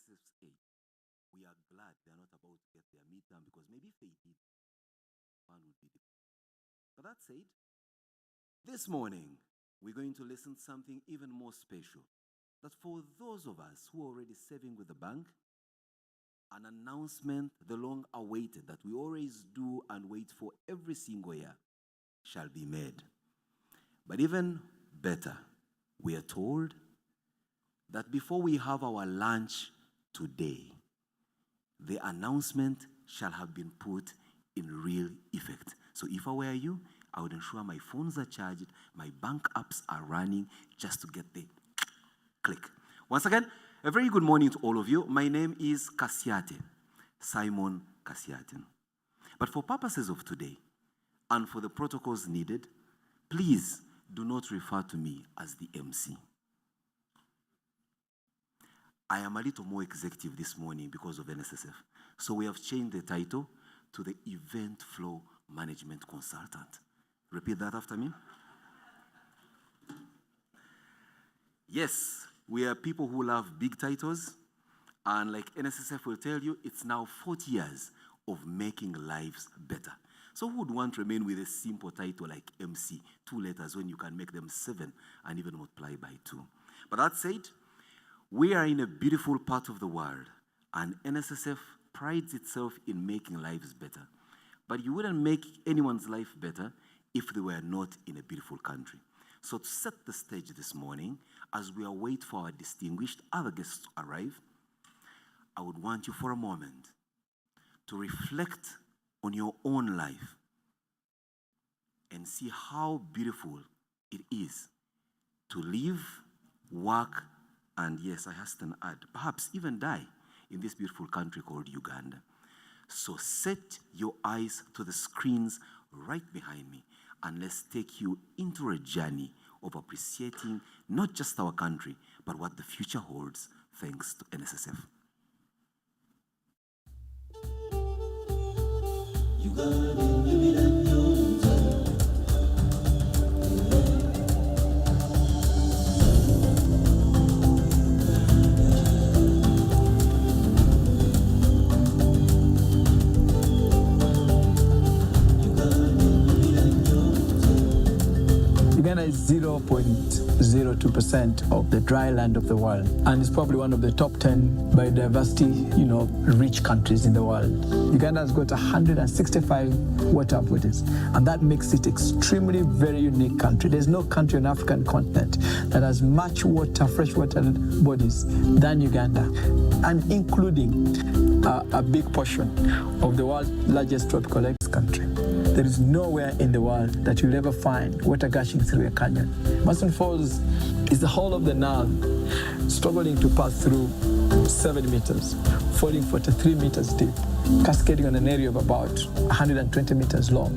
NSSF's age, we are glad they are not about to get their midterm, because maybe if they did, one would be different. But that said, this morning we're going to listen to something even more special. That for those of us who are already saving with the bank, an announcement, the long awaited, that we always do and wait for every single year, shall be made. But even better, we are told that before we have our lunch today, the announcement shall have been put in real effect. So if I were you, I would ensure my phones are charged, my bank apps are running, just to get the click. Once again, a very good morning to all of you. My name is Kasiate, Simon Kasiate. But for purposes of today, and for the protocols needed, please do not refer to me as the MC. I am a little more executive this morning because of NSSF. So we have changed the title to the Event Flow Management Consultant. Repeat that after me. Yes, we are people who love big titles. And like NSSF will tell you, it's now 40 years of making lives better. So who would want to remain with a simple title like MC, 2 letters, when you can make them 7 and even multiply by 2? But that said, we are in a beautiful part of the world, and NSSF prides itself in making lives better. But you wouldn't make anyone's life better if they were not in a beautiful country. So to set the stage this morning, as we await for our distinguished other guests to arrive, I would want you for a moment to reflect on your own life and see how beautiful it is to live, work, and yes, I hasten to add, perhaps even die in this beautiful country called Uganda. So set your eyes to the screens right behind me, and let's take you into a journey of appreciating not just our country, but what the future holds thanks to NSSF. Uganda is 0.02% of the dry land of the world, and it's probably one of the top 10 biodiversity, rich countries in the world. Uganda has got 165 water bodies, and that makes it extremely very unique country. There's no country on the African continent that has much water, freshwater bodies than Uganda, and including a big portion of the world's largest tropical lakes country. There is nowhere in the world that you'll ever find water gushing through a canyon. Mason Falls is the whole of the Nile struggling to pass through 7 meters, falling 43 meters deep, cascading on an area of about 120 meters long.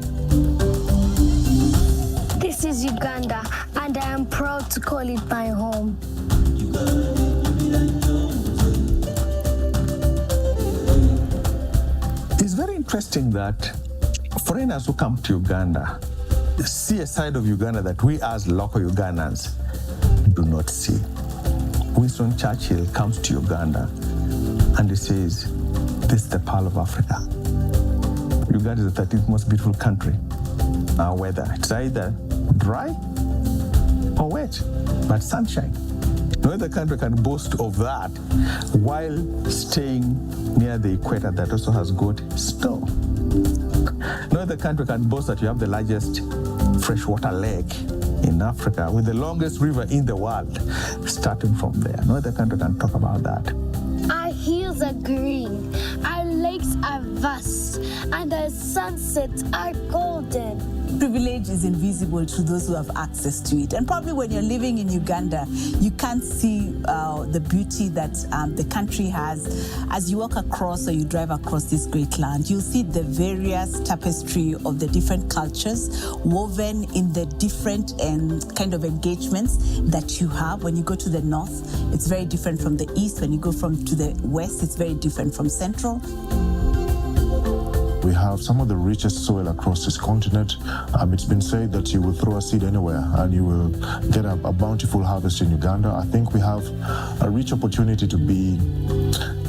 This is Uganda, and I am proud to call it my home. It's very interesting that foreigners who come to Uganda see a side of Uganda that we as local Ugandans do not see. Winston Churchill comes to Uganda and he says, this is the pearl of Africa. Uganda is the 13th most beautiful country. Now weather, it's either dry or wet, but sunshine. No other country can boast of that while staying near the equator that also has got snow. No other country can boast that you have the largest freshwater lake in Africa with the longest river in the world starting from there. No other country can talk about that. Our hills are green, our lakes are vast, and our sunsets are golden. Privilege is invisible to those who have access to it. And probably when you're living in Uganda, you can't see the beauty that the country has. As you walk across or you drive across this great land, you'll see the various tapestry of the different cultures woven in the different kind of engagements that you have. When you go to the north, it's very different from the east. When you go to the west, it's very different from central. We have some of the richest soil across this continent. It's been said that you will throw a seed anywhere and you will get a bountiful harvest in Uganda. I think we have a rich opportunity to be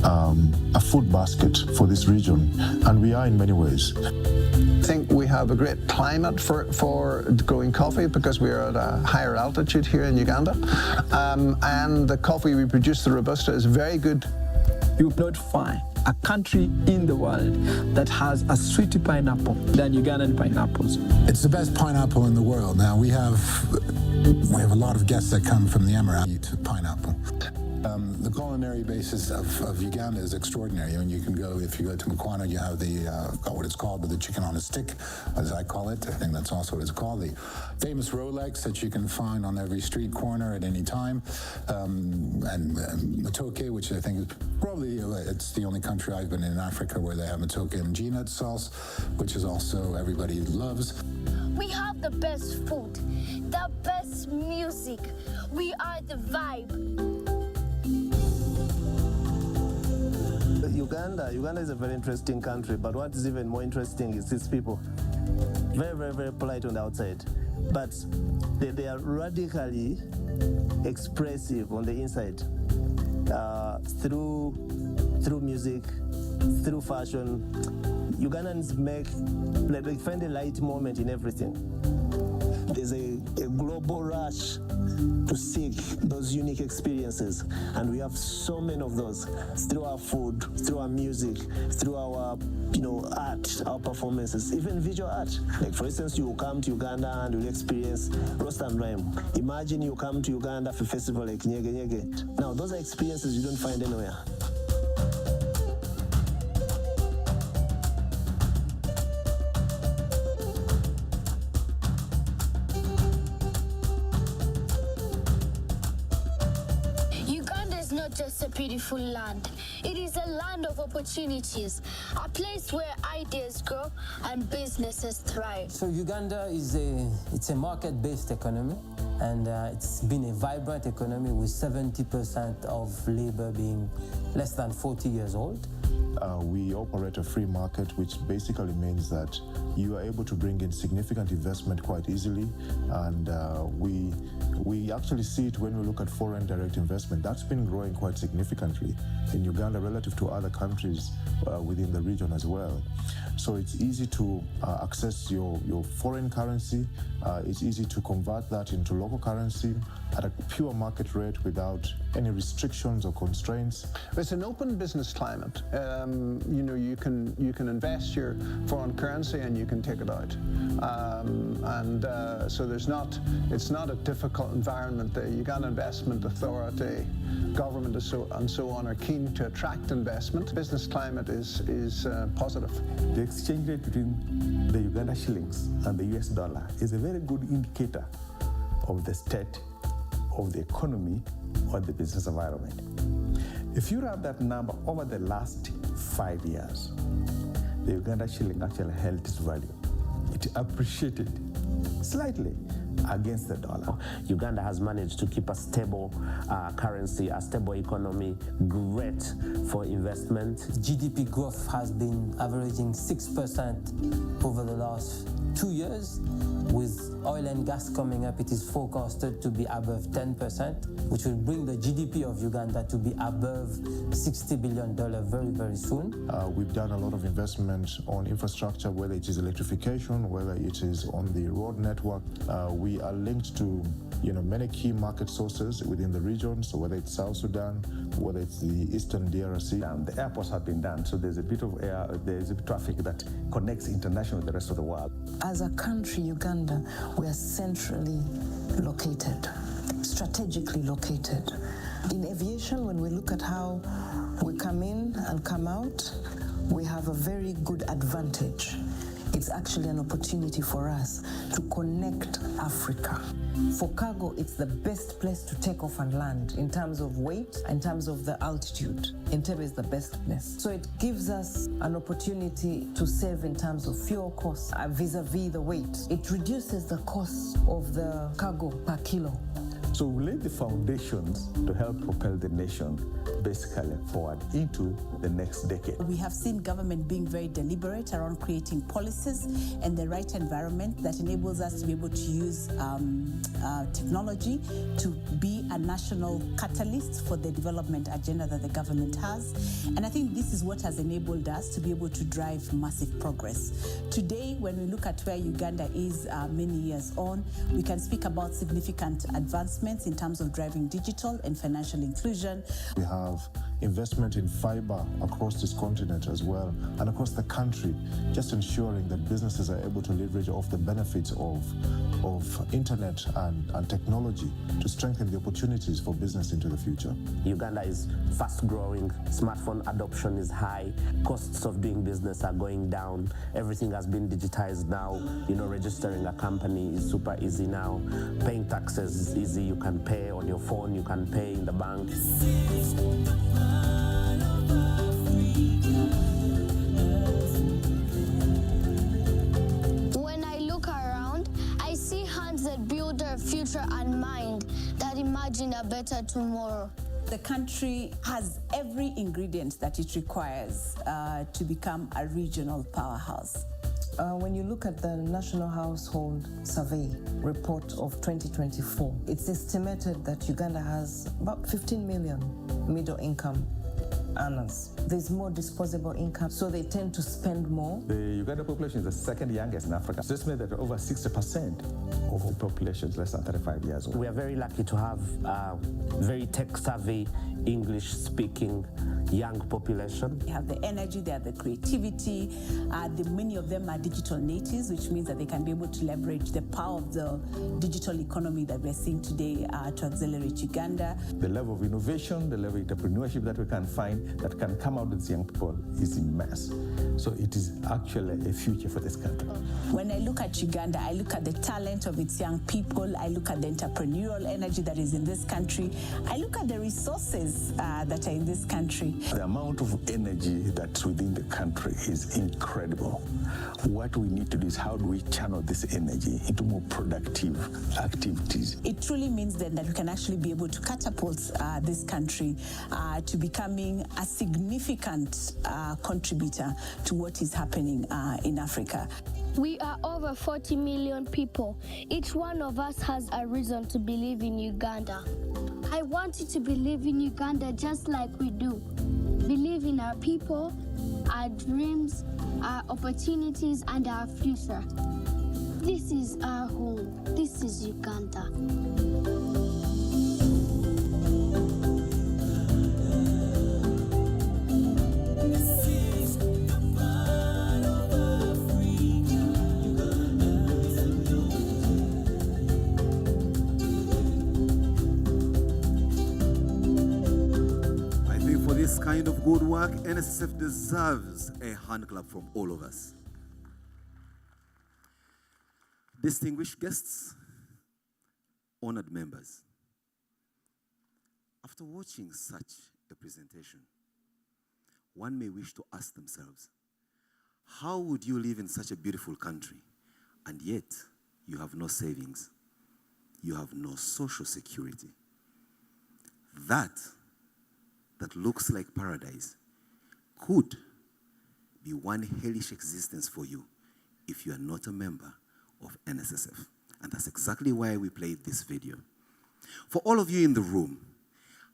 a food basket for this region, and we are in many ways. I think we have a great climate for growing coffee because we are at a higher altitude here in Uganda, and the coffee we produce, the Robusta, is very good. You will not find a country in the world that has a sweeter pineapple than Ugandan pineapples. It's the best pineapple in the world. Now we have a lot of guests that come from the Emirate eat pineapple. The culinary basis of Uganda is extraordinary. I mean, you can go, if you go to Mukwana, you have what it's called, the chicken on a stick, as I call it. I think that's also what it's called. The famous Rolex that you can find on every street corner at any time. And matoke, which I think is probably, it's the only country I've been in Africa where they have matoke and G-nut sauce, which is also everybody loves. We have the best food, the best music. We are the vibe. Uganda is a very interesting country, but what is even more interesting is its people. Very, very, very polite on the outside, but they are radically expressive on the inside, through music, through fashion. Ugandans they find a light moment in everything. There's a global rush to seek those unique experiences, and we have so many of those through our food, through our music, through our art, our performances, even visual art. Like, for instance, you will come to Uganda and you'll experience roast and rhyme. Imagine you come to Uganda for a festival like Nyege Nyege. Now, those are experiences you don't find anywhere. Not just a beautiful land. It is a land of opportunities, a place where ideas grow and businesses thrive. So Uganda is a market-based economy, and it's been a vibrant economy with 70% of labor being less than 40 years old. We operate a free market, which basically means that you are able to bring in significant investment quite easily, and we actually see it when we look at foreign direct investment. That's been growing quite significantly in Uganda relative to other countries within the region as well. So it's easy to access your foreign currency. It's easy to convert that into local currency at a pure market rate without any restrictions or constraints. It's an open business climate. You can invest your foreign currency and you can take it out. So it's not a difficult environment. The Uganda Investment Authority, government and so on are keen to attract investment. Business climate is positive. The exchange rate between the Uganda shillings and the US dollar is a very good indicator of the state of the economy or the business environment. If you wrap that number over the last 5 years, the Uganda shilling actually held its value. It appreciated slightly against the dollar. Uganda has managed to keep a stable currency, a stable economy, great for investment. GDP growth has been averaging 6% over the last 2 years. With oil and gas coming up, it is forecasted to be above 10%, which will bring the GDP of Uganda to be above $60 billion very, very soon. We've done a lot of investment on infrastructure, whether it is electrification, whether it is on the road network. We are linked to many key market sources within the region, so whether it's South Sudan, whether it's the Eastern DRC. The airports have been done, so there's a bit of traffic that connects internationally with the rest of the world. As a country, Uganda, we are centrally located, strategically located. In aviation, when we look at how we come in and come out, we have a very good advantage. It's actually an opportunity for us to connect Africa. For cargo, it's the best place to take off and land in terms of weight, in terms of the altitude. Entebbe is the best place. So it gives us an opportunity to save in terms of fuel costs vis-a-vis the weight. It reduces the cost of the cargo per kilo. So we laid the foundations to help propel the nation basically forward into the next decade. We have seen government being very deliberate around creating policies and the right environment that enables us to be able to use technology to be a national catalyst for the development agenda that the government has. And I think this is what has enabled us to be able to drive massive progress. Today, when we look at where Uganda is many years on, we can speak about significant advancements in terms of driving digital and financial inclusion. We have investment in fiber across this continent as well and across the country, just ensuring that businesses are able to leverage off the benefits of internet and technology to strengthen the opportunities for business into the future. Uganda is fast growing, smartphone adoption is high, costs of doing business are going down, everything has been digitized now. Registering a company is super easy now, paying taxes is easy, you can pay on your phone, you can pay in the bank. When I look around, I see hands that build a future and mind that imagine a better tomorrow. The country has every ingredient that it requires to become a regional powerhouse. When you look at the National Household Survey report of 2024, it's estimated that Uganda has about 15 million middle-income earners. There's more disposable income, so they tend to spend more. The Uganda population is the second youngest in Africa. It's estimated that over 60% of the population is less than 35 years old. We are very lucky to have a very tech-savvy, English-speaking young population. They have the energy, they have the creativity. Many of them are digital natives, which means that they can be able to leverage the power of the digital economy that we're seeing today to accelerate Uganda. The level of innovation, the level of entrepreneurship that we can find that can come out of these young people is immense. So it is actually a future for this country. When I look at Uganda, I look at the talent of its young people, I look at the entrepreneurial energy that is in this country, I look at the resources that are in this country. The amount of energy that's within the country is incredible. What we need to do is how do we channel this energy into more productive activities? It truly means then that we can actually be able to catapult this country to becoming a significant contributor to what is happening in Africa. We are over 40 million people. Each one of us has a reason to believe in Uganda. I want you to believe in Uganda just like we do. Believe in our people, our dreams, our opportunities, and our future. This is our home. This is Uganda. This kind of good work, NSSF deserves a hand clap from all of us. Distinguished guests, honored members, after watching such a presentation, one may wish to ask themselves, how would you live in such a beautiful country and yet you have no savings, you have no social security? That looks like paradise could be one hellish existence for you if you are not a member of NSSF. And that's exactly why we played this video. For all of you in the room,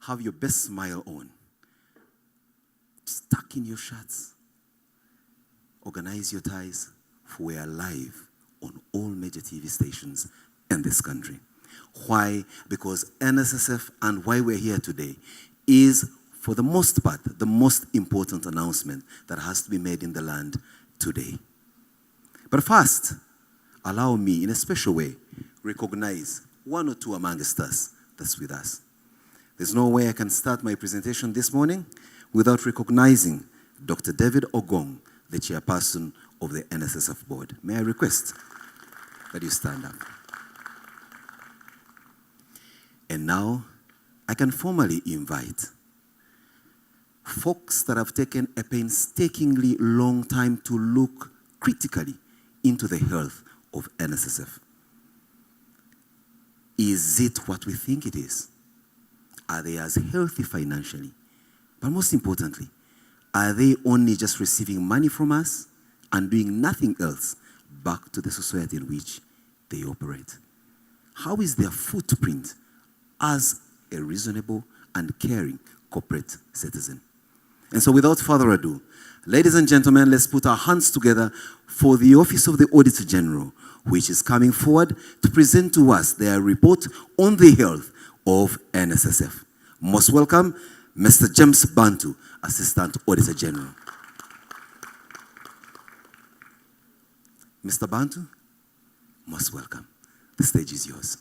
have your best smile on. Tuck in your shirts. Organize your ties, for we are live on all major TV stations in this country. Why? Because NSSF and why we're here today is, for the most part, the most important announcement that has to be made in the land today. But first, allow me, in a special way, recognize one or two amongst us that's with us. There's no way I can start my presentation this morning without recognizing Dr. David Ogong, the chairperson of the NSSF board. May I request that you stand up? And now, I can formally invite folks that have taken a painstakingly long time to look critically into the health of NSSF. Is it what we think it is? Are they as healthy financially? But most importantly, are they only just receiving money from us and doing nothing else back to the society in which they operate? How is their footprint as a reasonable and caring corporate citizen? And so without further ado, ladies and gentlemen, let's put our hands together for the Office of the Auditor General, which is coming forward to present to us their report on the health of NSSF. Most welcome, Mr. James Bantu, Assistant Auditor General. Mr. Bantu, most welcome. The stage is yours.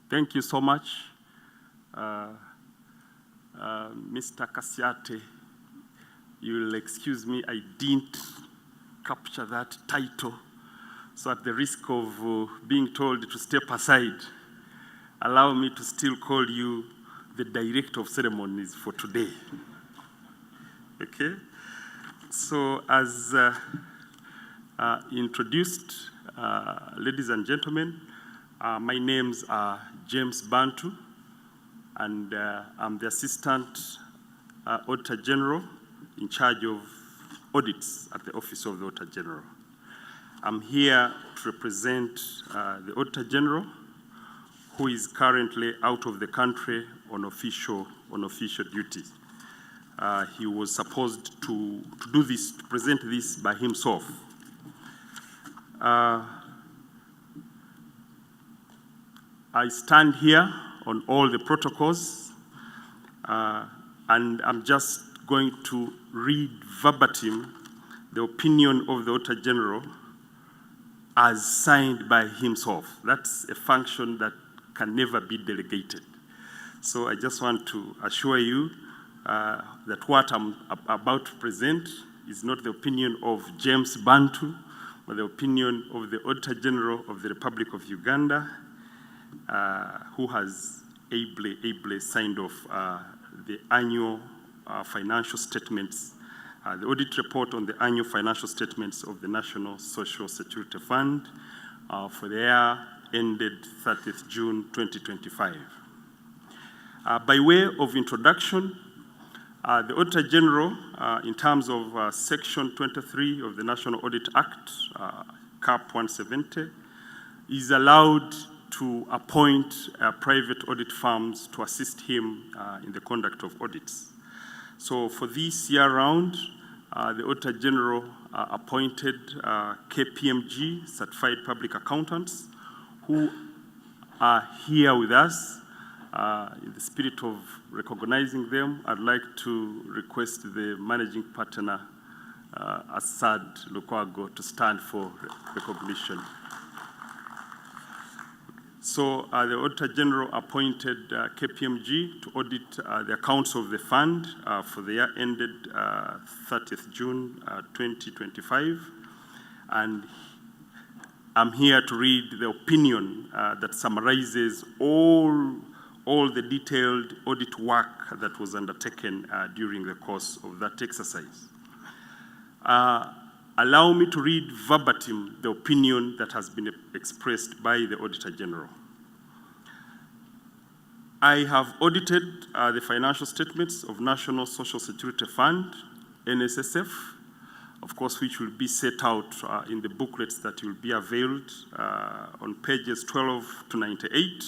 Thank you so much, Mr. Kasiate. You'll excuse me, I didn't capture that title. So at the risk of being told to step aside, allow me to still call you the Director of Ceremonies for today. Okay? So as introduced, ladies and gentlemen, my names are James Bantu, and I'm the Assistant Auditor General in charge of audits at the Office of the Auditor General. I'm here to represent the Auditor General, who is currently out of the country on official duty. He was supposed to do this, to present this by himself. I stand here on all the protocols, and I'm just going to read verbatim the opinion of the Auditor General as signed by himself. That's a function that can never be delegated. So I just want to assure you that what I'm about to present is not the opinion of James Bantu, but the opinion of the Auditor General of the Republic of Uganda, who has ably signed off the annual financial statements, the audit report on the annual financial statements of the National Social Security Fund for the year ended 30th June 2025. By way of introduction, the Auditor General, in terms of Section 23 of the National Audit Act, CAP 170, is allowed to appoint private audit firms to assist him in the conduct of audits. So for this year round, the Auditor General appointed KPMG, Certified Public Accountants, who are here with us. In the spirit of recognizing them, I'd like to request the Managing Partner, Assad Lukwago, to stand for recognition. So the Auditor General appointed KPMG to audit the accounts of the fund for the year ended 30th June 2025. And I'm here to read the opinion that summarizes all the detailed audit work that was undertaken during the course of that exercise. Allow me to read verbatim the opinion that has been expressed by the Auditor General. I have audited the financial statements of National Social Security Fund, NSSF, of course, which will be set out in the booklets that will be availed on pages 12 to 98,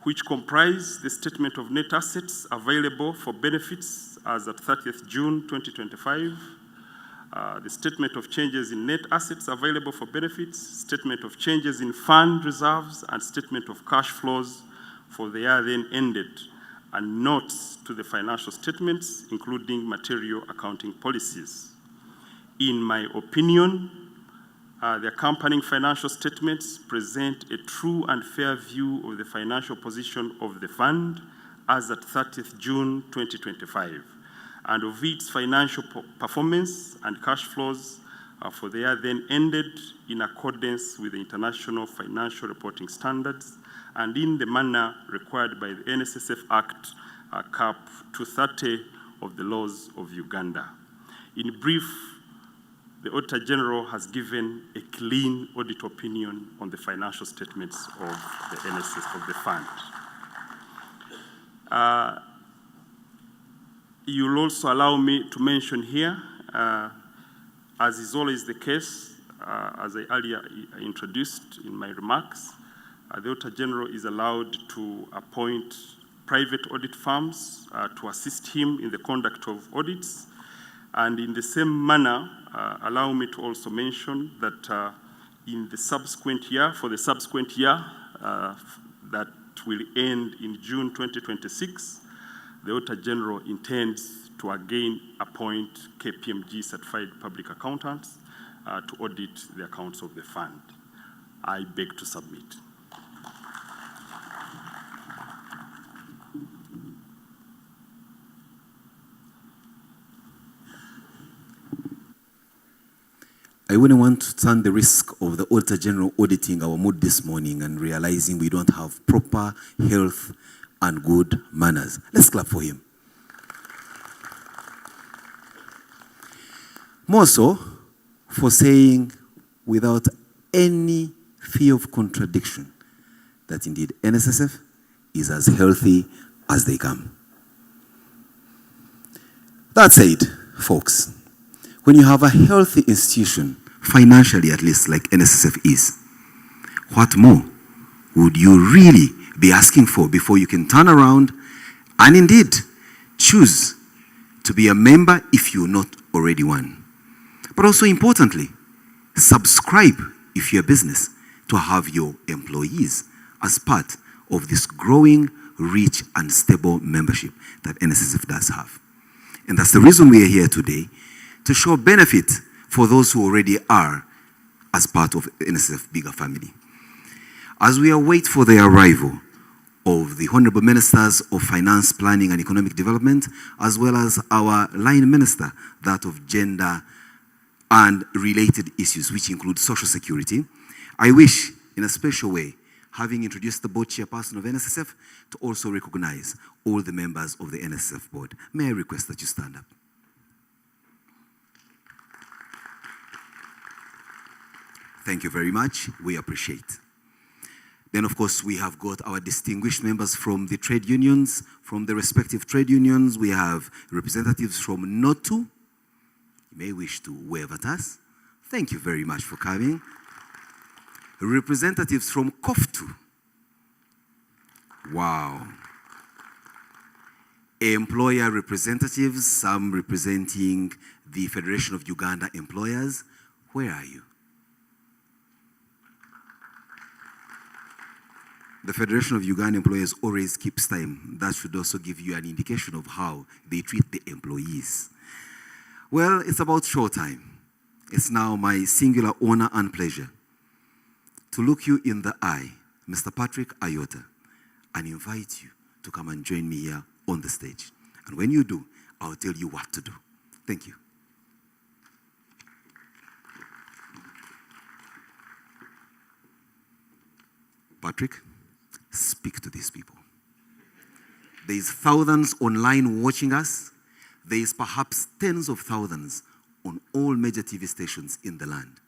which comprise the statement of net assets available for benefits as at 30th June 2025, the statement of changes in net assets available for benefits, statement of changes in fund reserves, and statement of cash flows for the year then ended, and notes to the financial statements, including material accounting policies. In my opinion, the accompanying financial statements present a true and fair view of the financial position of the fund as at 30th June 2025, and of its financial performance and cash flows for the year then ended in accordance with the International Financial Reporting Standards and in the manner required by the NSSF Act Cap 230 of the laws of Uganda. In brief, the Auditor General has given a clean audit opinion on the financial statements of the NSS of the fund. You'll also allow me to mention here, as is always the case, as I earlier introduced in my remarks, the Auditor General is allowed to appoint private audit firms to assist him in the conduct of audits. And in the same manner, allow me to also mention that in the subsequent year, for the subsequent year that will end in June 2026, the Auditor General intends to again appoint KPMG certified public accountants to audit the accounts of the fund. I beg to submit. I wouldn't want to run the risk of the Auditor General auditing our mood this morning and realizing we don't have proper health and good manners. Let's clap for him. More so, for saying without any fear of contradiction that indeed NSSF is as healthy as they come. That said, folks, when you have a healthy institution, financially at least, like NSSF is, what more would you really be asking for before you can turn around and indeed choose to be a member if you're not already one? But also importantly, subscribe if you're a business to have your employees as part of this growing, rich, and stable membership that NSSF does have. And that's the reason we are here today, to show benefit for those who already are as part of NSSF bigger family. As we await for the arrival of the Honorable Ministers of Finance, Planning and Economic Development, as well as our line minister, that of gender and related issues, which include social security, I wish, in a special way, having introduced the board chairperson of NSSF, to also recognize all the members of the NSSF board. May I request that you stand up? Thank you very much. We appreciate. Then, of course, we have got our distinguished members from the trade unions, from the respective trade unions. We have representatives from NOTU. You may wish to wave at us. Thank you very much for coming. Representatives from COFTU. Wow. Employer representatives, some representing the Federation of Uganda Employers. Where are you? The Federation of Uganda Employers always keeps time. That should also give you an indication of how they treat the employees. Well, it's about show time. It's now my singular honor and pleasure to look you in the eye, Mr. Patrick Ayota, and invite you to come and join me here on the stage. And when you do, I'll tell you what to do. Thank you. Patrick, speak to these people. There's thousands online watching us. There's perhaps tens of thousands on all major TV stations in the land.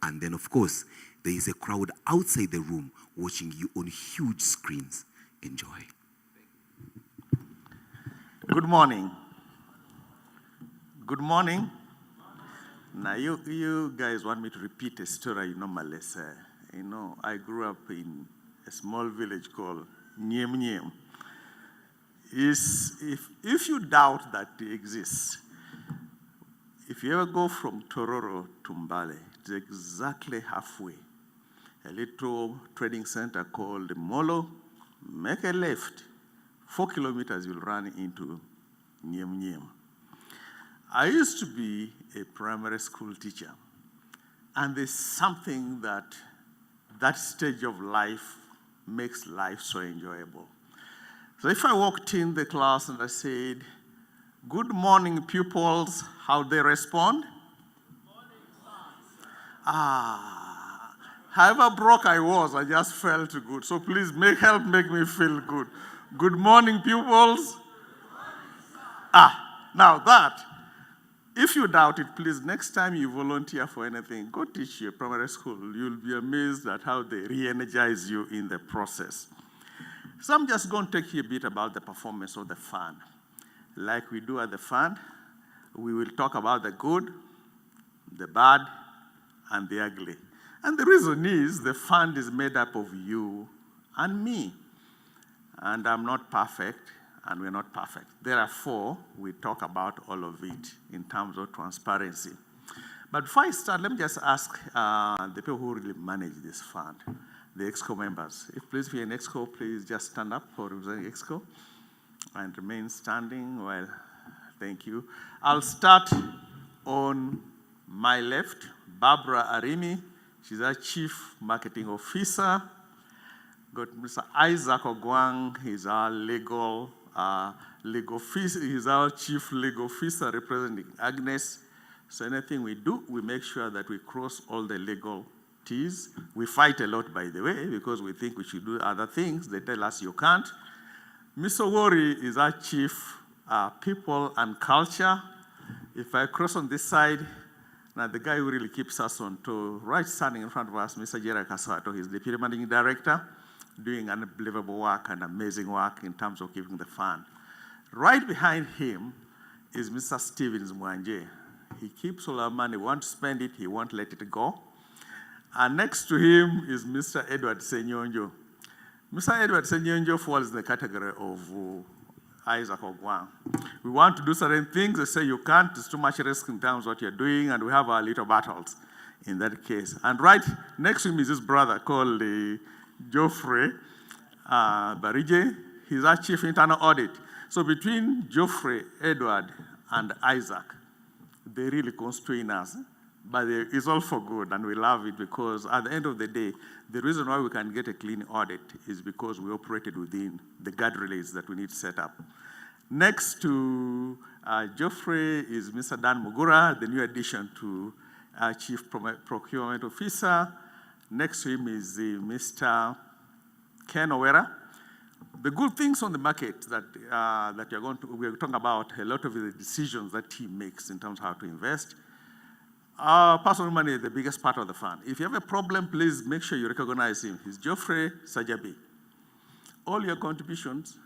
And then, of course, there is a crowd outside the room watching you on huge screens. Enjoy. Good morning. Good morning. Now, you guys want me to repeat a story you normally say. You know, I grew up in a small village called Nyem Nyem. If you doubt that it exists, if you ever go from Tororo to Mbale, it's exactly halfway. A little trading center called Molo, make a left. 4 kilometers you'll run into Nyem Nyem. I used to be a primary school teacher, and there's something that stage of life makes life so enjoyable. So if I walked in the class and I said, "Good morning, pupils," how they respond? However broke I was, I just felt good. So please help make me feel good. Good morning, pupils. Now that, if you doubt it, please, next time you volunteer for anything, go teach your primary school. You'll be amazed at how they re-energize you in the process. So I'm just going to take you a bit about the performance of the fund. Like we do at the fund, we will talk about the good, the bad, and the ugly. And the reason is the fund is made up of you and me. And I'm not perfect, and we're not perfect. Therefore, we talk about all of it in terms of transparency. But before I start, let me just ask the people who really manage this fund, the EXCO members. If you're an EXCO, please just stand up for representing EXCO and remain standing. Well, thank you. I'll start on my left, Barbara Arimi. She's our Chief Marketing Officer. Got Mr. Isaac Ogwang, he's our legal officer, he's our Chief Legal Officer representing Agnes. So anything we do, we make sure that we cross all the legal T's. We fight a lot, by the way, because we think we should do other things. They tell us you can't. Mr. Wori is our Chief People and Culture. If I cross on this side, now the guy who really keeps us on to right standing in front of us, Mr. Jerry Kasato, he's the Deputy Managing Director, doing unbelievable work and amazing work in terms of keeping the fund. Right behind him is Mr. Stevens Mwanje. He keeps all our money, won't spend it, he won't let it go. And next to him is Mr. Edward Senyonjo. Mr. Edward Senyonjo falls in the category of Isaac Ogwang. We want to do certain things, they say you can't, it's too much risk in terms of what you're doing, and we have our little battles in that case. And right next to him is his brother called Geoffrey Barije. He's our Chief Internal Audit. So between Geoffrey, Edward, and Isaac, they really constrain us, but it's all for good, and we love it because at the end of the day, the reason why we can get a clean audit is because we operated within the guardrails that we need to set up. Next to Geoffrey is Mr. Dan Mugura, the new addition to our Chief Procurement Officer. Next to him is Mr. Ken Owera. The good things on the market that we're talking about, a lot of the decisions that he makes in terms of how to invest. Personal money is the biggest part of the fund. If you have a problem, please make sure you recognize him. He's Geoffrey Sajabi. All your contributions,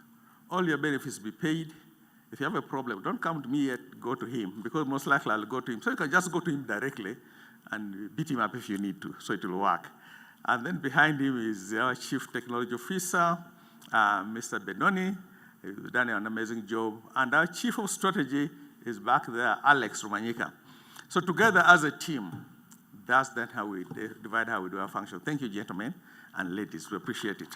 all your benefits be paid. If you have a problem, don't come to me yet, go to him, because most likely I'll go to him. So you can just go to him directly and beat him up if you need to, so it will work. And then behind him is our Chief Technology Officer, Mr. Benoni. He's done an amazing job. And our Chief of Strategy is back there, Alex Romanyika. So together as a team, that's then how we divide how we do our function. Thank you, gentlemen and ladies. We appreciate it.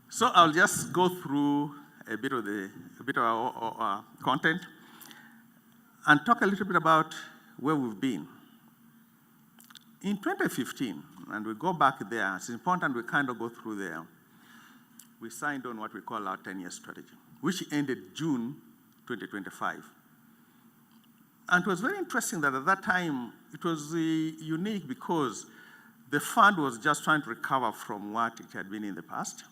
So I'll just go through a bit of our content and talk a little bit about where we've been. In 2015, and we go back there, it's important we kind of go through there, we signed on what we call our 10-year strategy, which ended June 2025. And it was very interesting that at that time, it was unique because the fund was just trying to recover from what it had been in the past.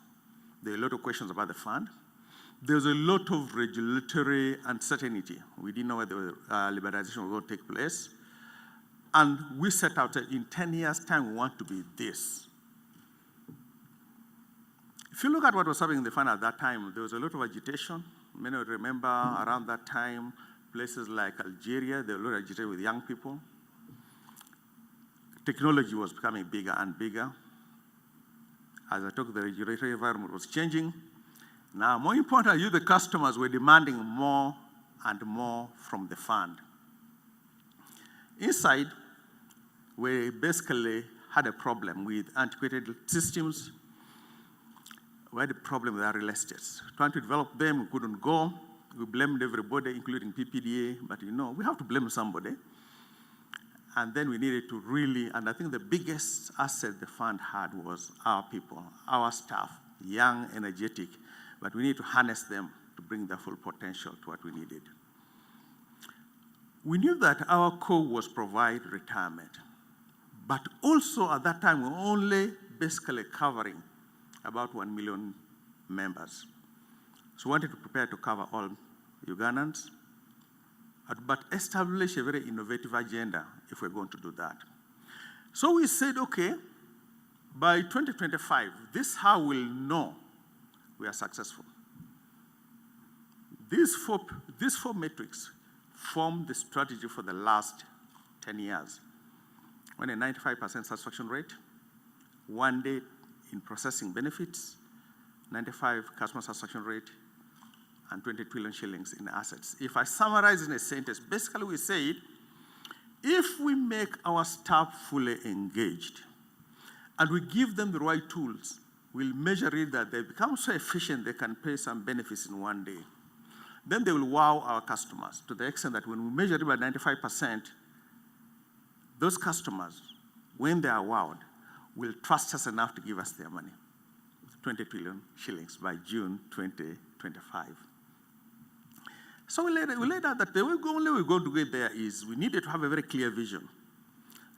There were a lot of questions about the fund. There was a lot of regulatory uncertainty. We didn't know where the liberalization was going to take place. And we set out that in 10 years' time, we want to be this. If you look at what was happening in the fund at that time, there was a lot of agitation. Many would remember around that time, places like Algeria, there were a lot of agitation with young people. Technology was becoming bigger and bigger. As I talked, the regulatory environment was changing. Now, more importantly, you, the customers, were demanding more and more from the fund. Inside, we basically had a problem with antiquated systems. We had a problem with our real estates. Trying to develop them, we couldn't go. We blamed everybody, including PPDA, but we have to blame somebody. And then we needed to really, and I think the biggest asset the fund had was our people, our staff. young, energetic, but we need to harness them to bring their full potential to what we needed. We knew that our core was provide retirement, but also at that time we were only basically covering about 1 million members. So we wanted to prepare to cover all Ugandans, but establish a very innovative agenda if we're going to do that. So we said, okay, by 2025, this is how we'll know we are successful. These four metrics form the strategy for the last 10 years. When a 95% satisfaction rate, 1 day in processing benefits, 95 customer satisfaction rate, and 20 trillion shillings in assets. If I summarize in a sentence, basically we say, if we make our staff fully engaged and we give them the right tools, we'll measure it that they become so efficient they can pay some benefits in 1 day. Then they will wow our customers to the extent that when we measure it by 95%, those customers, when they are wowed, will trust us enough to give us their money, 20 trillion shillings by June 2025. So we laid out that the only way we're going to get there is we needed to have a very clear vision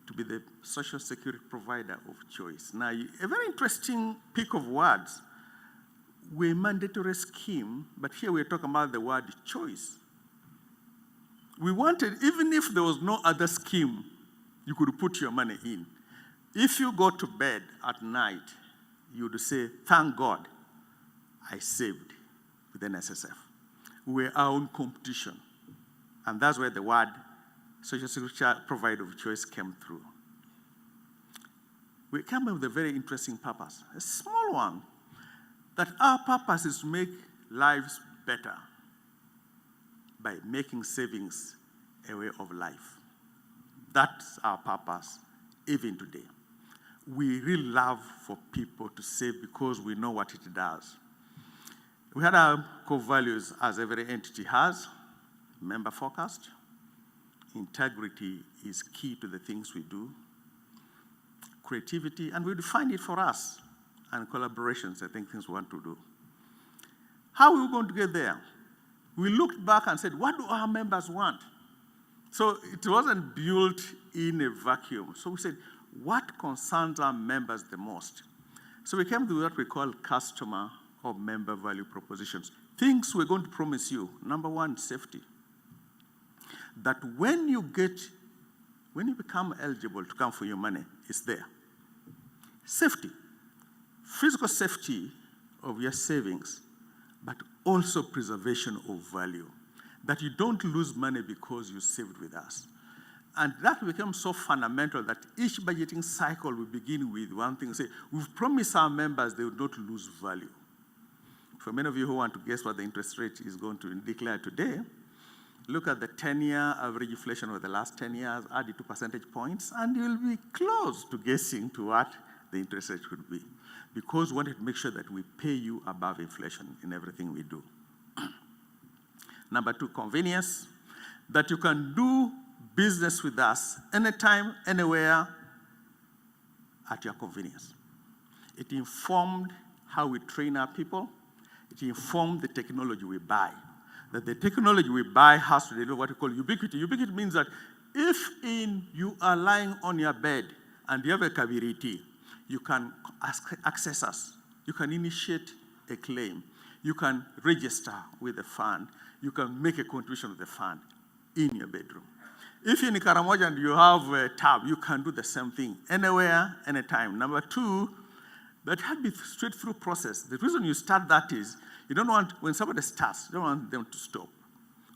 to be the social security provider of choice. Now, a very interesting pick of words. We're a mandatory scheme, but here we're talking about the word choice. We wanted, even if there was no other scheme you could put your money in, if you go to bed at night, you would say, thank God I saved with NSSF. We're our own competition. And that's where the word social security provider of choice came through. We came up with a very interesting purpose, a small one, that our purpose is to make lives better by making savings a way of life. That's our purpose, even today. We really love for people to save because we know what it does. We had our core values as every entity has, member-focused. Integrity is key to the things we do. Creativity, and we define it for us. And collaborations, I think, things we want to do. How are we going to get there? We looked back and said, what do our members want? So it wasn't built in a vacuum. So we said, what concerns our members the most? So we came to what we call customer or member value propositions. Things we're going to promise you. Number one, safety. That when you become eligible to come for your money, it's there. Safety. Physical safety of your savings, but also preservation of value. That you don't lose money because you saved with us. And that becomes so fundamental that each budgeting cycle will begin with one thing. Say, we've promised our members they will not lose value. For many of you who want to guess what the interest rate is going to declare today, look at the 10-year average inflation over the last 10 years, add it 2 percentage points, and you'll be close to guessing to what the interest rate could be. Because we wanted to make sure that we pay you above inflation in everything we do. Number two, convenience. That you can do business with us anytime, anywhere, at your convenience. It informed how we train our people. It informed the technology we buy. That the technology we buy has to deliver what we call ubiquity. Ubiquity means that if you are lying on your bed and you have a kabiriti, you can access us. You can initiate a claim. You can register with the fund. You can make a contribution to the fund in your bedroom. If you're in Karamoja and you have a tab, you can do the same thing anywhere, anytime. Number two, that had to be a straight-through process. The reason you start that is you don't want, when somebody starts, you don't want them to stop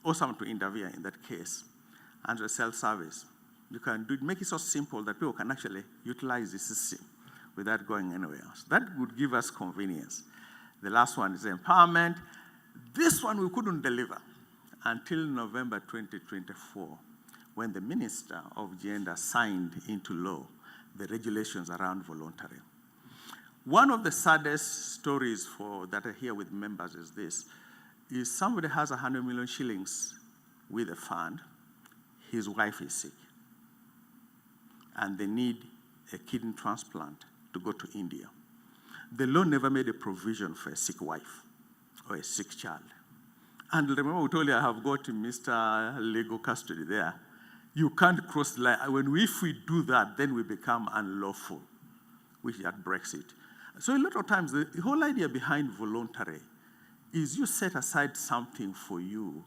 or someone to interfere in that case. And the self-service, you can make it so simple that people can actually utilize the system without going anywhere else. That would give us convenience. The last one is empowerment. This one we couldn't deliver until November 2024, when the Minister of Gender signed into law the regulations around voluntary. One of the saddest stories that I hear with members is this, is somebody has 100 million shillings with a fund, his wife is sick, and they need a kidney transplant to go to India. the law never made a provision for a sick wife or a sick child. And remember, we told you I have got Mr. Legal Custody there. You can't cross the line. If we do that, then we become unlawful, which that breaks it. So a lot of times, the whole idea behind voluntary is you set aside something for you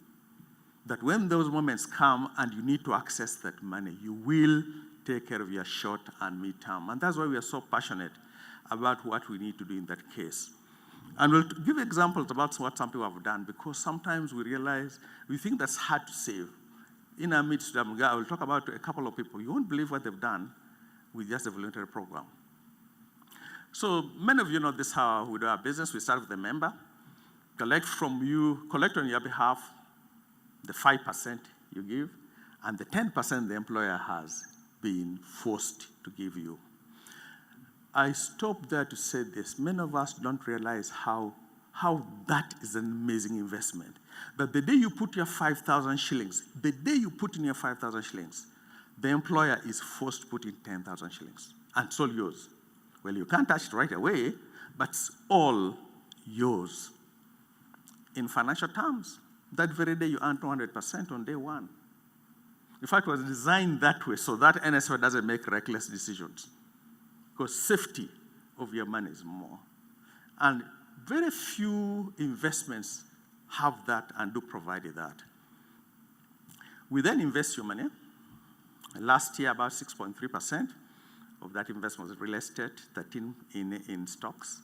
that when those moments come and you need to access that money, you will take care of your short and mid-term. And that's why we are so passionate about what we need to do in that case. And we'll give examples about what some people have done, because sometimes we realize, we think that's hard to save. In our midst, I will talk about a couple of people. You won't believe what they've done with just a voluntary program. So many of you know this, how we do our business. We start with a member, collect from you, collect on your behalf the 5% you give, and the 10% the employer has been forced to give you. I stop there to say this. Many of us don't realize how that is an amazing investment. That the day you put your 5,000 shillings, the day you put in your 5,000 shillings, the employer is forced to put in 10,000 shillings. And it's all yours. Well, you can't touch it right away, but it's all yours. In financial terms, that very day you earn 200% on day one. In fact, it was designed that way so that NSSF doesn't make reckless decisions. Because safety of your money is more. And very few investments have that and do provide that. We then invest your money. Last year, about 6.3% of that investment was real estate, 13% in stocks,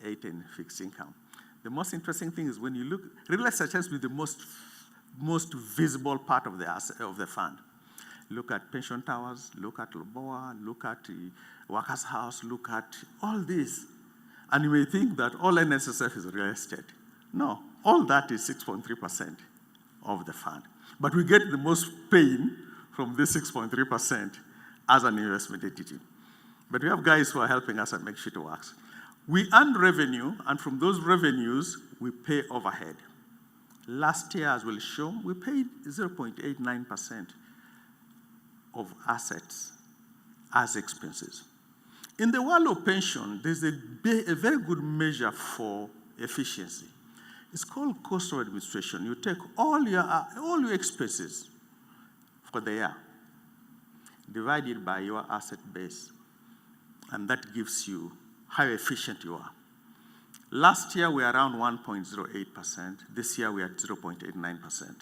8% in fixed income. The most interesting thing is when you look, real estate tends to be the most visible part of the asset, of the fund. Look at pension towers, look at Loboa, look at the workers' house, look at all this. And you may think that all NSSF is real estate. No, all that is 6.3% of the fund. But we get the most pain from this 6.3% as an investment entity. But we have guys who are helping us and make sure it works. We earn revenue, and from those revenues, we pay overhead. Last year, as we'll show, we paid 0.89% of assets as expenses. In the world of pension, there's a very good measure for efficiency. It's called cost of administration. You take all your expenses for the year, divide it by your asset base, and that gives you how efficient you are. Last year, we were around 1.08%. This year, we are at 0.89%.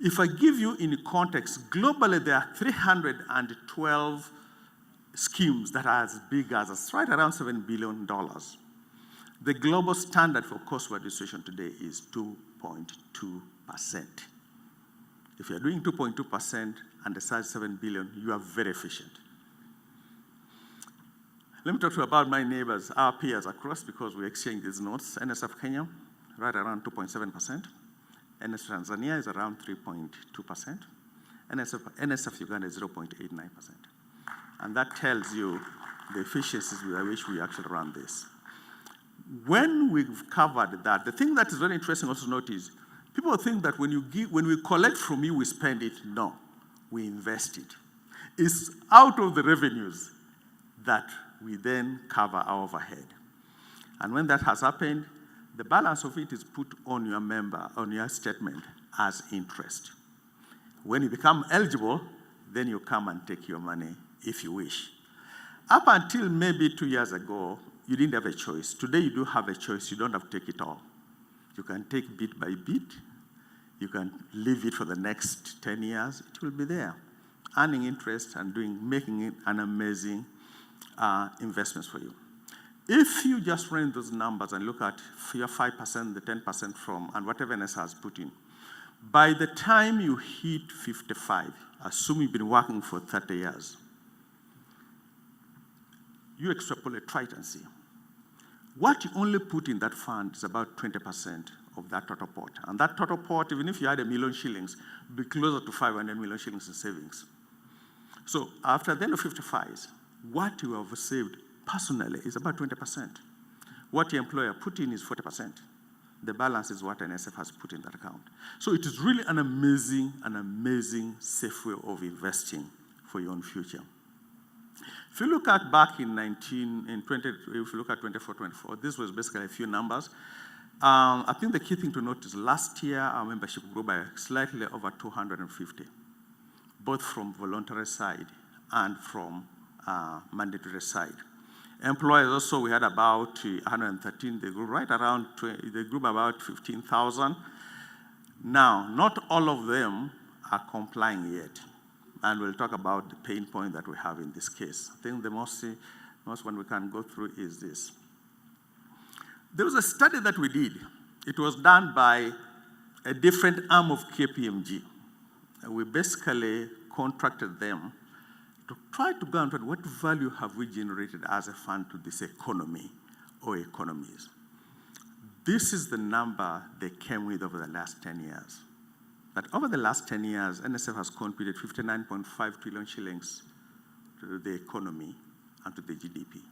If I give you in context, globally, there are 312 schemes that are as big as us, right around $7 billion. The global standard for cost of administration today is 2.2%. If you're doing 2.2% and the size 7 billion, you are very efficient. Let me talk to you about my neighbors, our peers across, because we exchange these notes. NSSF Kenya, right around 2.7%. NSSF Tanzania is around 3.2%. NSSF Uganda is 0.89%. And that tells you the efficiencies with which we actually run this. When we've covered that, the thing that is very interesting also to note is, people think that when we collect from you, we spend it. No, we invest it. It's out of the revenues that we then cover our overhead. And when that has happened, the balance of it is put on your statement as interest. When you become eligible, then you come and take your money if you wish. Up until maybe 2 years ago, you didn't have a choice. Today you do have a choice. You don't have to take it all. You can take bit by bit. You can leave it for the next 10 years. It will be there, earning interest and making it an amazing investments for you. If you just run those numbers and look at your 5%, the 10% from, and whatever NS has put in, by the time you hit 55, assume you've been working for 30 years, you extrapolate, try it and see. What you only put in that fund is about 20% of that total pot. And that total pot, even if you had $1 million shillings, would be closer to 500 million shillings in savings. So after the end of 55, what you have saved personally is about 20%. What your employer put in is 40%. The balance is what NSSF has put in that account. So it is really an amazing safe way of investing for your own future. If you look at back in 24, this was basically a few numbers. I think the key thing to note is last year our membership grew by slightly over 250, both from voluntary side and from mandatory side. Employers also, we had about 113. They grew right around, they grew by about 15,000. Now, not all of them are complying yet. And we'll talk about the pain point that we have in this case. I think the most one we can go through is this. There was a study that we did. It was done by a different arm of KPMG. We basically contracted them to try to go and find what value have we generated as a fund to this economy or economies. This is the number they came with over the last 10 years. That over the last 10 years, NSF has contributed 59.5 trillion shillings to the economy and to the GDP.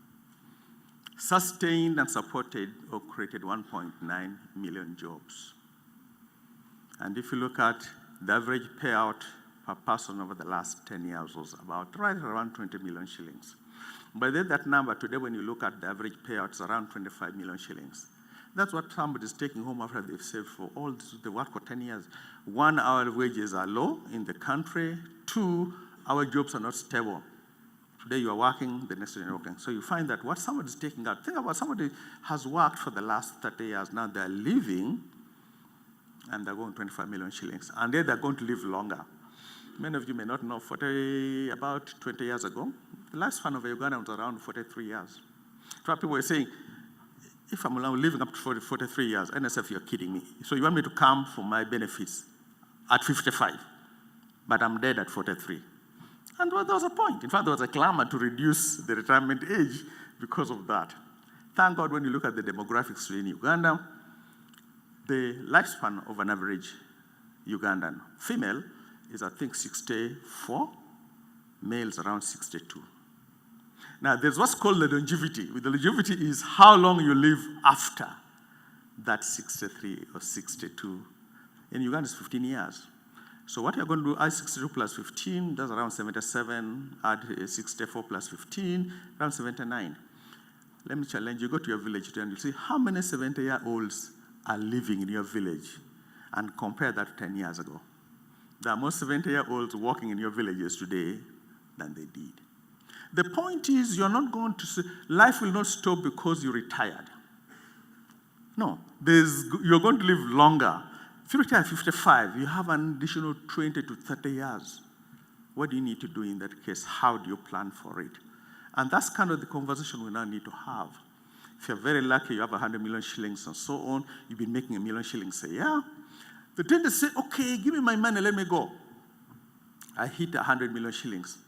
Sustained and supported or created 1.9 million jobs. And if you look at the average payout per person over the last 10 years was about right around 20 million shillings. But then that number today, when you look at the average payout, is around 25 million shillings. That's what somebody is taking home after they've saved for all this, the work for 10 years. One, our wages are low in the country. Two, our jobs are not stable. Today you are working, the next day you're working. So you find that what somebody is taking out, think about somebody has worked for the last 30 years, now they're leaving, and they're going 25 million shillings. And then they're going to live longer. Many of you may not know, about 20 years ago, the lifespan of a Ugandan was around 43 years. So people were saying, if I'm living up to 43 years, NSF, you're kidding me. So you want me to come for my benefits at 55, but I'm dead at 43. And well, there was a point. In fact, there was a clamor to reduce the retirement age because of that. Thank God when you look at the demographics in Uganda, the lifespan of an average Ugandan female is, I think, 64, males around 62. Now, there's what's called the longevity. The longevity is how long you live after that 63 or 62. In Uganda, it's 15 years. So what you're going to do, add 62 plus 15, that's around 77, add 64 plus 15, around 79. Let me challenge you, go to your village today and you'll see how many 70-year-olds are living in your village, and compare that to 10 years ago. There are more 70-year-olds working in your villages today than they did. The point is, you're not going to say, life will not stop because you're retired. No, you're going to live longer. If you retire at 55, you have an additional 20 to 30 years. What do you need to do in that case? How do you plan for it? And that's kind of the conversation we now need to have. If you're very lucky, you have 100 million shillings and so on, you've been making 1 million shillings a year. The tend to say, okay, give me my money, let me go. I hit 100 million shillings.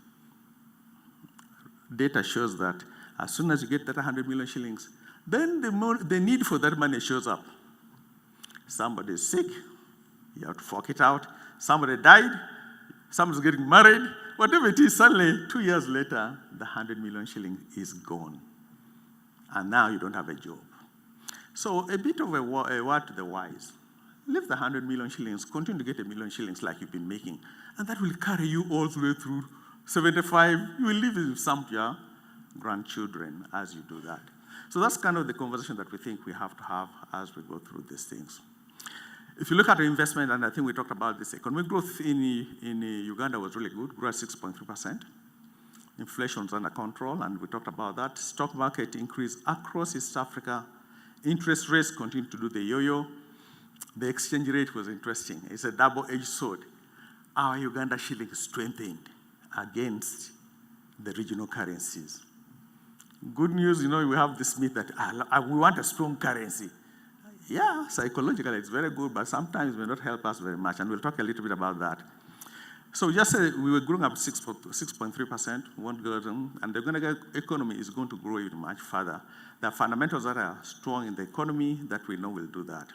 Data shows that as soon as you get that 100 million shillings, then the need for that money shows up. Somebody is sick, you have to fork it out. Somebody died, someone's getting married, whatever it is, suddenly 2 years later, the 100 million shilling is gone. And now you don't have a job. So a bit of a word to the wise. Leave the 100 million shillings, continue to get 1 million shillings like you've been making, and that will carry you all the way through 75. You will live with some of your grandchildren as you do that. So that's kind of the conversation that we think we have to have as we go through these things. If you look at the investment, and I think we talked about this, economic growth in Uganda was really good, grew at 6.3%. Inflation was under control, and we talked about that. Stock market increased across East Africa. Interest rates continued to do the yo-yo. The exchange rate was interesting. It's a double-edged sword. Our Uganda shilling strengthened against the regional currencies. Good news, we have this myth that we want a strong currency. Yeah, psychologically it's very good, but sometimes it may not help us very much, and we'll talk a little bit about that. So just say we were growing up 6.3%, and the Uganda economy is going to grow even much further. There are fundamentals that are strong in the economy that we know will do that.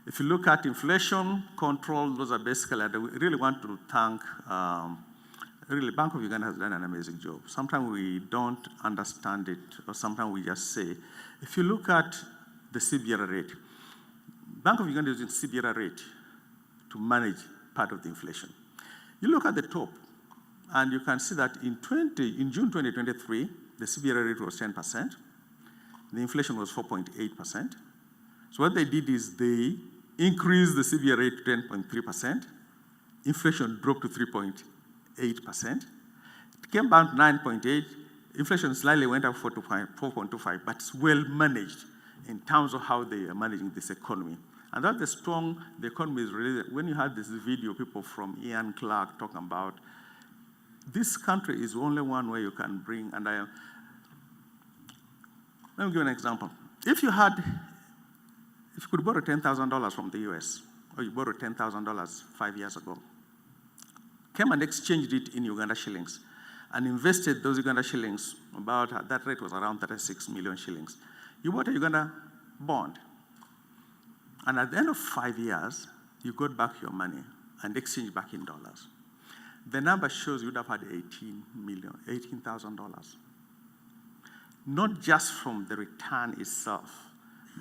If you look at inflation control, those are basically, I really want to thank, Bank of Uganda has done an amazing job. Sometimes we don't understand it, or sometimes we just say, if you look at the CBR rate, Bank of Uganda is using CBR rate to manage part of the inflation. You look at the top, And you can see that in June 2023, the CBR rate was 10%. The inflation was 4.8%. So what they did is they increased the CBR rate to 10.3%. Inflation dropped to 3.8%. It came down to 9.8. Inflation slightly went up 4.25, but it's well managed in terms of how they are managing this economy. And that's the economy is really, when you had this video, people from Ian Clark talking about, this country is only one way you can bring, and let me give you an example. If you could borrow $10,000 from the US, or you borrowed $10,000 5 years ago, came and exchanged it in Uganda shillings, and invested those Uganda shillings, that rate was around 36 million shillings. You bought a Uganda bond, and at the end of 5 years, you got back your money and exchanged back in dollars. The number shows you would have had $18,000. Not just from the return itself,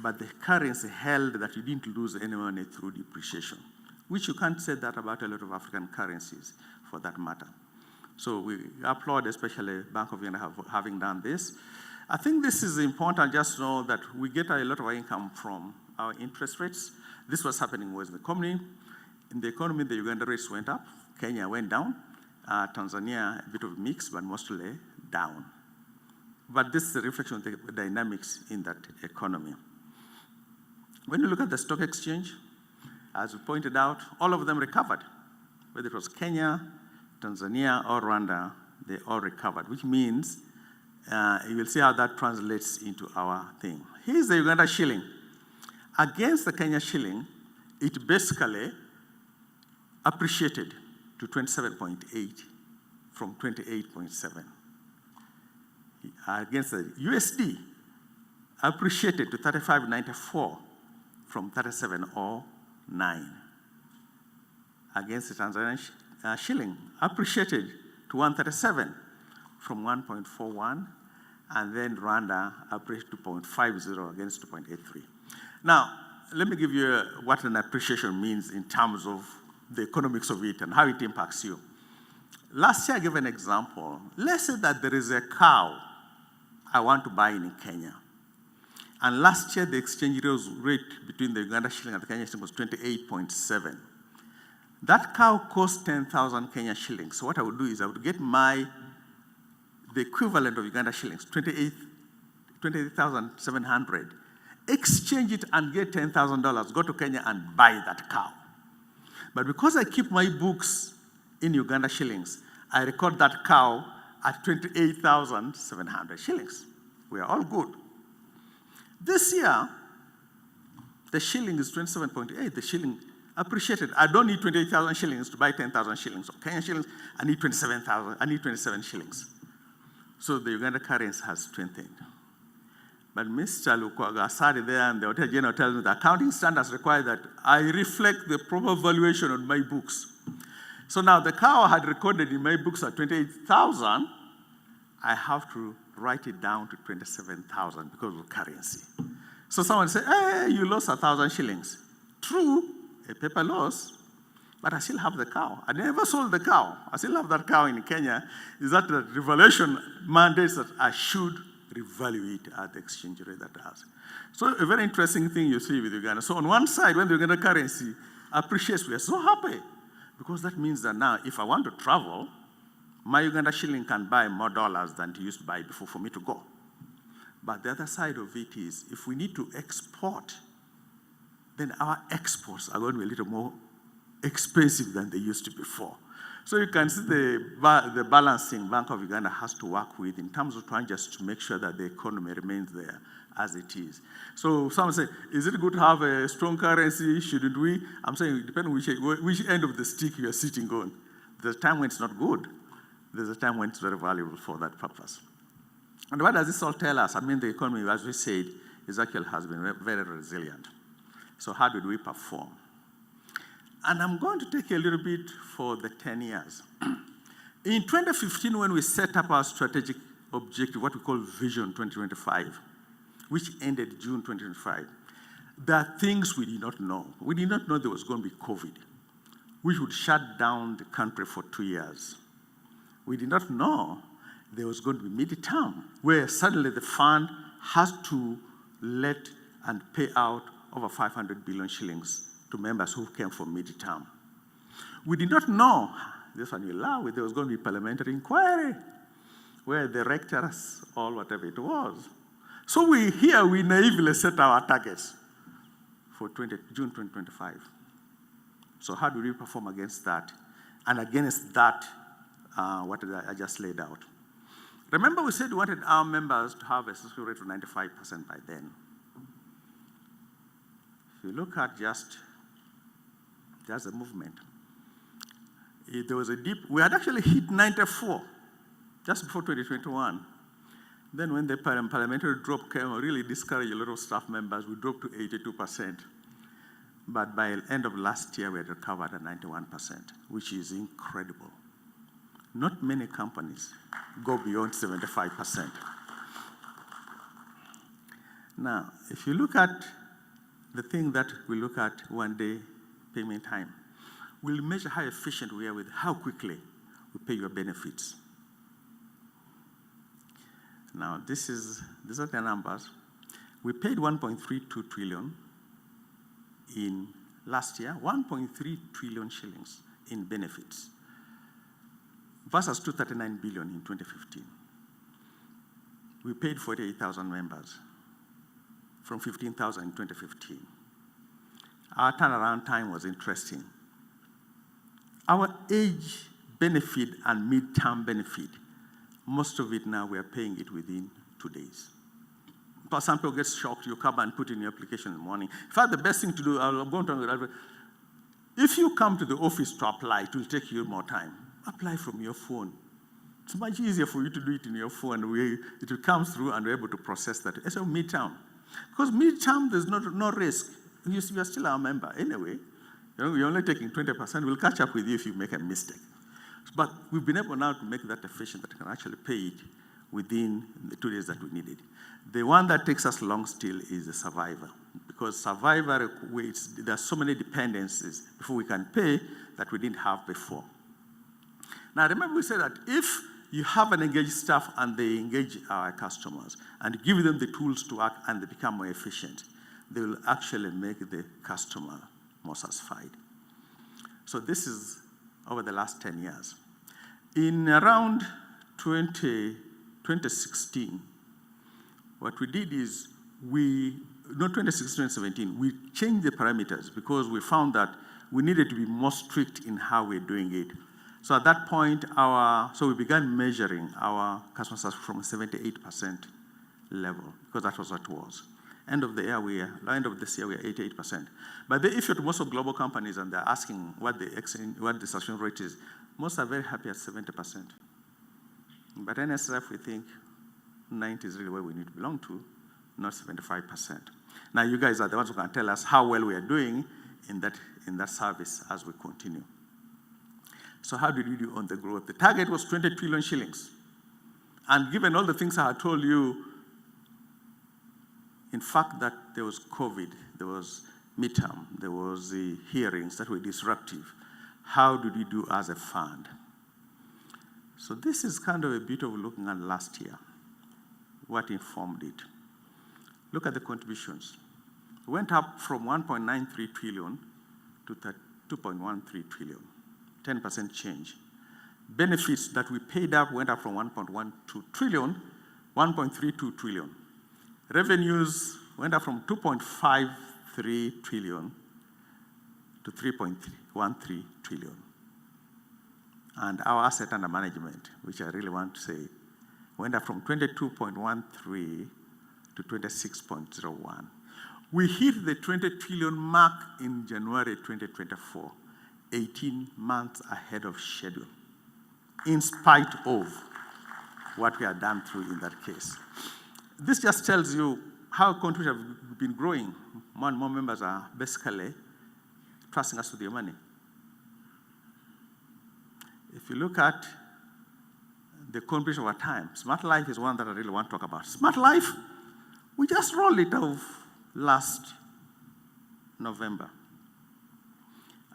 but the currency held that you didn't lose any money through depreciation, which you can't say that about a lot of African currencies for that matter. So we applaud especially Bank of Uganda having done this. I think this is important, just know that we get a lot of our income from our interest rates. This was happening with the economy. In the economy, the Uganda rates went up, Kenya went down, Tanzania a bit of a mix, but mostly down. But this is a reflection of the dynamics in that economy. When you look at the stock exchange, as we pointed out, all of them recovered. Whether it was Kenya, Tanzania, or Rwanda, they all recovered, which means you will see how that translates into our thing. Here's the Uganda shilling. Against the Kenya shilling, it basically appreciated to 27.8 from 28.7. Against the USD, appreciated to 35.94 from 37.09. Against the Tanzanian shilling, appreciated to 137 from 1.41, and then Rwanda appreciated to 2.50 against 2.83. Now, let me give you what an appreciation means in terms of the economics of it and how it impacts you. Last year, I gave an example. Let's say that there is a cow I want to buy in Kenya. And last year, the exchange rate between the Uganda shilling and the Kenya shilling was 28.7. That cow cost 10,000 Kenya shillings. So what I would do is I would get the equivalent of Uganda shillings, 28,700, exchange it and get $10,000, go to Kenya and buy that cow. But because I keep my books in Uganda shillings, I record that cow at 28,700 shillings. We are all good. This year, the shilling is 27.8. The shilling appreciated. I don't need 28,000 shillings to buy 10,000 shillings. Or Kenyan shillings, I need 27,000. I need 27 shillings. So the Uganda currency has strengthened. But Mr. Lukwaga sat there and the Hotel General tells me the accounting standards require that I reflect the proper valuation on my books. So now the cow I had recorded in my books at 28,000, I have to write it down to 27,000 because of currency. So someone said, hey, you lost 1,000 shillings. True, a paper loss, but I still have the cow. I never sold the cow. I still have that cow in Kenya. Is that the revaluation mandates that I should revalue it at the exchange rate that it has. So a very interesting thing you see with Uganda. So on one side, when the Uganda currency appreciates, we are so happy because that means that now if I want to travel, my Uganda shilling can buy more dollars than it used to buy before for me to go. But the other side of it is if we need to export, then our exports are going to be a little more expensive than they used to before. So you can see the balancing Bank of Uganda has to work with in terms of trying just to make sure that the economy remains there as it is. So some say, is it good to have a strong currency? Shouldn't we? I'm saying it depends on which end of the stick you are sitting on. There's a time when it's not good. There's a time when it's very valuable for that purpose. And what does this all tell us? I mean, the economy, as we said, actually has been very resilient. So how did we perform? And I'm going to take a little bit for the 10 years. In 2015, when we set up our strategic objective, what we call Vision 2025, which ended June 2025, there are things we did not know. We did not know there was going to be COVID, which would shut down the country for 2 years. We did not know there was going to be mid-term, where suddenly the fund has to let and pay out over 500 billion shillings to members who came for mid-term. We did not know, this one you allow it, there was going to be parliamentary inquiry, where the rectors, or whatever it was. So we naively set our targets for June 2025. So how do we perform against that? And against that, what I just laid out. Remember we said we wanted our members to have a success rate of 95% by then. If you look at just the movement, there was a dip. We had actually hit 94 just before 2021. Then when the parliamentary drop came, it really discouraged a lot of staff members. We dropped to 82%. But by the end of last year, we had recovered at 91%, which is incredible. Not many companies go beyond 75%. Now, if you look at the thing that we look at one day payment time, we'll measure how efficient we are with how quickly we pay your benefits. Now, these are the numbers. We paid 1.32 trillion in last year, 1.3 trillion shillings in benefits, versus 239 billion in 2015. We paid 48,000 members from 15,000 in 2015. Our turnaround time was interesting. Our age benefit and mid-term benefit, most of it now we are paying it within 2 days. Because some people get shocked, you come and put in your application in the morning. In fact, the best thing to do, I'll go on, if you come to the office to apply, it will take you more time. Apply from your phone. It's much easier for you to do it in your phone. It will come through and we're able to process that. It's a midterm. Because midterm, there's no risk. You are still our member anyway. You're only taking 20%. We'll catch up with you if you make a mistake. But we've been able now to make that efficient that we can actually pay it within the 2 days that we needed. The one that takes us long still is the survivor. Because survivor, there are so many dependencies before we can pay that we didn't have before. Now, remember we said that if you have an engaged staff and they engage our customers and give them the tools to act and they become more efficient, they will actually make the customer more satisfied. So this is over the last 10 years. In around 2016, what we did is not 2016, 2017, we changed the parameters because we found that we needed to be more strict in how we're doing it. So at that point, we began measuring our customer satisfaction from a 78% level, because that was what it was. End of this year, we are 88%. But if you're to most of global companies and they're asking what the satisfaction rate is, most are very happy at 70%. But NSSF, we think 90 is really where we need to belong to, not 75%. Now, you guys are the ones who can tell us how well we are doing in that service as we continue. So how did we do on the growth? The target was 20 trillion shillings. And given all the things I had told you, in fact, that there was COVID, there was midterm, there was the hearings that were disruptive, how did we do as a fund? So this is kind of a bit of looking at last year, what informed it. Look at the contributions. It went up from 1.93 trillion to 2.13 trillion, 10% change. Benefits that we paid up went up from 1.12 trillion, 1.32 trillion. Revenues went up from 2.53 trillion to 3.13 trillion. And our asset under management, which I really want to say, went up from 22.13 to 26.01. We hit the 20 trillion mark in January 2024, 18 months ahead of schedule, in spite of what we had done through in that case. This just tells you how contributions have been growing. More and more members are basically trusting us with their money. If you look at the contribution over time, Smart Life is one that I really want to talk about. Smart Life, we just rolled it off last November.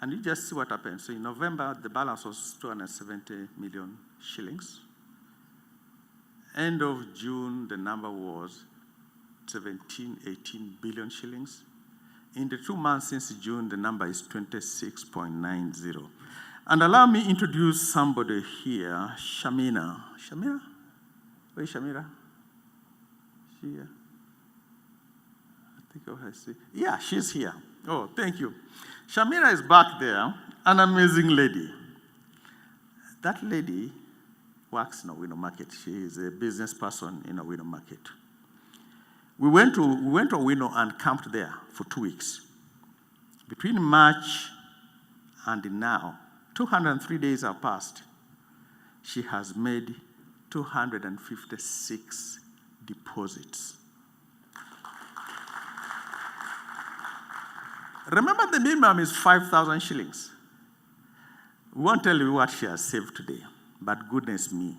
And you just see what happened. So in November, the balance was 270 million shillings. End of June, the number was 18 billion shillings. In the 2 months since June, the number is 26.90. And allow me introduce somebody here, Shamina. Shamira? Where is Shamira? She here? I think I see. Yeah, she's here. Oh, thank you. Shamira is back there, an amazing lady. That lady works in Owino Market. She is a business person in Owino Market. We went to Owino and camped there for 2 weeks. Between March and now, 203 days have passed. She has made 256 deposits. Remember, the minimum is 5,000 shillings. We won't tell you what she has saved today, but goodness me,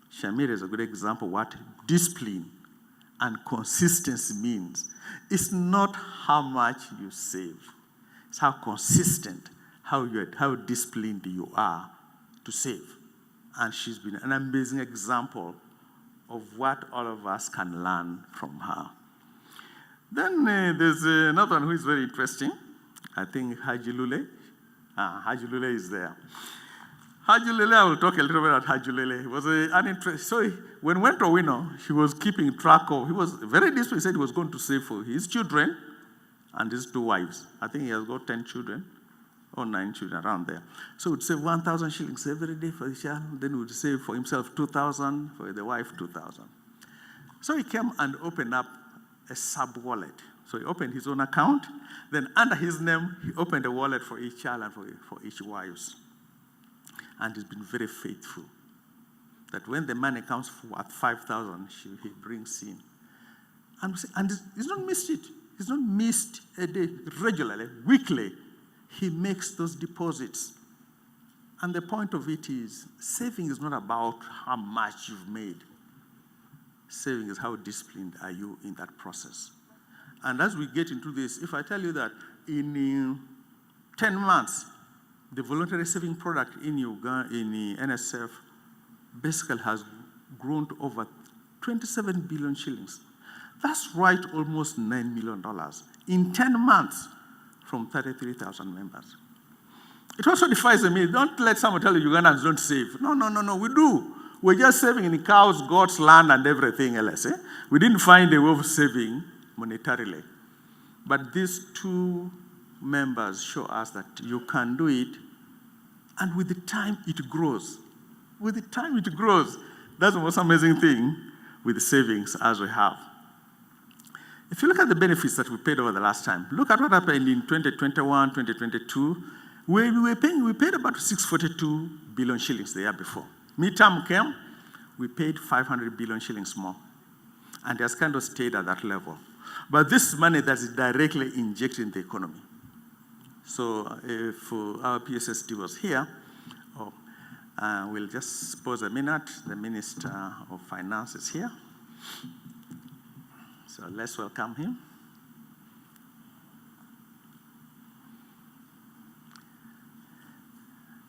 Shamir is a good example of what discipline and consistency means. It's not how much you save. It's how consistent, how disciplined you are to save. And she's been an amazing example of what all of us can learn from her. Then there's another one who is very interesting. I think Haji Lule. Haji Lule is there. Haji Lule, I will talk a little bit about Haji Lule. He was so when we went to Owino, he was keeping track of, he was very disciplined. He said he was going to save for his children and his 2 wives. I think he has got 10 children or 9 children around there. So he would save 1,000 shillings every day for the child. Then he would save for himself 2,000, for the wife 2,000. So he came and opened up a sub-wallet. So he opened his own account. Then under his name, he opened a wallet for each child and for each wife. And he's been very faithful. That when the money comes at 5,000, he brings in. And he's not missed it. He's not missed a day regularly, weekly. He makes those deposits. And the point of it is, saving is not about how much you've made. Saving is how disciplined are you in that process. And as we get into this, if I tell you that in 10 months, the voluntary saving product in Uganda, in the NSF, basically has grown to over 27 billion shillings. That's right, almost $9 million in 10 months from 33,000 members. It also defies the myth. Don't let someone tell you Ugandans don't save. No, we do. We're just saving in cows, goats, land, and everything else. We didn't find a way of saving monetarily. But these 2 members show us that you can do it, and with the time it grows. With the time it grows. That's the most amazing thing with the savings as we have. If you look at the benefits that we paid over the last time, look at what happened in 2021, 2022. We paid about 642 billion shillings the year before. Midterm came, we paid 500 billion shillings more. And it has kind of stayed at that level. But this is money that is directly injected in the economy. So if our PSSD was here, we'll just pause a minute. The Minister of Finance is here. So let's welcome him.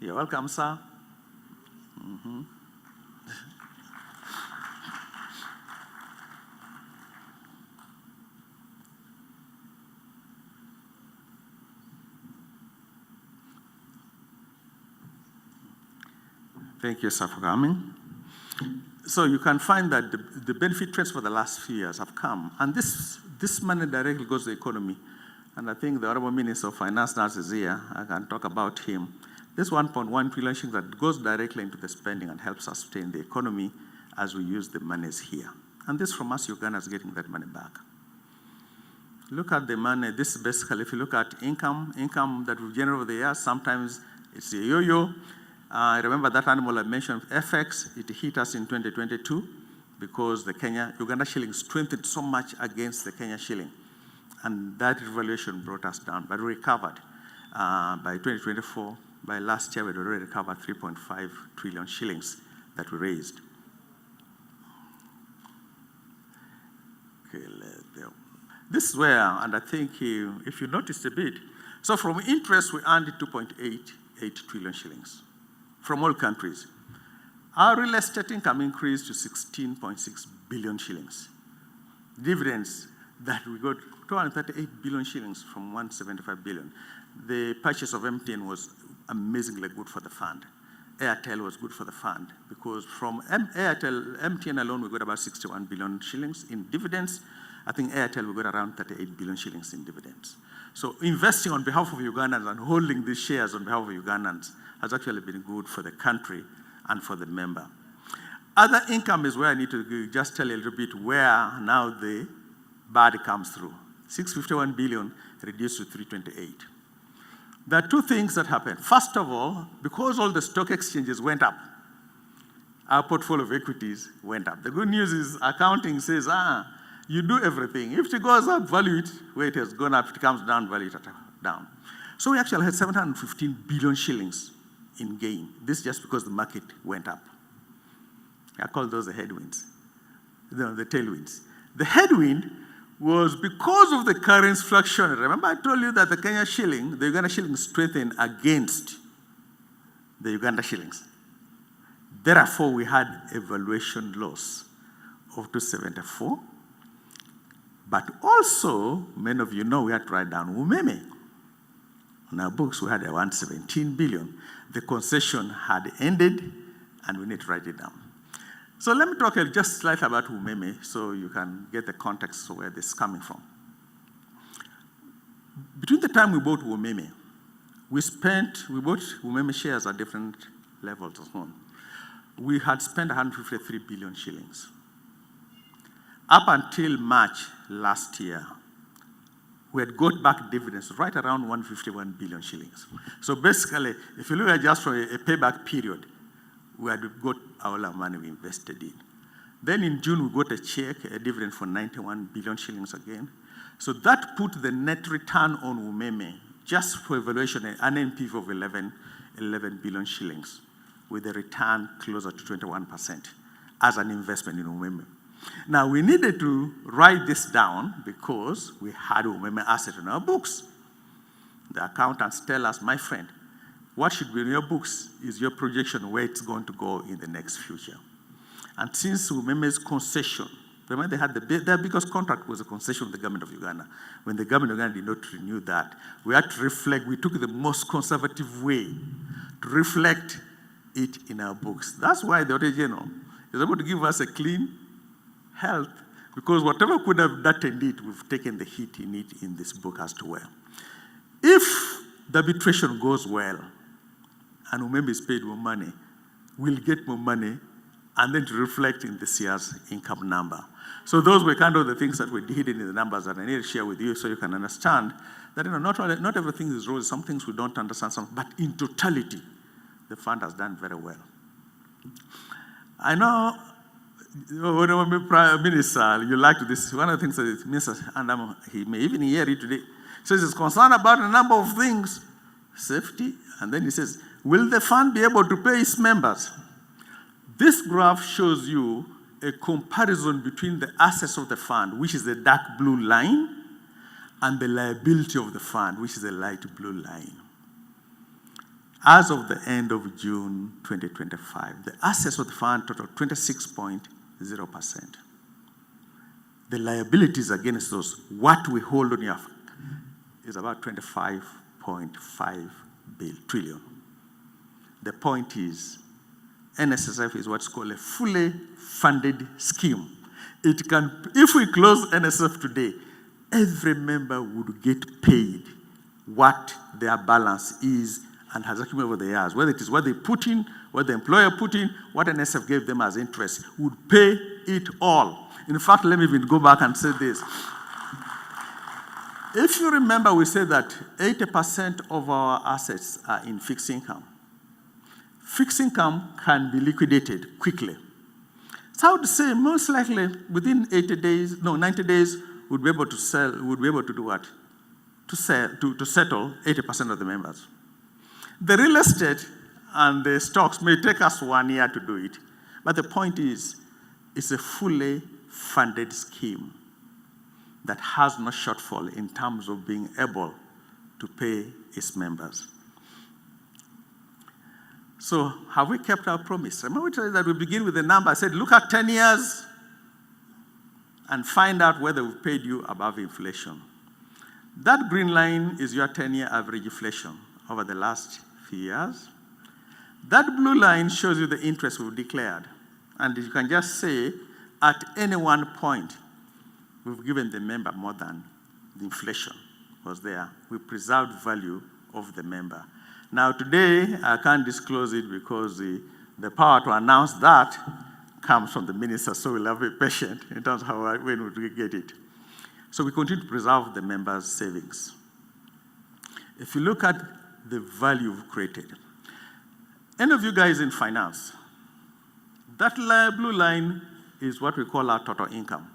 You're welcome, sir. Mm-hmm. Thank you, sir, for coming. So you can find that the benefit trends for the last few years have come, and this money directly goes to the economy. And I think the Honorable Minister of Finance now is here. I can talk about him. This 1.1 trillion shillings that goes directly into the spending and helps us sustain the economy as we use the monies here. And this from us, Ugandans getting that money back. Look at the money. This is basically, if you look at income that we've generated over the years, sometimes it's a yo-yo. I remember that animal I mentioned, FX, it hit us in 2022 because the Uganda shilling strengthened so much against the Kenya shilling. And that revaluation brought us down, but we recovered. By 2024, by last year, we had already recovered 3.5 trillion shillings that we raised. Okay, this is where, and I think if you noticed a bit, So from interest, we earned 2.88 trillion shillings from all countries. Our real estate income increased to 16.6 billion shillings. Dividends that we got 238 billion shillings from 175 billion. The purchase of MTN was amazingly good for the fund. Airtel was good for the fund because from MTN alone, we got about 61 billion shillings in dividends. I think Airtel, we got around 38 billion shillings in dividends. So investing on behalf of Ugandans and holding these shares on behalf of Ugandans has actually been good for the country and for the member. Other income is where I need to just tell you a little bit where now the bad comes through. 651 billion reduced to 328. There are two things that happened. First of all, because all the stock exchanges went up, our portfolio of equities went up. The good news is accounting says, you do everything. If it goes up, value it where it has gone up. If it comes down, value it down. So we actually had 715 billion shillings in gain. This just because the market went up. I call those the headwinds, the tailwinds. The headwind was because of the currency fluctuation. Remember I told you that the Kenya shilling, the Uganda shilling strengthened against the Uganda shillings. Therefore, we had a valuation loss of 274. But also, many of you know we had to write down Umeme. On our books, we had a 117 billion. The concession had ended, and we need to write it down. So let me talk just slightly about Umeme so you can get the context of where this is coming from. Between the time we bought Umeme, we bought Umeme shares at different levels as well. We had spent 153 billion shillings. Up until March last year, we had got back dividends right around 151 billion shillings. So basically, if you look at just for a payback period, we had got all our money we invested in. Then in June, we got a check, a dividend for 91 billion shillings again. So that put the net return on Umeme, just for evaluation, an NPV of 11 billion shillings, with a return closer to 21% as an investment in Umeme. Now, we needed to write this down because we had Umeme asset in our books. The accountants tell us, my friend, what should be in your books is your projection where it's going to go in the next future. And since Umeme's concession, remember they had their biggest contract was a concession with the government of Uganda. When the government of Uganda did not renew that, we had to reflect, we took the most conservative way to reflect it in our books. That's why the Auditor General is able to give us a clean health, because whatever could have darkened it, we've taken the hit in it in this book as to well. If the arbitration goes well, and Umeme is paid more money, we'll get more money, and then to reflect in this year's income number. So those were kind of the things that were hidden in the numbers that I need to share with you so you can understand that not everything is rosy. Some things we don't understand, but in totality, the fund has done very well. I know, Prime Minister, you like this. One of the things that the Minister, and he may even hear it today, says he's concerned about a number of things, safety, and then he says, will the fund be able to pay its members? This graph shows you a comparison between the assets of the fund, which is the dark blue line, and the liability of the fund, which is the light blue line. As of the end of June 2025, the assets of the fund total 26.0%. The liabilities against those, what we hold on your is about 25.5 trillion. The point is, NSSF is what's called a fully funded scheme. It can, if we close NSSF today, every member would get paid what their balance is and has accumulated over the years, whether it is what they put in, what the employer put in, what NSSF gave them as interest, would pay it all. In fact, let me even go back and say this. If you remember, we said that 80% of our assets are in fixed income. Fixed income can be liquidated quickly. So I would say most likely within 90 days, we'd be able to sell, we'd be able to do what? To settle 80% of the members. The real estate and the stocks may take us 1 year to do it, but the point is, it's a fully funded scheme that has no shortfall in terms of being able to pay its members. So have we kept our promise? Remember we told you that we begin with the number. I said, look at 10 years and find out whether we've paid you above inflation. That green line is your 10-year average inflation over the last few years. That blue line shows you the interest we've declared. And you can just say, at any one point, we've given the member more than the inflation was there. We preserved value of the member. Now today, I can't disclose it because the power to announce that comes from the minister, so we'll have to be patient in terms of when we get it. So we continue to preserve the members' savings. If you look at the value we've created, any of you guys in finance, that blue line is what we call our total income,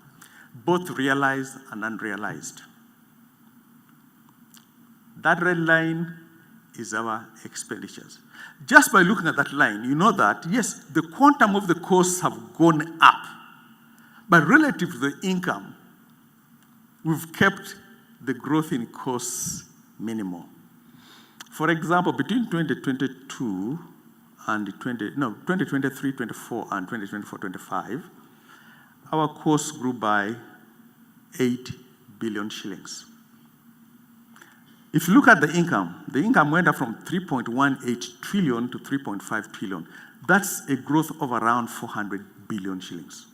both realized and unrealized. That red line is our expenditures. Just by looking at that line, you know that, yes, the quantum of the costs have gone up, but relative to the income, we've kept the growth in costs minimal. For example, between 2022 and 2023, 24, and 2024, 25, our costs grew by 8 billion shillings. If you look at the income went up from 3.18 trillion to 3.5 trillion. That's a growth of around 400 billion shillings.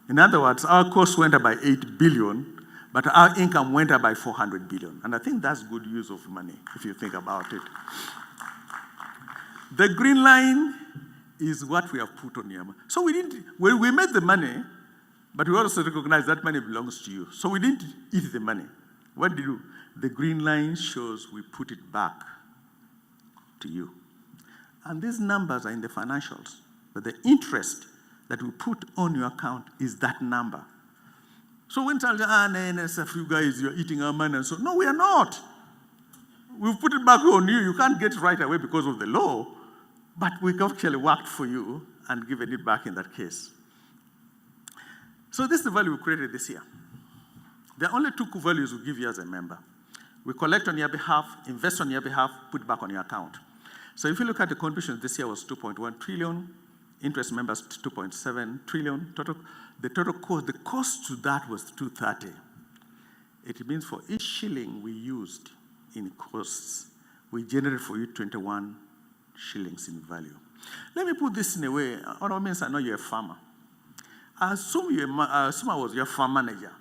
In other words, our costs went up by 8 billion, but our income went up by 400 billion. And I think that's good use of money, if you think about it. The green line is what we have put on here. So we made the money, but we also recognize that money belongs to you. So we didn't eat the money. What did we do? The green line shows we put it back to you. And these numbers are in the financials. But the interest that we put on your account is that number. So when someone says, NSSF, you guys, you're eating our money, and so, no, we are not. We've put it back on you. You can't get it right away because of the law, but we actually worked for you and given it back in that case. So this is the value we created this year. There are only two values we give you as a member. We collect on your behalf, invest on your behalf, put back on your account. So if you look at the contribution this year was 2.1 trillion, interest members 2.7 trillion. The cost to that was 230. It means for each shilling we used in costs, we generated for you 21 shillings in value. Let me put this in a way, honorable minister, I know you're a farmer. I assume I was your farm manager.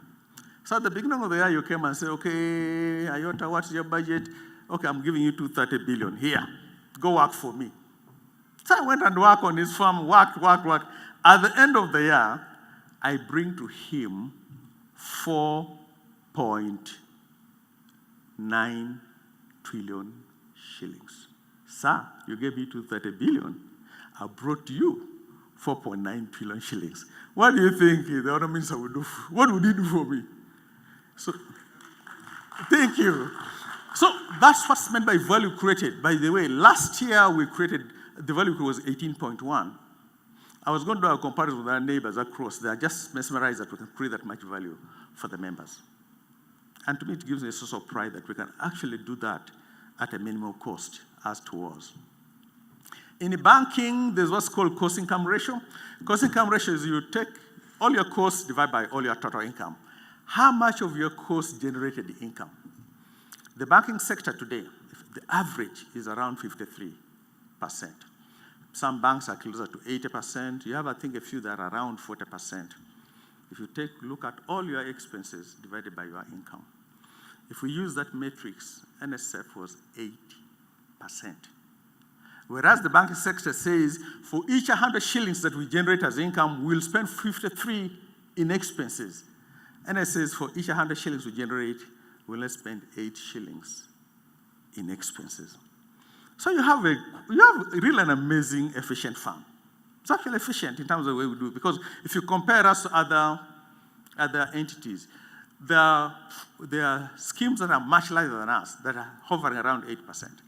So at the beginning of the year, you came and said, okay, Ayota, what's your budget? Okay, I'm giving you 230 billion. Here, go work for me. So I went and worked on his farm, worked. At the end of the year, I bring to him 4.9 trillion shillings. Sir, you gave me 230 billion. I brought you 4.9 trillion shillings. What do you think the other minister would do? What would he do for me? So, thank you. So that's what's meant by value created. By the way, last year we created, the value was 18.1. I was going to do a comparison with our neighbors across. They are just mesmerized that we can create that much value for the members. And to me, it gives me a source of pride that we can actually do that at a minimal cost, as to us. In banking, there's what's called cost-income ratio. Cost-income ratio is you take all your costs divided by all your total income. How much of your costs generated the income? The banking sector today, the average is around 53%. Some banks are closer to 80%. You have, I think, a few that are around 40%. If you take a look at all your expenses divided by your income, if we use that matrix, NSSF was 80%. Whereas the banking sector says, for each 100 shillings that we generate as income, we'll spend 53 in expenses. And it says, for each 100 shillings we generate, we'll spend 8 shillings in expenses. So you have really an amazing, efficient firm. It's actually efficient in terms of the way we do it, because if you compare us to other entities, there are schemes that are much larger than us that are hovering around 8%.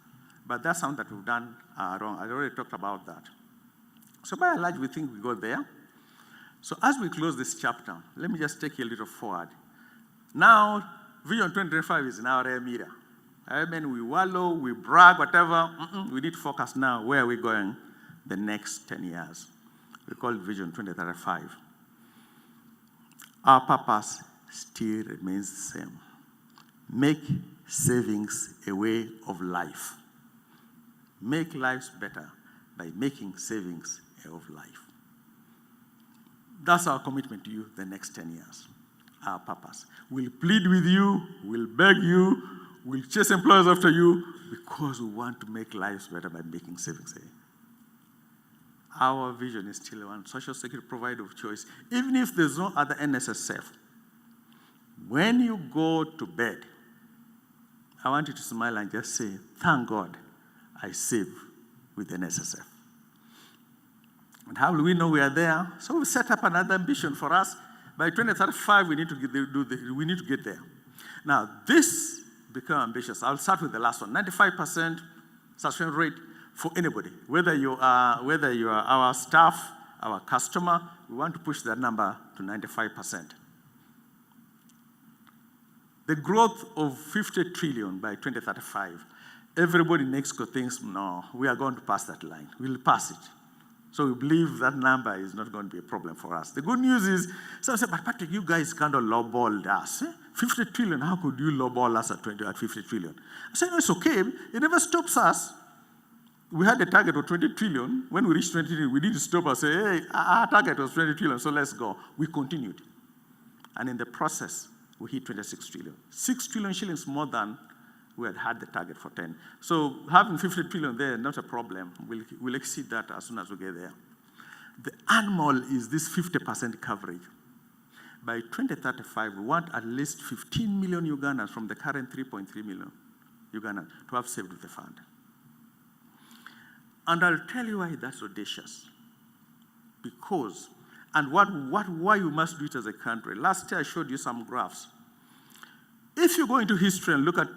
But that's something that we've done wrong. I already talked about that. So by and large, we think we got there. So as we close this chapter, let me just take you a little forward. Now, Vision 2025 is in our rear mirror. I mean, we wallow, we brag, whatever. We need to focus now. Where are we going the next 10 years? We call it Vision 2035. Our purpose still remains the same. Make savings a way of life. Make lives better by making savings a way of life. That's our commitment to you the next 10 years. Our purpose. We'll plead with you, we'll beg you, we'll chase employers after you because we want to make lives better by making savings. Our vision is still one social security provider of choice, even if there's no other NSSF. When you go to bed, I want you to smile and just say, thank God I save with NSSF. And how do we know we are there? So we set up another ambition for us. By 2035, we need to get there. Now, this become ambitious. I'll start with the last one. 95% subscription rate for anybody, whether you are our staff, our customer. We want to push that number to 95%. The growth of 50 trillion by 2035. Everybody in Mexico thinks, no, we are going to pass that line. We'll pass it. So we believe that number is not going to be a problem for us. The good news is, some say, but Patrick, you guys kind of lowballed us. 50 trillion, how could you lowball us at 50 trillion? I said, no, it's okay. It never stops us. We had a target of 20 trillion. When we reached 20 trillion, we didn't stop and say, hey, our target was 20 trillion, so let's go. We continued. And in the process, we hit 26 trillion. 6 trillion shillings more than we had the target for 10. So having 50 trillion there, not a problem. We'll exceed that as soon as we get there. The animal is this 50% coverage. By 2035, we want at least 15 million Ugandans from the current 3.3 million Ugandans to have saved with the fund. And I'll tell you why that's audacious. Because, and why you must do it as a country. Last year I showed you some graphs. If you go into history and look at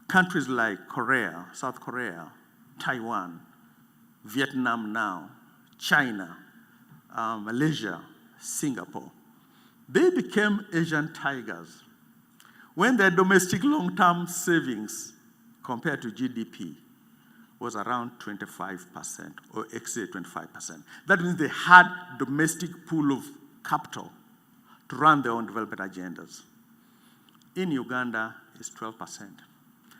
countries like Korea, South Korea, Taiwan, Vietnam now, China, Malaysia, Singapore, they became Asian tigers when their domestic long-term savings compared to GDP was around 25% or exceeded 25%. That means they had domestic pool of capital to run their own development agendas. In Uganda, it's 12%.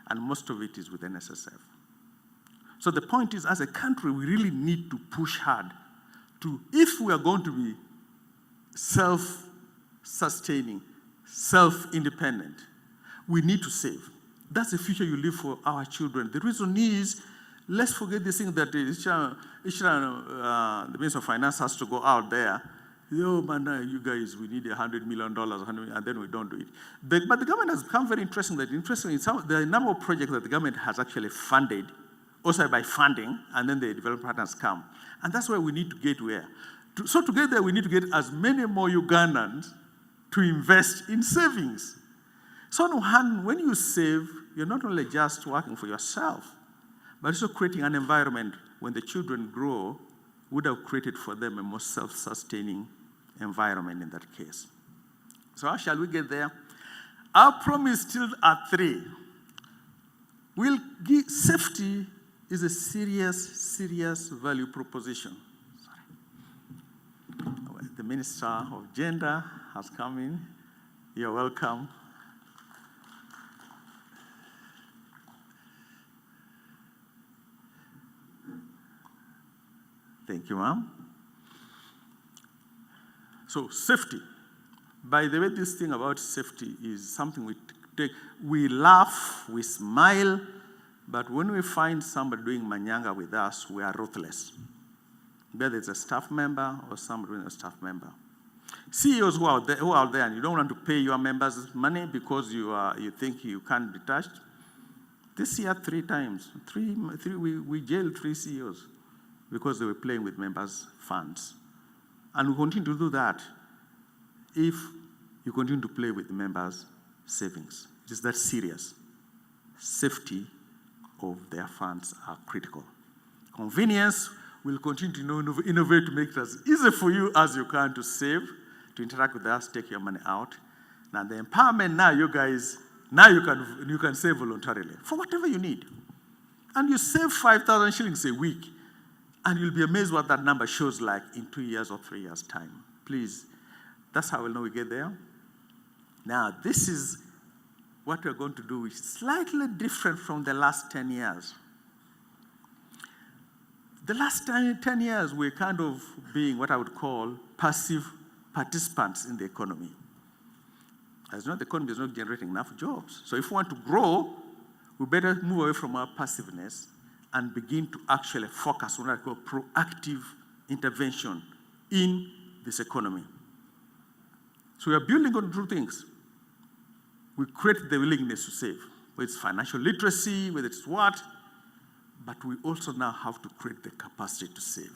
And most of it is with NSSF. So the point is, as a country, we really need to push hard to, if we are going to be self-sustaining, self-independent, we need to save. That's the future you leave for our children. The reason is, let's forget this thing that the Minister of Finance has to go out there. Oh, man, you guys, we need $100 million, and then we don't do it. But the government has become very interesting. The number of projects that the government has actually funded, also by funding, and then the development partners come. And that's why we need to get where. So to get there, we need to get as many more Ugandans to invest in savings. So on one hand, when you save, you're not only just working for yourself, but also creating an environment when the children grow, would have created for them a more self-sustaining environment in that case. So how shall we get there? Our promise still are 3. Safety is a serious value proposition. Sorry. The Minister of Gender has come in. You're welcome. Thank you, ma'am. So safety. By the way, this thing about safety is something we take. We laugh, we smile, but when we find somebody doing manyanga with us, we are ruthless. Whether it's a staff member or somebody a staff member. CEOs who are out there and you don't want to pay your members money because you think you can't be touched. This year, 3 times. We jailed 3 CEOs. Because they were playing with members' funds. And we continue to do that if you continue to play with members' savings. It is that serious. Safety of their funds are critical. Convenience will continue to innovate to make it as easy for you as you can to save, to interact with us, take your money out. Now the empowerment now, you guys, Now you can save voluntarily for whatever you need. And you save 5,000 shillings a week, and you'll be amazed what that number shows like in 2 years or 3 years' time. Please, that's how we'll know we get there. Now, this is what we're going to do, which is slightly different from the last 10 years. The last 10 years, we're kind of being what I would call passive participants in the economy. As you know, the economy is not generating enough jobs. So if we want to grow, we better move away from our passiveness and begin to actually focus on what I call proactive intervention in this economy. So we are building on two things. We create the willingness to save, whether it's financial literacy, whether it's what, but we also now have to create the capacity to save.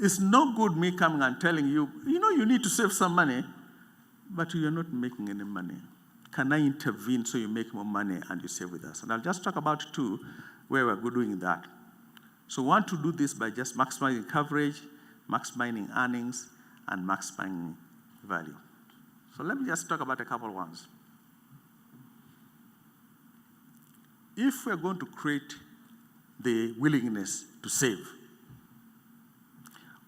It's no good me coming and telling you, you need to save some money, but you're not making any money. Can I intervene so you make more money and you save with us? And I'll just talk about two where we're doing that. So we want to do this by just maximizing coverage, maximizing earnings, and maximizing value. So let me just talk about a couple of ones. If we're going to create the willingness to save,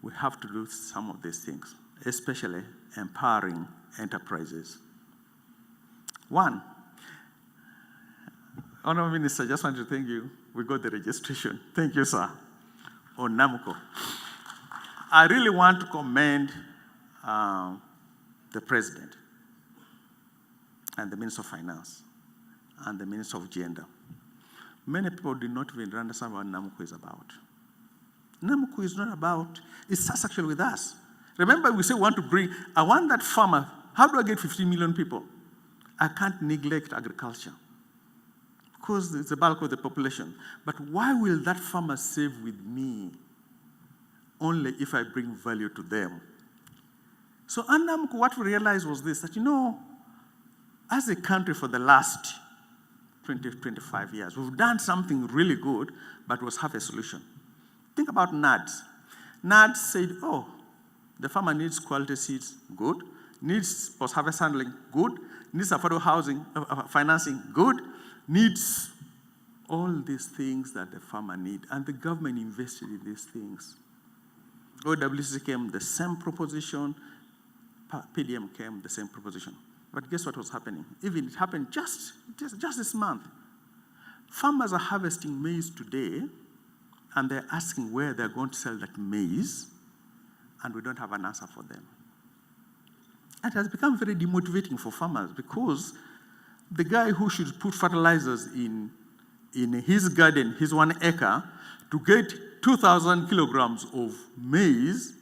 we have to do some of these things, especially empowering enterprises. One, Honorable Minister, I just want to thank you. We got the registration. Thank you, sir, on NAMCO. I really want to commend the President and the Minister of Finance and the Minister of Gender. Many people do not even understand what NAMCO is about. NAMCO is not about, it starts actually with us. Remember, we say we want to bring, I want that farmer, how do I get 15 million people? I can't neglect agriculture because it's the bulk of the population. But why will that farmer save with me? Only if I bring value to them. So at NAMCO, what we realized was this, that as a country for the last 20, 25 years, we've done something really good, but was half a solution. Think about NADS. NADS said, the farmer needs quality seeds, good. Needs post-harvest handling, good. Needs affordable housing, financing, good. Needs all these things that the farmer needs. And the government invested in these things. OWC came the same proposition. PDM came the same proposition. But guess what was happening? Even it happened just this month. Farmers are harvesting maize today, and they're asking where they're going to sell that maize, and we don't have an answer for them. It has become very demotivating for farmers because the guy who should put fertilizers in his garden, his 1 acre, to get 2,000 kilograms of maize,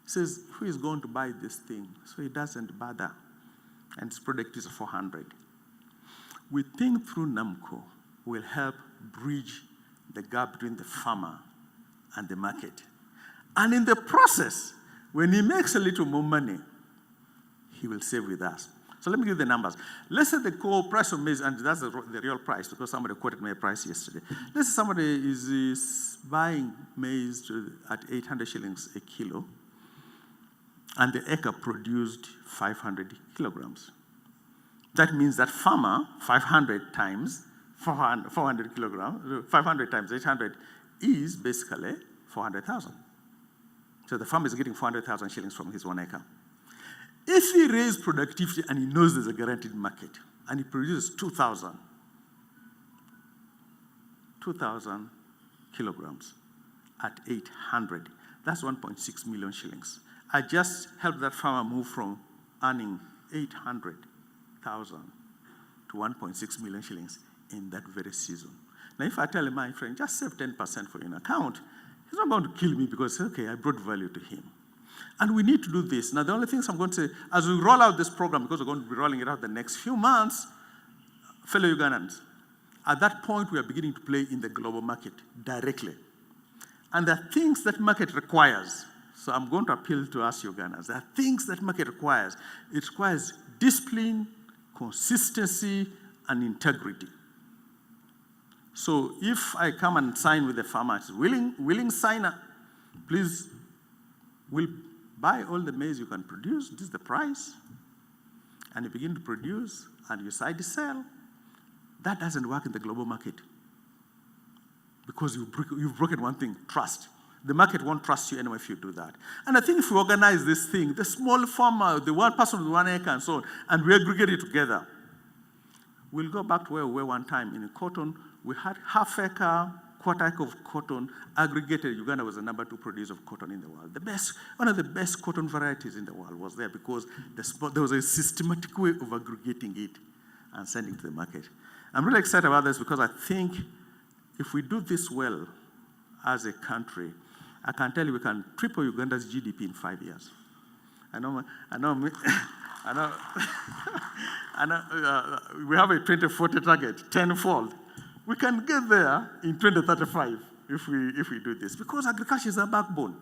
says, who is going to buy this thing? So he doesn't bother. And his product is 400. We think through NAMCO will help bridge the gap between the farmer and the market. And in the process, when he makes a little more money, he will save with us. So let me give you the numbers. Let's say the core price of maize, and that's the real price because somebody quoted my price yesterday. Let's say somebody is buying maize at 800 shillings a kilo, and the acre produced 500 kilograms. That means that farmer, 500 times 400 kilograms, 500 times 800 is basically 400,000. So the farmer is getting 400,000 shillings from his 1 acre. If he raises productivity and he knows there's a guaranteed market, and he produces 2,000 kilograms at 800, that's 1.6 million shillings. I just helped that farmer move from earning 800,000 to 1.6 million shillings in that very season. Now, if I tell my friend, just save 10% for your account, he's not going to kill me because, okay, I brought value to him. And we need to do this. Now, the only things I'm going to say, as we roll out this program, because we're going to be rolling it out the next few months, fellow Ugandans, at that point, we are beginning to play in the global market directly. And there are things that market requires. So I'm going to appeal to us Ugandans. There are things that market requires. It requires discipline, consistency, and integrity. So if I come and sign with the farmer, it's willing signer, please, we'll buy all the maize you can produce. This is the price. And you begin to produce, and you decide to sell. That doesn't work in the global market because you've broken one thing, trust. The market won't trust you anymore if you do that. And I think if we organize this thing, the small farmer, the one person with 1 acre and so on, and we aggregate it together, we'll go back to where we were one time. In cotton, we had half acre, quarter acre of cotton aggregated. Uganda was the number 2 producer of cotton in the world. One of the best cotton varieties in the world was there because there was a systematic way of aggregating it and sending it to the market. I'm really excited about this because I think if we do this well as a country, I can tell you we can triple Uganda's GDP in 5 years. We have a 2040 target, tenfold. We can get there in 2035 if we do this, because agriculture is our backbone.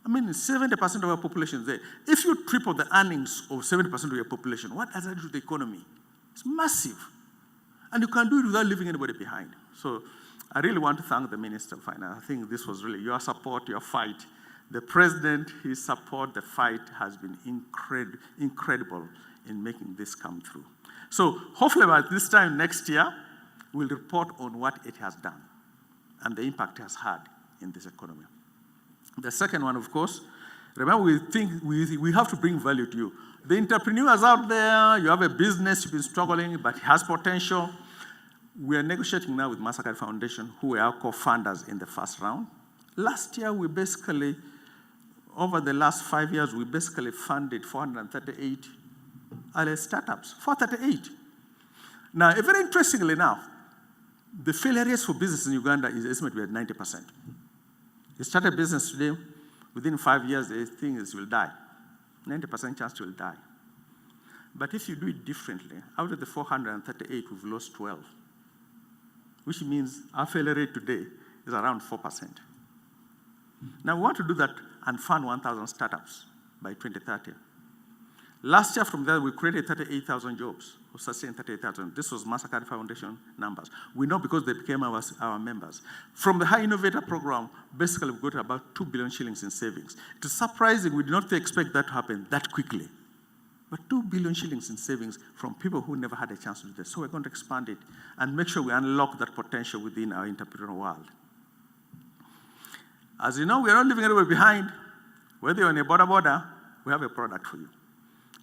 I mean, 70% of our population is there. If you triple the earnings of 70% of your population, what does that do to the economy? It's massive. And you can do it without leaving anybody behind. So I really want to thank the Minister of Finance. I think this was really your support, your fight. The President, his support, the fight has been incredible in making this come through. So hopefully by this time next year, we'll report on what it has done and the impact it has had in this economy. The second one, of course, remember we think we have to bring value to you. The entrepreneurs out there, you have a business, you've been struggling, but it has potential. We are negotiating now with Mastercard Foundation, who were our co-funders in the first round. Last year, over the last 5 years, we basically funded 438 early startups. 438. Now, very interestingly now, the failure rates for business in Uganda is estimated to be at 90%. You start a business today, within 5 years, the thing is will die. 90% chance it will die. But if you do it differently, out of the 438, we've lost 12. Which means our failure rate today is around 4%. Now we want to do that and fund 1,000 startups by 2030. Last year from there, we created 38,000 jobs, or sustained 38,000. This was Mastercard Foundation numbers. We know because they became our members. From the High Innovator Program, basically we got about 2 billion shillings in savings. It is surprising, we did not expect that to happen that quickly. But 2 billion shillings in savings from people who never had a chance to do this. So we're going to expand it and make sure we unlock that potential within our entrepreneurial world. As you know, we are not leaving anybody behind. Whether you're on a border, we have a product for you.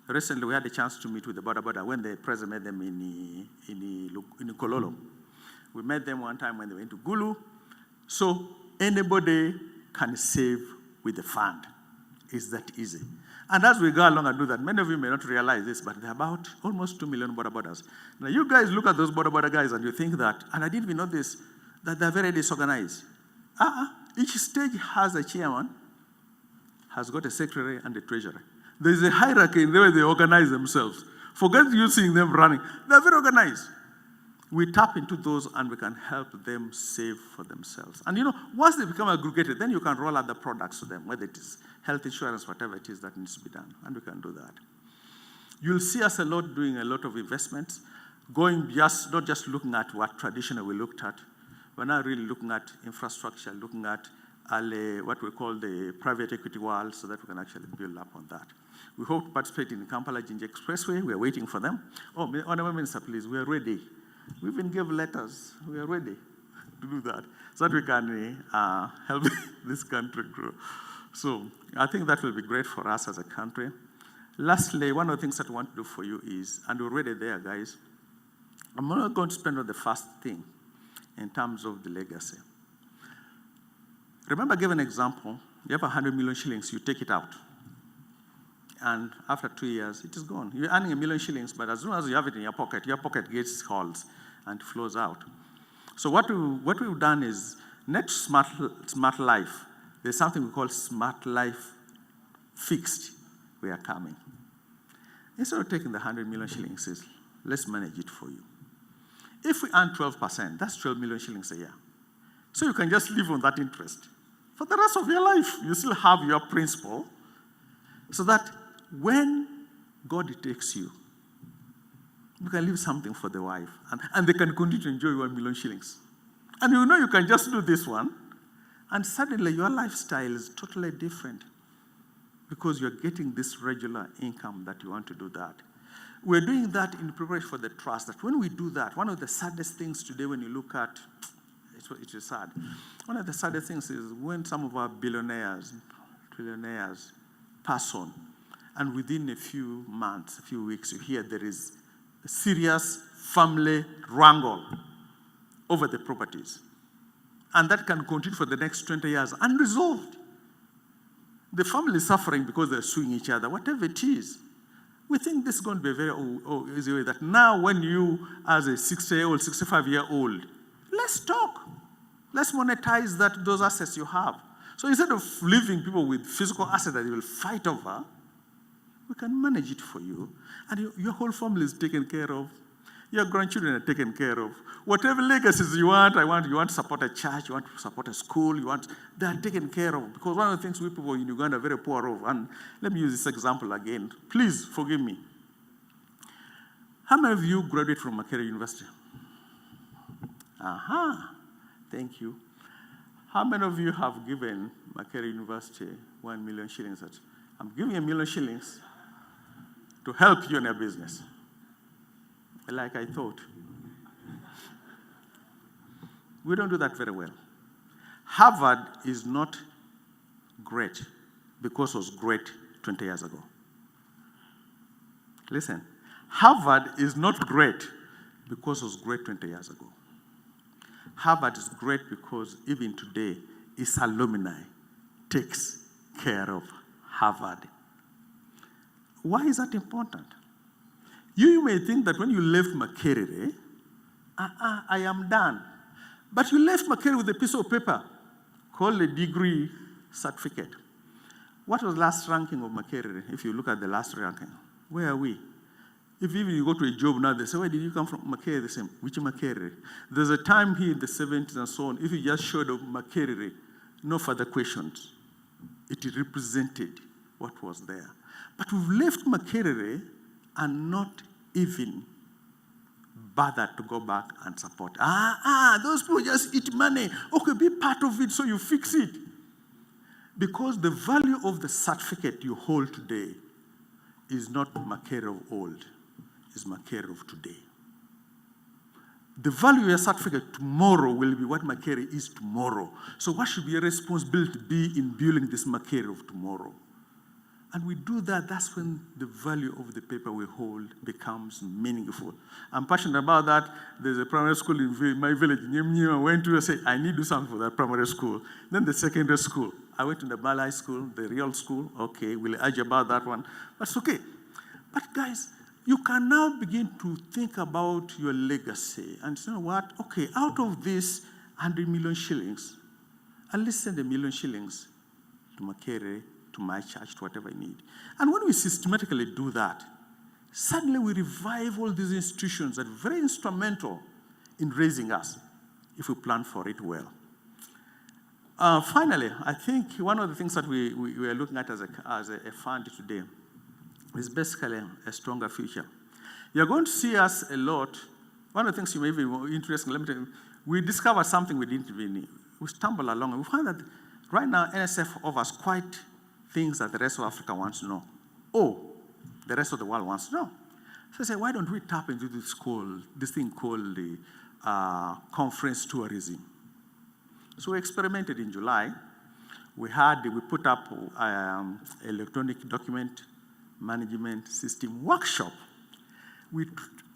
Recently, we had a chance to meet with the border when the president met them in Kololo. We met them one time when they went to Gulu. So anybody can save with the fund. It's that easy. And as we go along and do that, many of you may not realize this, but there are about almost 2 million border-borders. Now, you guys look at those border guys and you think that, and I didn't even know this, that they're very disorganized. Each stage has a chairman, has got a secretary and a treasurer. There's a hierarchy in the way they organize themselves. Forget you seeing them running. They're very organized. We tap into those and we can help them save for themselves. And once they become aggregated, then you can roll out the products to them, whether it is health insurance, whatever it is that needs to be done, and we can do that. You'll see us doing a lot of investments, not just looking at what traditionally we looked at. We're now really looking at infrastructure, looking at what we call the private equity world, so that we can actually build up on that. We hope to participate in the Kampala-Jinja Expressway. We are waiting for them. Oh, Honorable Minister, please, we are ready. We even gave letters. We are ready to do that, so that we can help this country grow. So I think that will be great for us as a country. Lastly, one of the things that I want to do for you is, and we're already there, guys, I'm not going to spend on the first thing in terms of the legacy. Remember, I gave an example. You have 100 million shillings, you take it out. And after 2 years, it is gone. You're earning 1 million shillings, but as soon as you have it in your pocket gets holes and flows out. So what we've done is, next Smart Life, there's something we call Smart Life Fixed. We are coming. Instead of taking the 100 million shillings, let's manage it for you. If we earn 12%, that's 12 million shillings a year. So you can just live on that interest. For the rest of your life, you still have your principal, so that when God takes you, you can leave something for the wife, and they can continue to enjoy 1 million shillings. And you can just do this one, and suddenly your lifestyle is totally different because you're getting this regular income that you want to do that. We're doing that in preparation for the trust. That when we do that, one of the saddest things today when you look at, it is sad. One of the saddest things is when some of our billionaires, trillionaires pass on, and within a few months, a few weeks, you hear there is a serious family wrangle over the properties. And that can continue for the next 20 years unresolved. The family is suffering because they're suing each other, whatever it is. We think this is going to be a very easy way that now when you, as a 60-year-old, 65-year-old, let's talk. Let's monetize those assets you have. So instead of leaving people with physical assets that they will fight over, we can manage it for you. And your whole family is taken care of. Your grandchildren are taken care of. Whatever legacies you want to support a church, you want to support a school, they are taken care of. Because one of the things we people in Uganda are very poor of, and let me use this example again. Please forgive me. How many of you graduated from Makerere University? Thank you. How many of you have given Makerere University 1 million shillings? I'm giving $1 million to help you in your business. Like I thought. We don't do that very well. Harvard is not great because it was great 20 years ago. Listen, Harvard is not great because it was great 20 years ago. Harvard is great because even today, its alumni takes care of Harvard. Why is that important? You may think that when you left Makerere, I am done. But you left Makerere with a piece of paper called a degree certificate. What was the last ranking of Makerere? If you look at the last ranking, where are we? If even you go to a job now, they say, where did you come from? Makerere. They say, which Makerere? There's a time here in the 70s and so on, if you just showed up Makerere, no further questions. It represented what was there. But we've left Makerere and not even bothered to go back and support. Those people just eat money. Okay, be part of it so you fix it. Because the value of the certificate you hold today is not Makerere of old, it's Makerere of today. The value of your certificate tomorrow will be what Makerere is tomorrow. So what should your responsibility be in building this Makerere of tomorrow? And we do that, that's when the value of the paper we hold becomes meaningful. I'm passionate about that. There's a primary school in my village. I went to say, I need to do something for that primary school. Then the secondary school. I went to the Malay school, the real school. Okay, we'll argue about that one. But it's okay. But guys, you can now begin to think about your legacy. And you know what? Okay, out of this 100 million shillings, I'll least send $1 million shillings to Makerere, to my church, to whatever I need. And when we systematically do that, suddenly we revive all these institutions that are very instrumental in raising us, if we plan for it well. Finally, I think one of the things that we are looking at as a fund today is basically a stronger future. You're going to see us a lot. One of the things you may be interested in, we discovered something we didn't even, we stumbled along, and we found that right now NSF offers quite things that the rest of Africa wants to know. The rest of the world wants to know. So I said, why don't we tap into this thing called the conference tourism? So we experimented in July. We put up electronic document management system workshop. We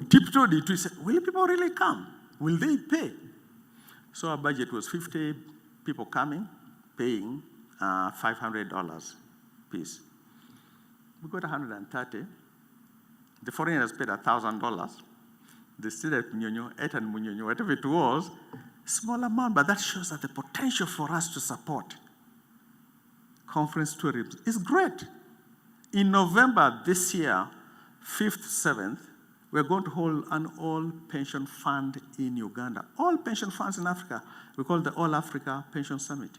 tiptoed it. We said, will people really come? Will they pay? So our budget was 50 people coming, paying $500 piece. We got 130. The foreigners paid $1,000. They stayed at Munyonyo, ate at Munyonyo, whatever it was, small amount, but that shows that the potential for us to support conference tourism is great. In November this year, 5th, 7th, we're going to hold an all pension fund in Uganda. All pension funds in Africa, we call it the All Africa Pension Summit.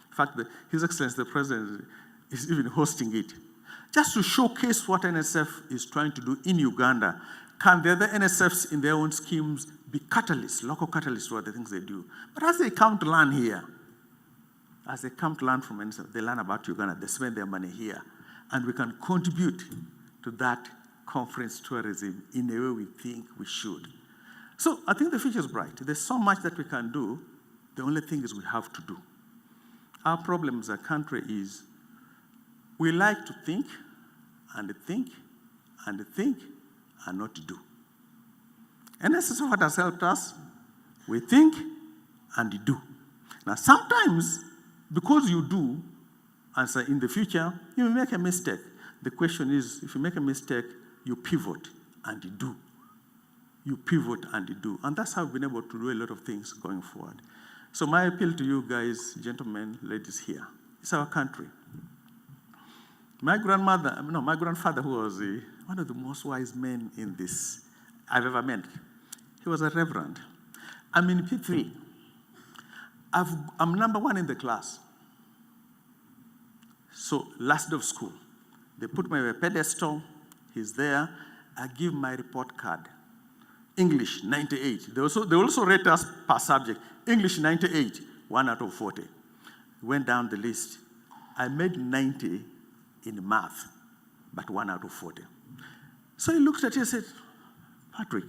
In fact, His Excellency the President is even hosting it. Just to showcase what NSF is trying to do in Uganda. Can the other NSFs in their own schemes be catalysts, local catalysts for the things they do? But as they come to learn here, as they come to learn from NSF, they learn about Uganda, they spend their money here, and we can contribute to that conference tourism in a way we think we should. So I think the future is bright. There's so much that we can do. The only thing is we have to do. Our problem as a country is we like to think and think and think and not do. And this is what has helped us. We think and do. Now sometimes, because you do, as in the future, you may make a mistake. The question is, if you make a mistake, you pivot and you do. You pivot and you do. And that's how we've been able to do a lot of things going forward. So my appeal to you guys, gentlemen, ladies here, it's our country. My grandfather, who was one of the most wise men in this I've ever met, he was a reverend. I'm in P3. I'm number 1 in the class. So last day of school, they put me on a pedestal. He's there. I give my report card. English, 98. They also rate us per subject. English, 98, 1 out of 40. Went down the list. I made 90 in math, but 1 out of 40. So he looked at me and said, Patrick,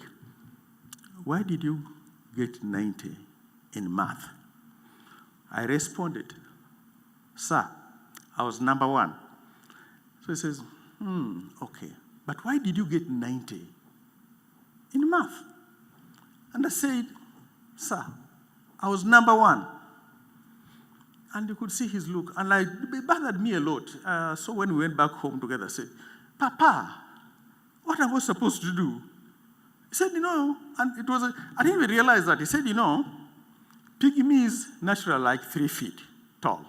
why did you get 90 in math? I responded, sir, I was number 1. So he says, okay, but why did you get 90 in math? And I said, sir, I was number 1. And you could see his look, and it bothered me a lot. So when we went back home together, I said, Papa, what am I supposed to do? He said, and it was, I didn't even realize that. He said, pygmies natural like 3 feet tall.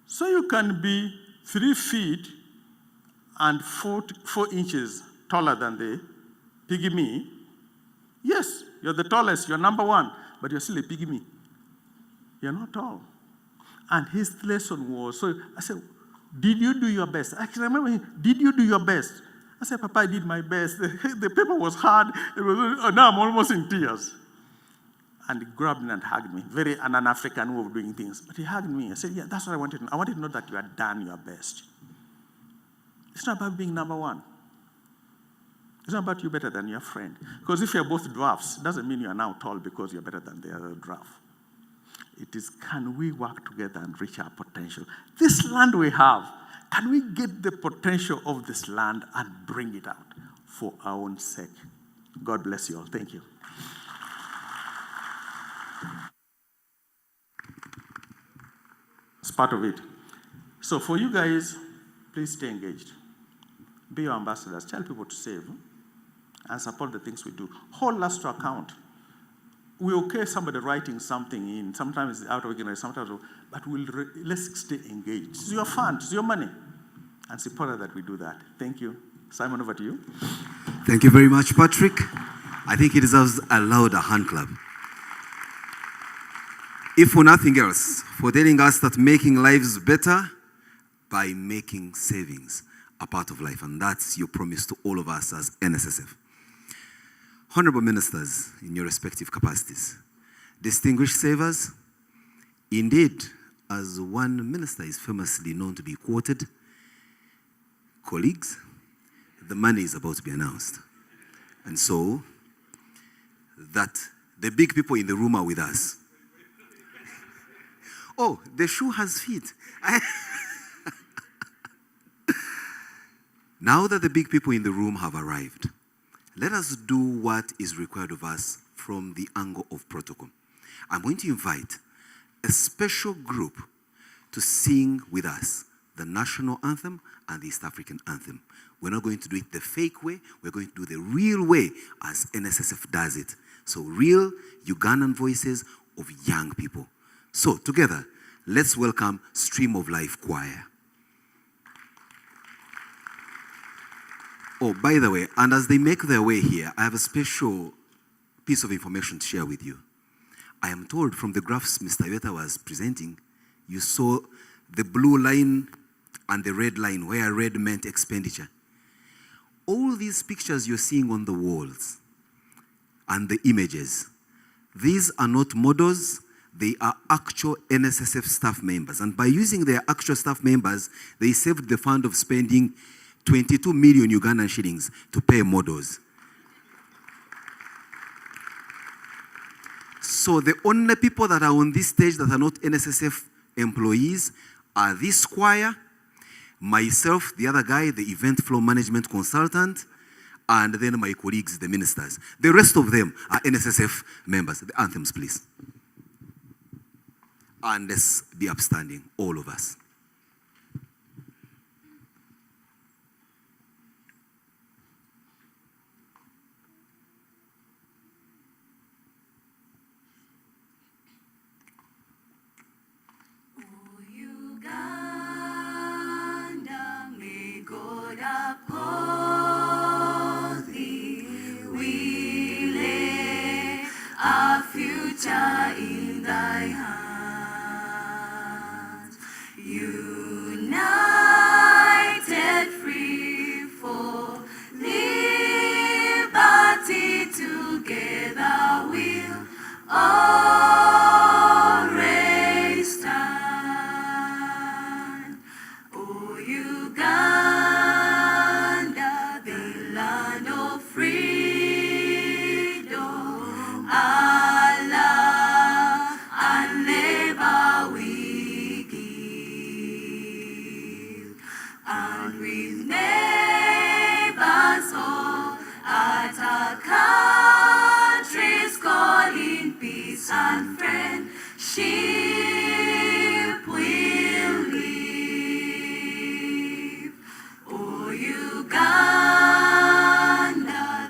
So you can be 3 feet and 4 inches taller than the pygmy. Yes, you're the tallest, you're number 1, but you're still a pygmy. You're not tall. And his lesson was, so I said, did you do your best? I can remember him, did you do your best? I said, Papa, I did my best. The paper was hard. Now I'm almost in tears. And he grabbed me and hugged me. Very an African way of doing things. But he hugged me. I said, yeah, that's what I wanted to know. I wanted to know that you had done your best. It's not about being number 1. It's not about you better than your friend. Because if you're both dwarfs, it doesn't mean you're now tall because you're better than the other dwarf. It is, can we work together and reach our potential? This land we have, can we get the potential of this land and bring it out for our own sake? God bless you all. Thank you. It's part of it. So for you guys, please stay engaged. Be your ambassadors. Tell people to save and support the things we do. Hold us to account. We're okay somebody writing something in. Sometimes it's out of ignorance, sometimes, but let's stay engaged. It's your fund, it's your money. And it's important that we do that. Thank you. Simon, over to you. Thank you very much, Patrick. I think he deserves a louder hand clap. If for nothing else, for telling us that making lives better by making savings a part of life. And that's your promise to all of us as NSSF. Honorable ministers in your respective capacities, distinguished savers, indeed, as one minister is famously known to be quoted, colleagues, the money is about to be announced. And so, that the big people in the room are with us. Oh, the shoe has feet. Now that the big people in the room have arrived, let us do what is required of us from the angle of protocol. I'm going to invite a special group to sing with us the national anthem and the East African anthem. We're not going to do it the fake way. We're going to do the real way as NSSF does it. So real Ugandan voices of young people. So together, let's welcome Stream of Life Choir. Oh, by the way, and as they make their way here, I have a special piece of information to share with you. I am told from the graphs Mr. Yota was presenting, you saw the blue line and the red line, where red meant expenditure. All these pictures you're seeing on the walls and the images, these are not models, they are actual NSSF staff members. And by using their actual staff members, they saved the fund of spending 22 million Ugandan shillings to pay models. So the only people that are on this stage that are not NSSF employees are this choir, myself, the other guy, the event flow management consultant, and then my colleagues, the ministers. The rest of them are NSSF members. The anthems, please. And let's be upstanding, all of us. In thy hands, united, free for liberty, together we'll always stand. O Uganda, the land of freedom, our love and labor we give, and with neighbors all at our country's calling, peace and friendship will live. O Uganda,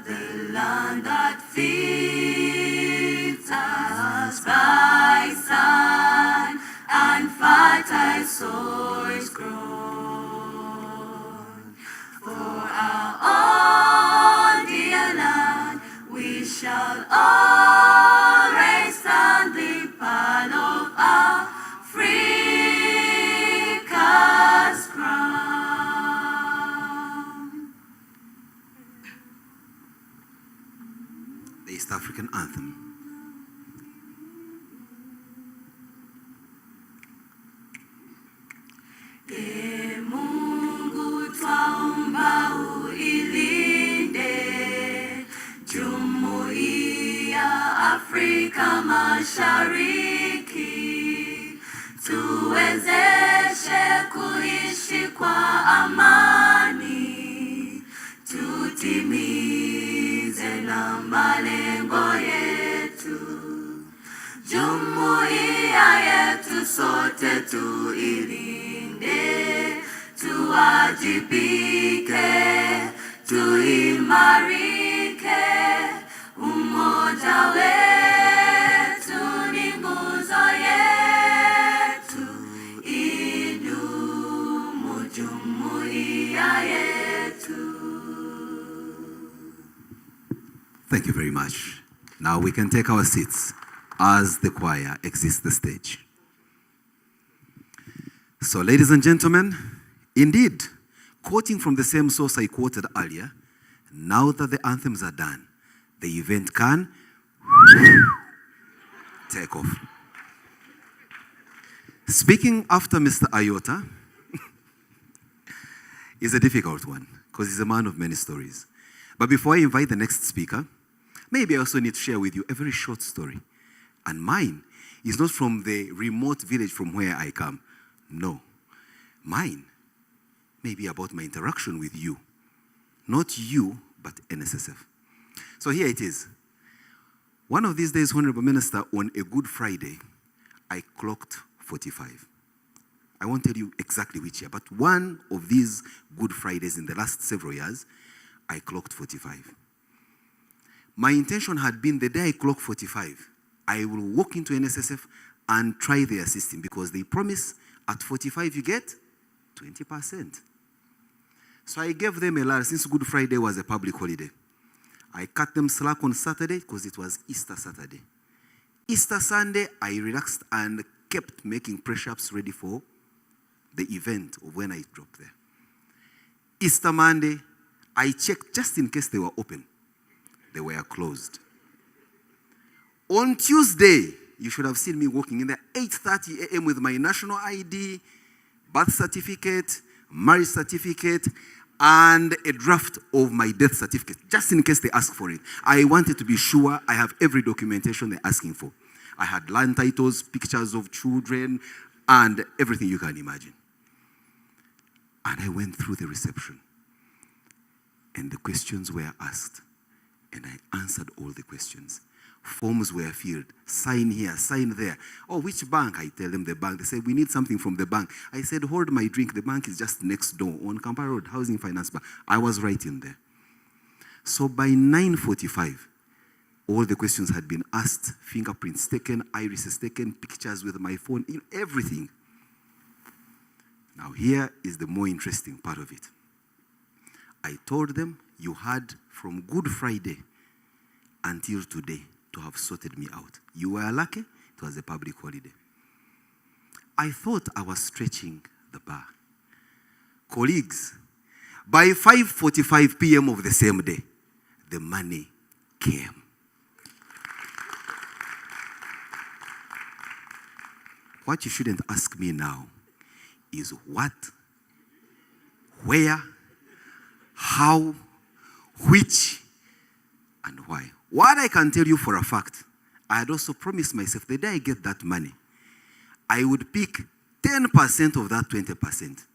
the land that feeds us by sun and fertile soils grown. For our own dear land, we shall always stand the pearl of Africa's crown. The East African anthem. Ee Mungu twaomba uilinde Jumuiya Afrika Mashariki, tuwezeshe kuishi kwa amani, tutimize na malengo yetu. Jumuiya yetu sote tuilinde, tuwajibike, tuimarike. Umoja wetu ni nguzo yetu, idumu jumuiya yetu. Thank you very much. Now we can take our seats as the choir exits the stage. So, ladies and gentlemen, indeed, quoting from the same source I quoted earlier, now that the anthems are done, the event can take off. Speaking after Mr. Ayota is a difficult one because he's a man of many stories. But before I invite the next speaker, maybe I also need to share with you a very short story. And mine is not from the remote village from where I come. No. Mine may be about my interaction with you. Not you, but NSSF. So here it is. One of these days, Honorable Minister, on a Good Friday, I clocked 45. I won't tell you exactly which year, but one of these Good Fridays in the last several years, I clocked 45. My intention had been the day I clock 45, I will walk into NSSF and try their system because they promise at 45 you get 20%. So I gave them a lot since Good Friday was a public holiday. I cut them slack on Saturday because it was Easter Saturday. Easter Sunday, I relaxed and kept making press-ups ready for the event of when I dropped there. Easter Monday, I checked just in case they were open. They were closed. On Tuesday, you should have seen me walking in there 8:30 a.m. with my national ID, birth certificate, marriage certificate, and a draft of my death certificate, just in case they ask for it. I wanted to be sure I have every documentation they're asking for. I had land titles, pictures of children, and everything you can imagine. And I went through the reception, and the questions were asked, and I answered all the questions. Forms were filled. Sign here, sign there. Oh, which bank? I tell them the bank. They say, we need something from the bank. I said, hold my drink. The bank is just next door on Kampala Road, Housing Finance Bank. I was right in there. So by 9:45, all the questions had been asked, fingerprints taken, irises taken, pictures with my phone, everything. Now here is the more interesting part of it. I told them, you had from Good Friday until today to have sorted me out. You were lucky, it was a public holiday. I thought I was stretching the bar. Colleagues, by 5:45 p.m. of the same day, the money came. What you shouldn't ask me now is what, where, how, which, and why. What I can tell you for a fact, I had also promised myself the day I get that money, I would pick 10% of that 20%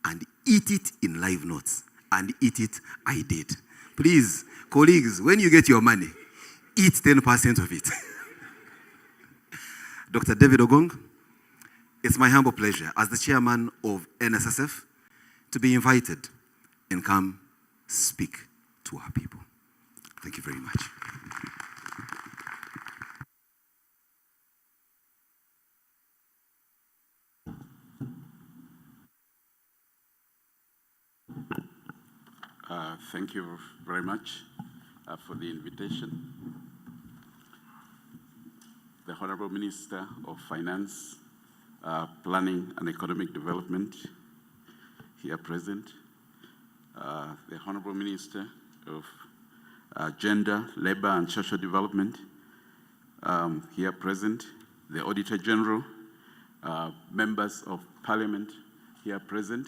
and eat it in live notes. And eat it, I did. Please, colleagues, when you get your money, eat 10% of it. Dr. David Ogong, it's my humble pleasure as the chairman of NSSF to be invited and come speak to our people. Thank you very much. Thank you very much for the invitation. The Honorable Minister of Finance, Planning and Economic Development, here present. The Honorable Minister of Gender, Labor and Social Development, here present. The Auditor General, members of Parliament, here present.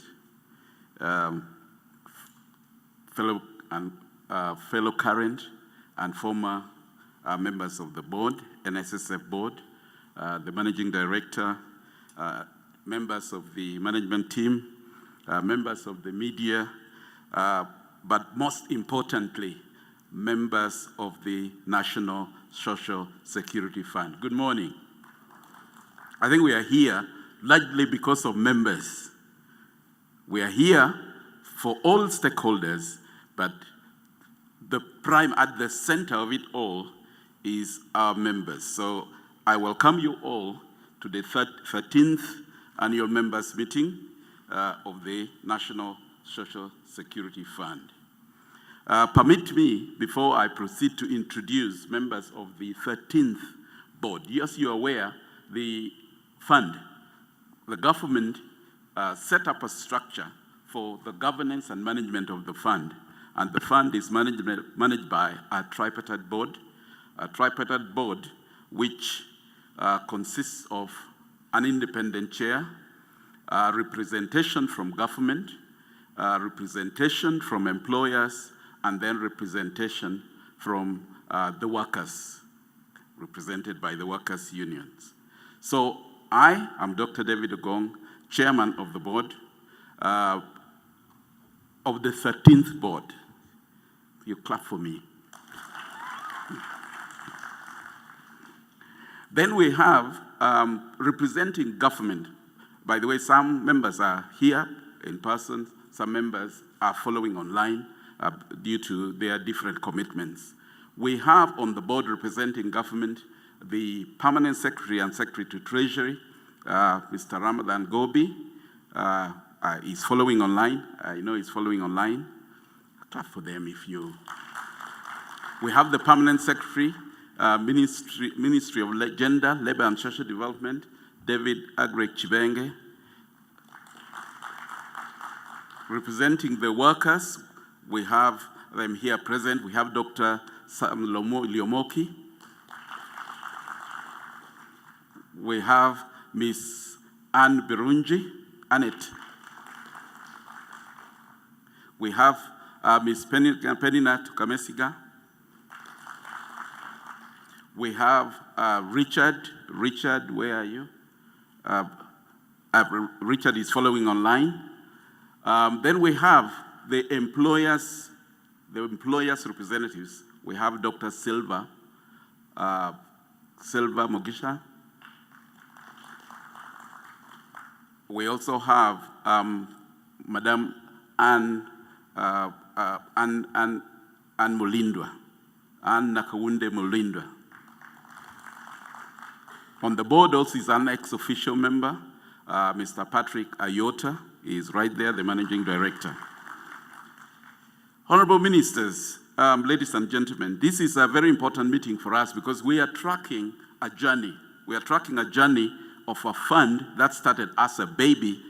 Fellow current and former members of the board, NSSF board, the managing director, members of the management team, members of the media, but most importantly, members of the National Social Security Fund. Good morning. I think we are here largely because of members. We are here for all stakeholders, but at the center of it all is our members. So I welcome you all to the 13th Annual Members Meeting of the National Social Security Fund. Permit me, before I proceed, to introduce members of the 13th board. Yes, you are aware, the fund, the government set up a structure for the governance and management of the fund. And the fund is managed by a tripartite board which consists of an independent chair, representation from government, representation from employers, and then representation from the workers, represented by the workers' unions. So I am Dr. David Ogong, chairman of the board, of the 13th board. You clap for me. Then we have representing government. By the way, some members are here in person, some members are following online due to their different commitments. We have on the board representing government the Permanent Secretary and Secretary to Treasury, Mr. Ramadan Gobi, is following online. I know he's following online. Clap for them if you. We have the Permanent Secretary, Ministry of Gender, Labor and Social Development, David Agrek Chibenge. Representing the workers, we have them here present. We have Dr. Sam Liomoki. We have Ms. Anne Birunji, Annette. We have Ms. Penina Tukamesiga. We have Richard. Richard, where are you? Richard is following online. Then we have the employers representatives. We have Dr. Silva Mogisha. We also have Madam Anne Mulindwa, Anne Nakawunde Mulindwa. On the board also is an ex-official member, Mr. Patrick Ayota is right there, the managing director. Honorable ministers, ladies and gentlemen, this is a very important meeting for us because we are tracking a journey. We are tracking a journey of a fund that started as a baby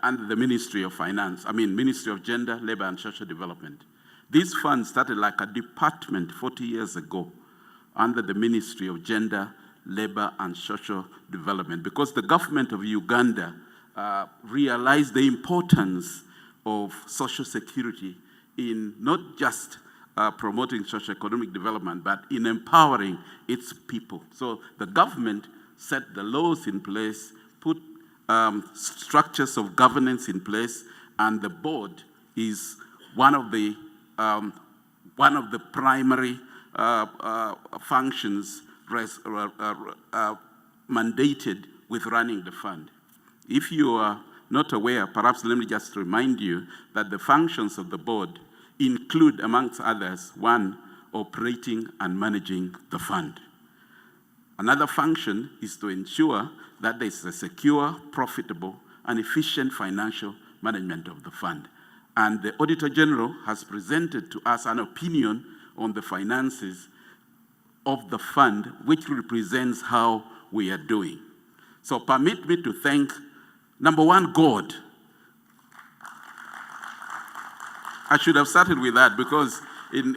under the Ministry of Finance, Ministry of Gender, Labor and Social Development. This fund started like a department 40 years ago under the Ministry of Gender, Labor and Social Development because the government of Uganda realized the importance of social security in not just promoting socio-economic development, but in empowering its people. So the government set the laws in place, put structures of governance in place, and the board is one of the primary functions mandated with running the fund. If you are not aware, perhaps let me just remind you that the functions of the board include, amongst others, one, operating and managing the fund. Another function is to ensure that there is a secure, profitable, and efficient financial management of the fund. And the Auditor General has presented to us an opinion on the finances of the fund, which represents how we are doing. So permit me to thank, number one, God. I should have started with that because in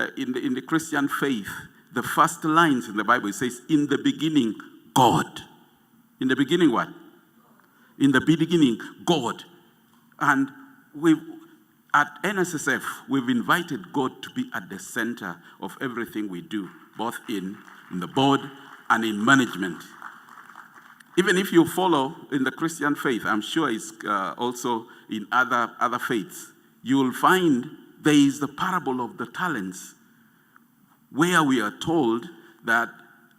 the Christian faith, the first lines in the Bible, it says, in the beginning, God. In the beginning, what? In the beginning, God. And at NSSF, we've invited God to be at the center of everything we do, both in the board and in management. Even if you follow in the Christian faith, I'm sure it's also in other faiths, you will find there is the parable of the talents, where we are told that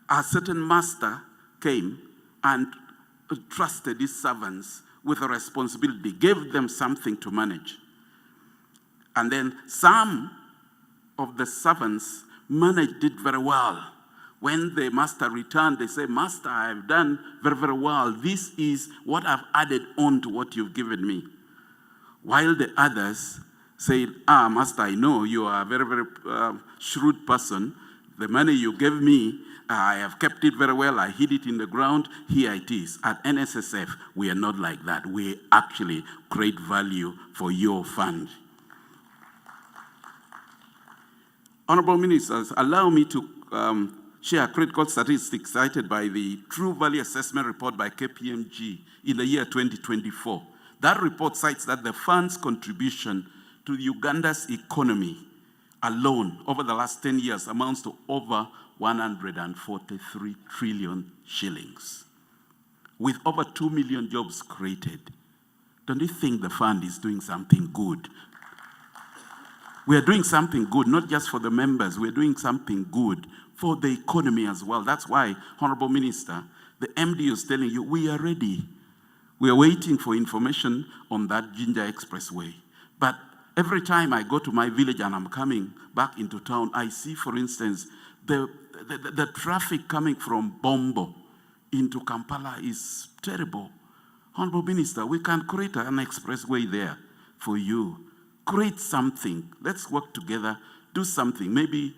a certain master came and trusted his servants with a responsibility, gave them something to manage. And then some of the servants managed it very well. When the master returned, they say, Master, I have done very, very well. This is what I've added on to what you've given me. While the others said, Master, I know you are a very, very shrewd person. The money you gave me, I have kept it very well. I hid it in the ground. Here it is. At NSSF, we are not like that. We actually create value for your fund. Honorable Ministers, allow me to share critical statistics cited by the True Value Assessment Report by KPMG in the year 2024. That report cites that the fund's contribution to Uganda's economy alone over the last 10 years amounts to over 143 trillion shillings, with over 2 million jobs created. Don't you think the fund is doing something good? We are doing something good, not just for the members, we're doing something good for the economy as well. That's why, Honorable Minister, the MD is telling you, we are ready. We are waiting for information on that Ginger Expressway. But every time I go to my village and I'm coming back into town, I see, for instance, the traffic coming from Bombo into Kampala is terrible. Honorable Minister, we can create an expressway there for you. Create something. Let's work together. Do something. Maybe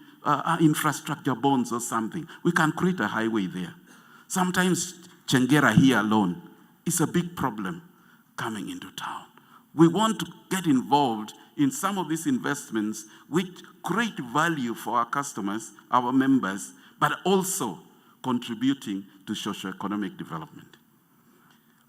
infrastructure bonds or something. We can create a highway there. Sometimes Chengera here alone is a big problem coming into town. We want to get involved in some of these investments which create value for our customers, our members, but also contributing to socio-economic development.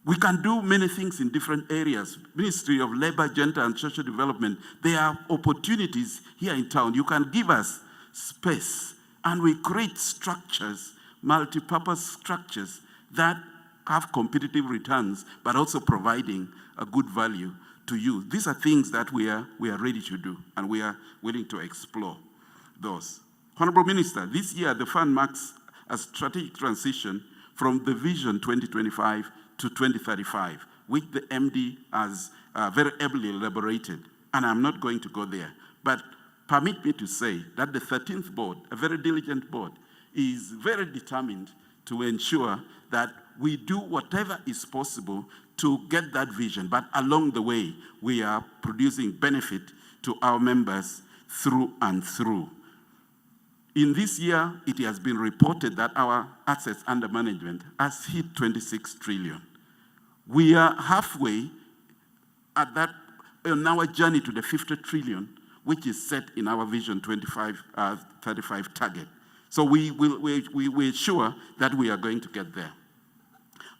We can do many things in different areas. Ministry of Labor, Gender and Social Development, there are opportunities here in town. You can give us space, and we create structures, multi-purpose structures that have competitive returns, but also providing a good value to you. These are things that we are ready to do, and we are willing to explore those. Honorable Minister, this year the fund marks a strategic transition from the Vision 2025 to 2035, which the MD has very ably elaborated, and I'm not going to go there. But permit me to say that the 13th board, a very diligent board, is very determined to ensure that we do whatever is possible to get that vision, but along the way, we are producing benefit to our members through and through. In this year, it has been reported that our assets under management has hit 26 trillion. We are halfway at that, on our journey to the 50 trillion, which is set in our Vision 35 target. So we're sure that we are going to get there.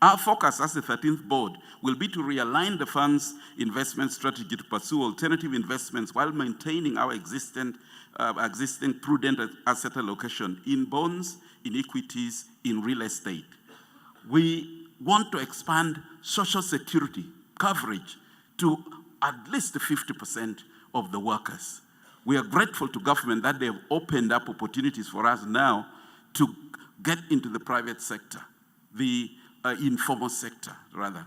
Our focus as the 13th board will be to realign the fund's investment strategy to pursue alternative investments while maintaining our existing prudent asset allocation in bonds, in equities, in real estate. We want to expand social security coverage to at least 50% of the workers. We are grateful to government that they have opened up opportunities for us now to get into the private sector, the informal sector, rather.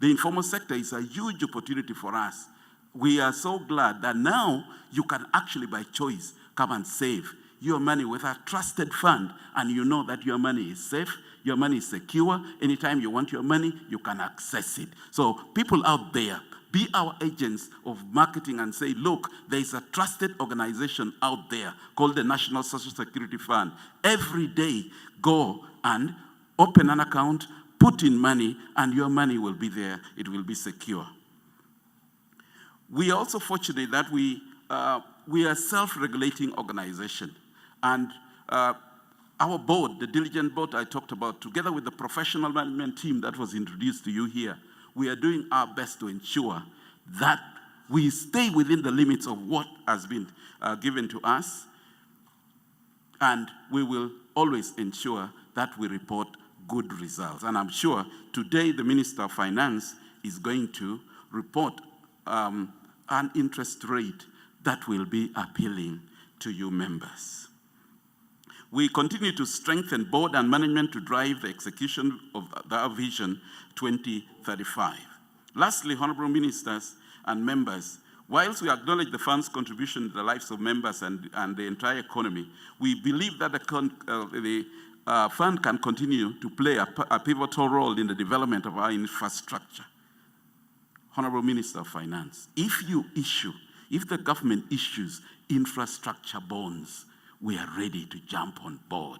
The informal sector is a huge opportunity for us. We are so glad that now you can actually, by choice, come and save your money with a trusted fund, and you know that your money is safe, your money is secure. Anytime you want your money, you can access it. So people out there, be our agents of marketing and say, look, there is a trusted organization out there called the National Social Security Fund. Every day, go and open an account, put in money, and your money will be there. It will be secure. We are also fortunate that we are a self-regulating organization. And our board, the diligent board I talked about, together with the professional management team that was introduced to you here, we are doing our best to ensure that we stay within the limits of what has been given to us. And we will always ensure that we report good results. And I'm sure today the Minister of Finance is going to report an interest rate that will be appealing to you members. We continue to strengthen board and management to drive the execution of our Vision 2035. Lastly, honorable ministers and members, whilst we acknowledge the fund's contribution to the lives of members and the entire economy, we believe that the fund can continue to play a pivotal role in the development of our infrastructure. Honorable Minister of Finance, if the government issues infrastructure bonds, we are ready to jump on board.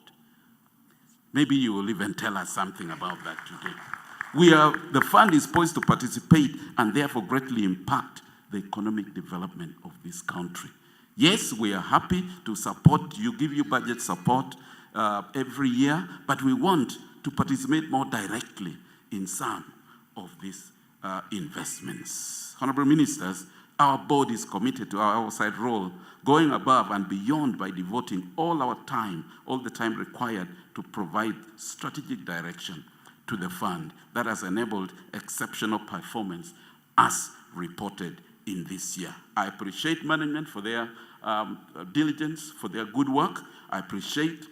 Maybe you will even tell us something about that today. The fund is poised to participate and therefore greatly impact the economic development of this country. Yes, we are happy to support you, give you budget support every year, but we want to participate more directly in some of these investments. Honorable Ministers, our board is committed to our oversight role, going above and beyond by devoting all the time required to provide strategic direction to the fund that has enabled exceptional performance as reported in this year. I appreciate management for their diligence, for their good work. I appreciate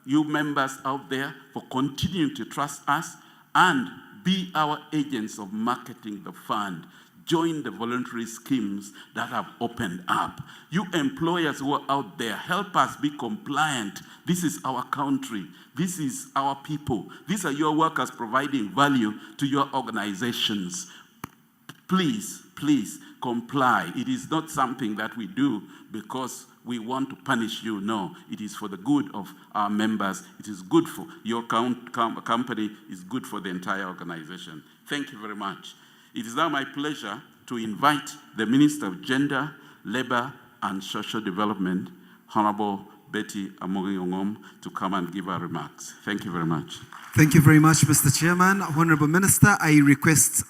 you members out there for continuing to trust us and be our agents of marketing the fund. Join the voluntary schemes that have opened up. You employers who are out there, help us be compliant. This is our country. This is our people. These are your workers providing value to your organizations. Please, please comply. It is not something that we do because we want to punish you. No, it is for the good of our members. It is good for your company. It's good for the entire organization. Thank you very much. It is now my pleasure to invite the Minister of Gender, Labor and Social Development, Honorable Betty Amogi-Ongom to come and give her remarks. Thank you very much. Thank you very much, Mr. Chairman. Honorable Minister, I request,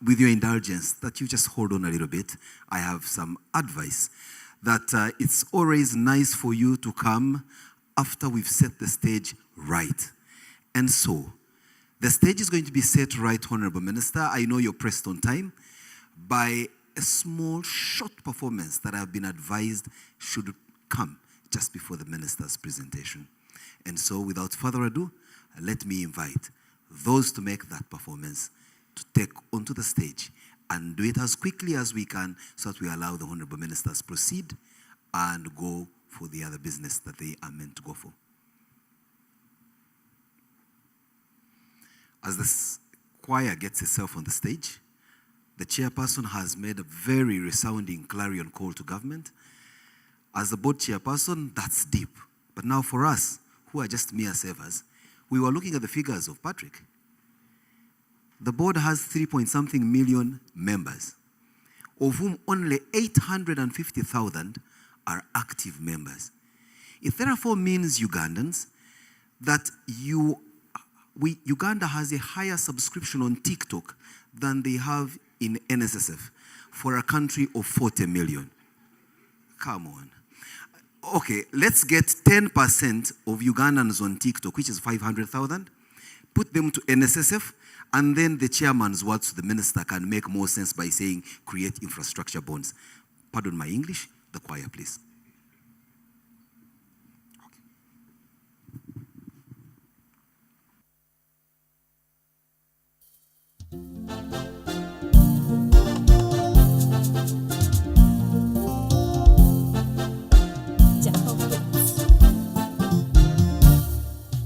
with your indulgence, that you just hold on a little bit. I have some advice that it's always nice for you to come after we've set the stage right. And so, the stage is going to be set right, Honorable Minister. I know you're pressed on time by a small, short performance that I've been advised should come just before the Minister's presentation. And so, without further ado, let me invite those to make that performance to take onto the stage and do it as quickly as we can so that we allow the Honorable Ministers proceed and go for the other business that they are meant to go for. As the choir gets itself on the stage, the chairperson has made a very resounding clarion call to government. As the board chairperson, that's deep. But now for us, who are just mere servers, we were looking at the figures of Patrick. The board has 3-point-something million members, of whom only 850,000 are active members. It therefore means, Ugandans, that Uganda has a higher subscription on TikTok than they have in NSSF for a country of 40 million. Come on. Okay, let's get 10% of Ugandans on TikTok, which is 500,000, put them to NSSF, and then the chairman's words to the minister can make more sense by saying, create infrastructure bonds. Pardon my English, the choir, please.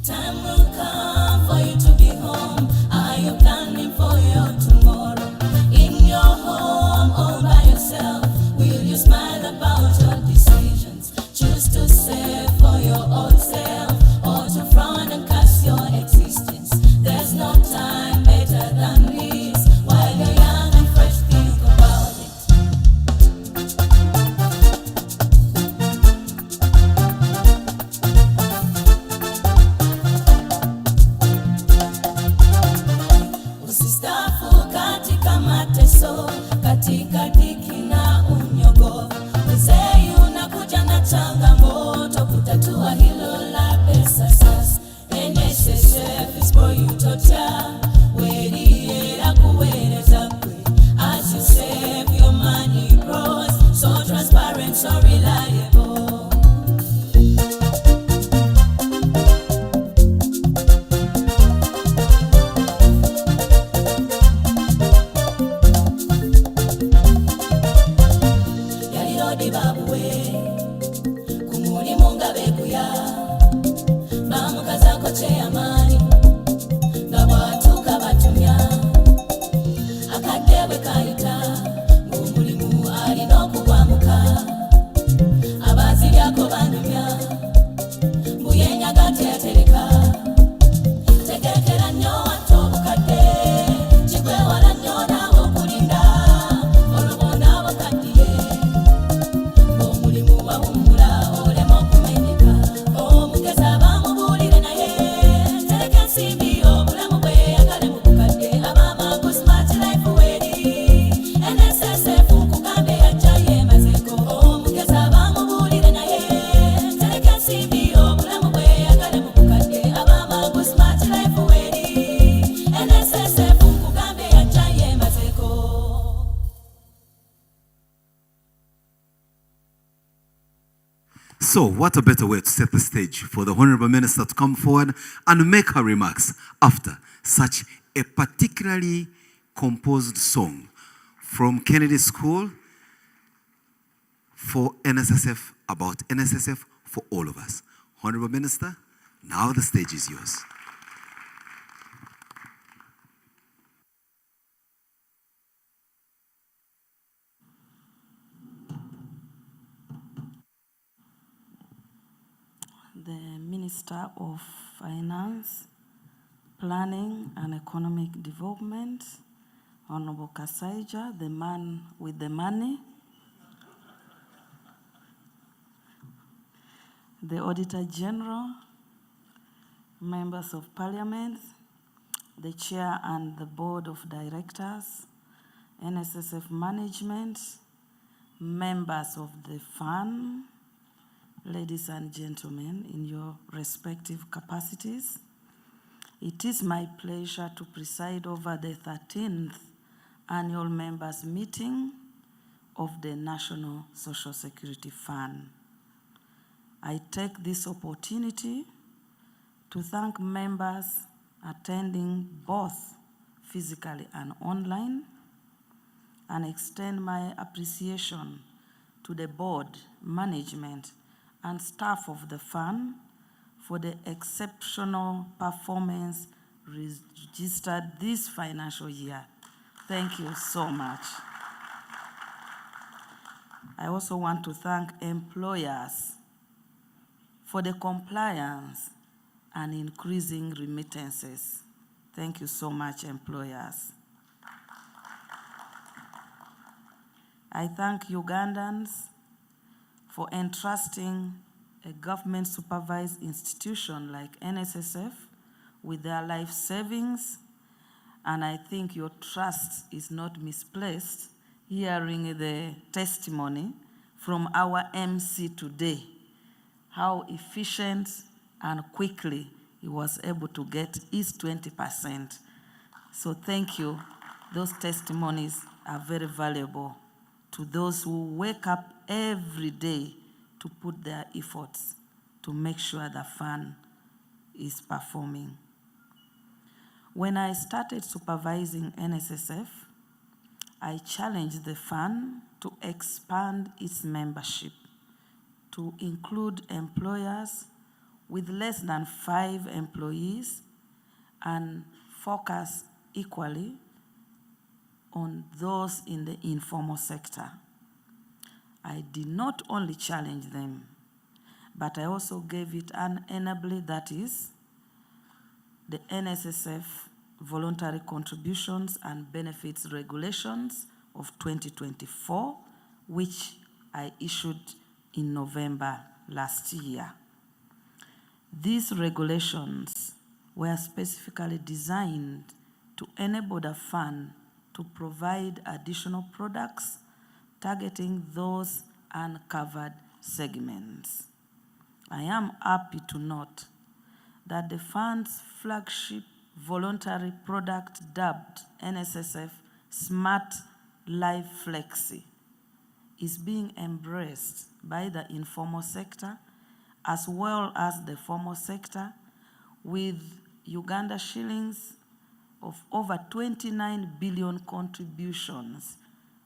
Time will come for you to be home. Are you planning for your tomorrow? In your home all by yourself, will you smile about your decisions? Choose to save for your old self, or to frown and curse your existence. There's no time better than this. While you're young and fresh, think about it. Usistafu katika mateso, katika dhiki na unyogovu. Uzee unakuja na changamoto, kutatua hilo la pesa sasa. NSSF is for you total. Weriera kueleza kwe. As you save, your money grows. So transparent, so reliable. Yalirodi babwe, kumuli munga bekuya. Bamukaza koche amani, ngabwatuka batumya. Akadebwe kaita, ngumulimu alina okugwamuka. Abaziryako banumya, mbuyenya gati yatereka. Tegekera nnyo watto obukadde, kikwewala nnyo naawe okulinda. Olubona abakaddiye, ng'omulimu wawummula olema okumenyeka. Omugezi abamubuulire naye, tereka ensimbi obulamu bweyagale mu bukadde. Abamagu smart life weri, NSSF nkugambye yajja yeemazeko. Omugezi abamubuulire naye, tereka ensimbi obulamu bweyagale mu bukadde. Abamagu smart life weri, NSSF nkugambye yajja yeemazeko. So, what a better way to set the stage for the Honorable Minister to come forward and make her remarks after such a particularly composed song from Kennedy School for NSSF, about NSSF for all of us. Honorable Minister, now the stage is yours. The Minister of Finance, Planning and Economic Development, Honorable Kasaija, the man with the money. the Auditor General, members of Parliament, the Chair and the Board of Directors, NSSF Management, members of the fund, ladies and gentlemen, in your respective capacities. It is my pleasure to preside over the 13th Annual Members Meeting of the National Social Security Fund. I take this opportunity to thank members attending both physically and online, and extend my appreciation to the board, management, and staff of the fund for the exceptional performance registered this financial year. Thank you so much. I also want to thank employers for the compliance and increasing remittances. Thank you so much, employers. I thank Ugandans for entrusting a government-supervised institution like NSSF with their life savings, and I think your trust is not misplaced, hearing the testimony from our MC today, how efficient and quickly he was able to get his 20%. So thank you. Those testimonies are very valuable to those who wake up every day to put their efforts to make sure the fund is performing. When I started supervising NSSF, I challenged the fund to expand its membership to include employers with less than 5 employees and focus equally on those in the informal sector. I did not only challenge them, but I also gave it an enabler, that is, the NSSF Voluntary Contributions and Benefits Regulations of 2024, which I issued in November last year. These regulations were specifically designed to enable the fund to provide additional products targeting those uncovered segments. I am happy to note that the fund's flagship voluntary product, dubbed NSSF Smart Life Flexi, is being embraced by the informal sector as well as the formal sector, with Uganda shillings of over 29 billion contributions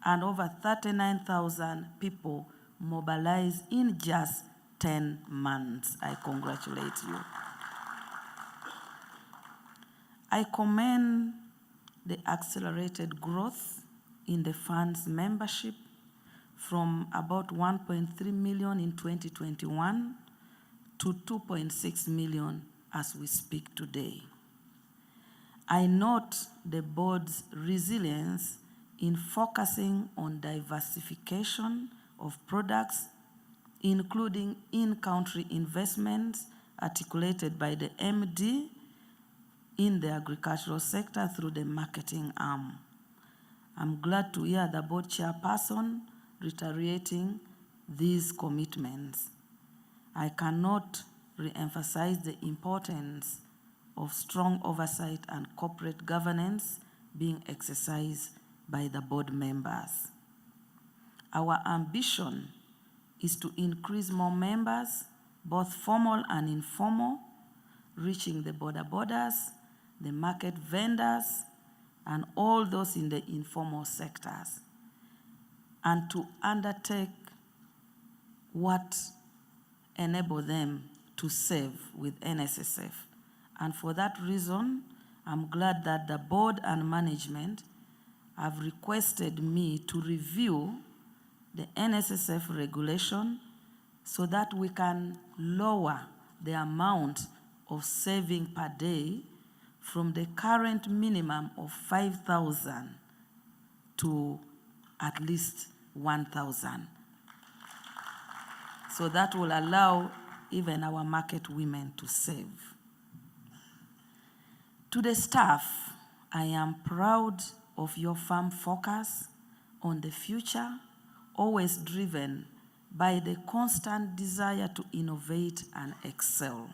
and over 39,000 people mobilized in just 10 months. I congratulate you. I commend the accelerated growth in the fund's membership from about 1.3 million in 2021 to 2.6 million as we speak today. I note the board's resilience in focusing on diversification of products, including in-country investments articulated by the MD in the agricultural sector through the marketing arm. I'm glad to hear the board chairperson reiterating these commitments. I cannot re-emphasize the importance of strong oversight and corporate governance being exercised by the board members. Our ambition is to increase more members, both formal and informal, reaching the borders, the market vendors, and all those in the informal sectors, and to undertake what enable them to save with NSSF. And for that reason, I'm glad that the board and management have requested me to review the NSSF regulation so that we can lower the amount of saving per day from the current minimum of 5,000 to at least 1,000. So that will allow even our market women to save. To the staff, I am proud of your firm focus on the future, always driven by the constant desire to innovate and excel.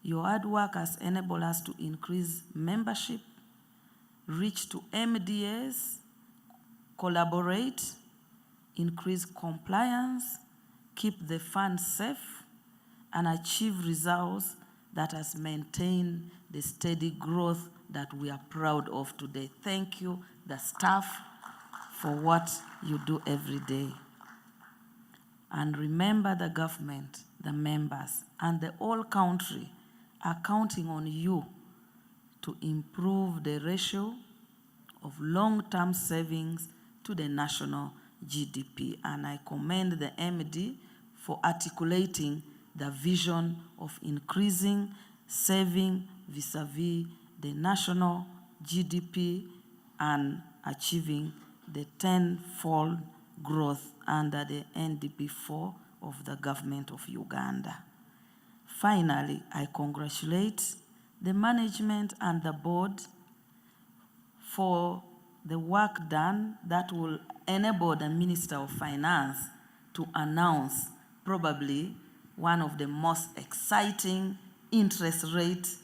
Your hard work has enabled us to increase membership, reach to MDAs, collaborate, increase compliance, keep the fund safe, and achieve results that has maintained the steady growth that we are proud of today. Thank you, the staff, for what you do every day. And remember, the government, the members, and the whole country are counting on you to improve the ratio of long-term savings to the national GDP. And I commend the MD for articulating the vision of increasing saving vis-a-vis the national GDP and achieving the 10-fold growth under the NDP4 of the government of Uganda. Finally, I congratulate the management and the board for the work done that will enable the Minister of Finance to announce probably one of the most exciting interest rates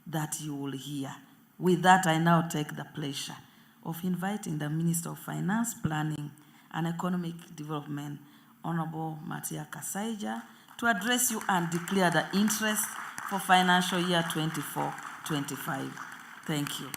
that you will hear. With that, I now take the pleasure of inviting the Minister of Finance, Planning and Economic Development, Honorable Matia Kasaija, to address you and declare the interest for financial year 24-25. Thank you.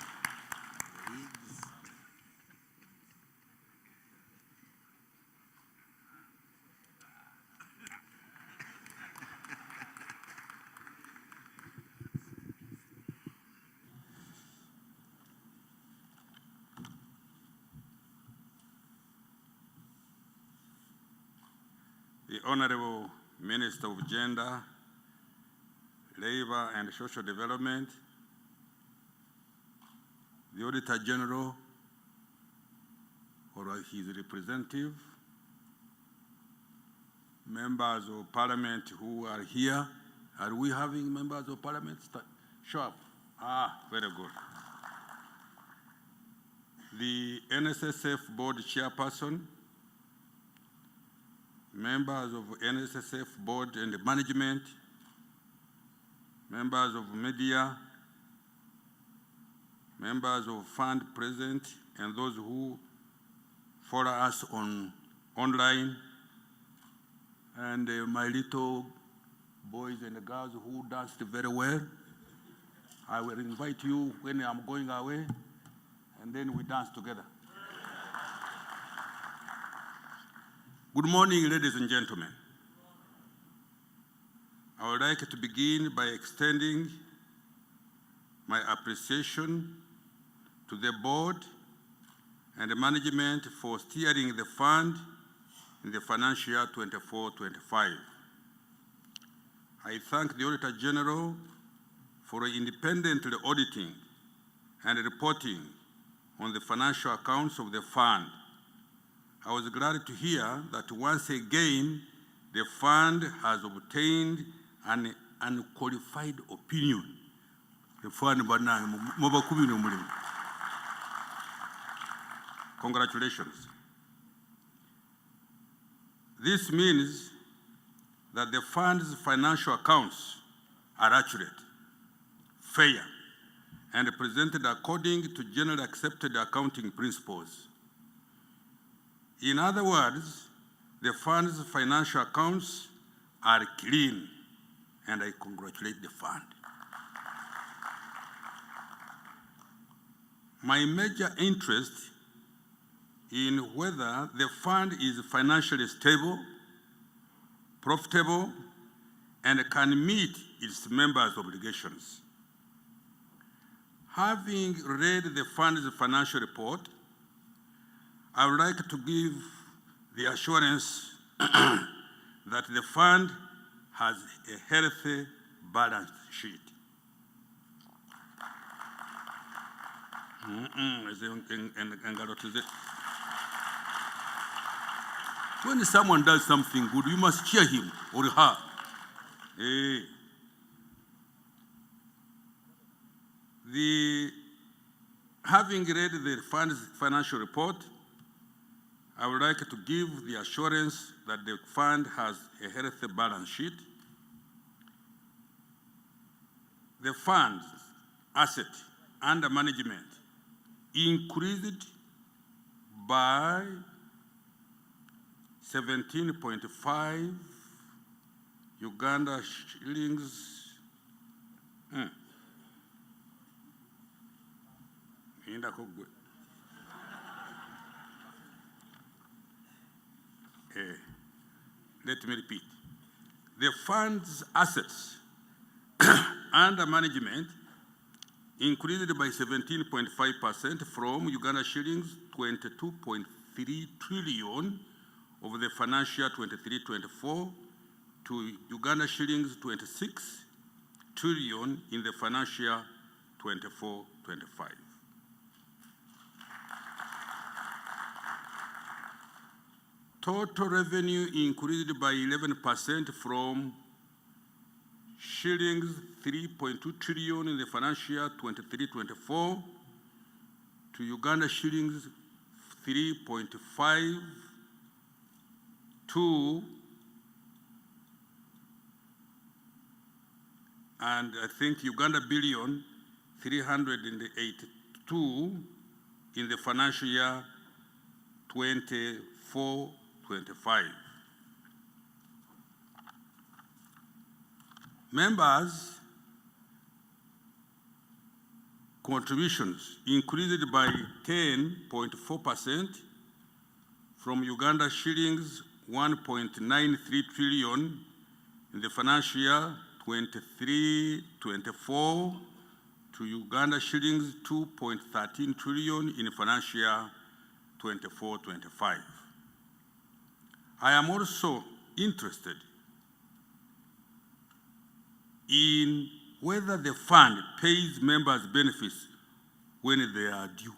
The Honorable Minister of Gender, Labor and Social Development, the Auditor General or his representative, members of Parliament who are here. Are we having members of Parliament? Show up. Ah, very good. The NSSF Board Chairperson, members of NSSF Board and Management, members of media, members of fund present, and those who follow us online, and my little boys and girls who danced very well. I will invite you when I'm going away, and then we dance together. Good morning, ladies and gentlemen. I would like to begin by extending my appreciation to the board and the management for steering the fund in the financial year 24-25. I thank the Auditor General for independently auditing and reporting on the financial accounts of the fund. I was glad to hear that once again, the fund has obtained an unqualified opinion. Congratulations. This means that the fund's financial accounts are accurate, fair, and presented according to generally accepted accounting principles. In other words, the fund's financial accounts are clean, and I congratulate the fund. My major interest in whether the fund is financially stable, profitable, and can meet its members' obligations. Having read the fund's financial report, I would like to give the assurance that the fund has a healthy balance sheet. When someone does something good, you must cheer him or her. Having read the fund's financial report, I would like to give the assurance that the fund has a healthy balance sheet. The fund's asset under management increased by 17.5 Uganda shillings. Let me repeat. The fund's assets under management increased by 17.5% from Uganda shillings 22.3 trillion over the financial 23-24 to Uganda shillings 26 trillion in the financial 24-25. Total revenue increased by 11% from shillings 3.2 trillion in the financial 23-24 to Uganda shillings 3.5 and I think Uganda billion 382 in the financial year 24-25. Members' contributions increased by 10.4% from Uganda shillings 1.93 trillion in the financial year 23-24 to Uganda shillings 2.13 trillion in financial year 24-25. I am also interested in whether the fund pays members' benefits when they are due.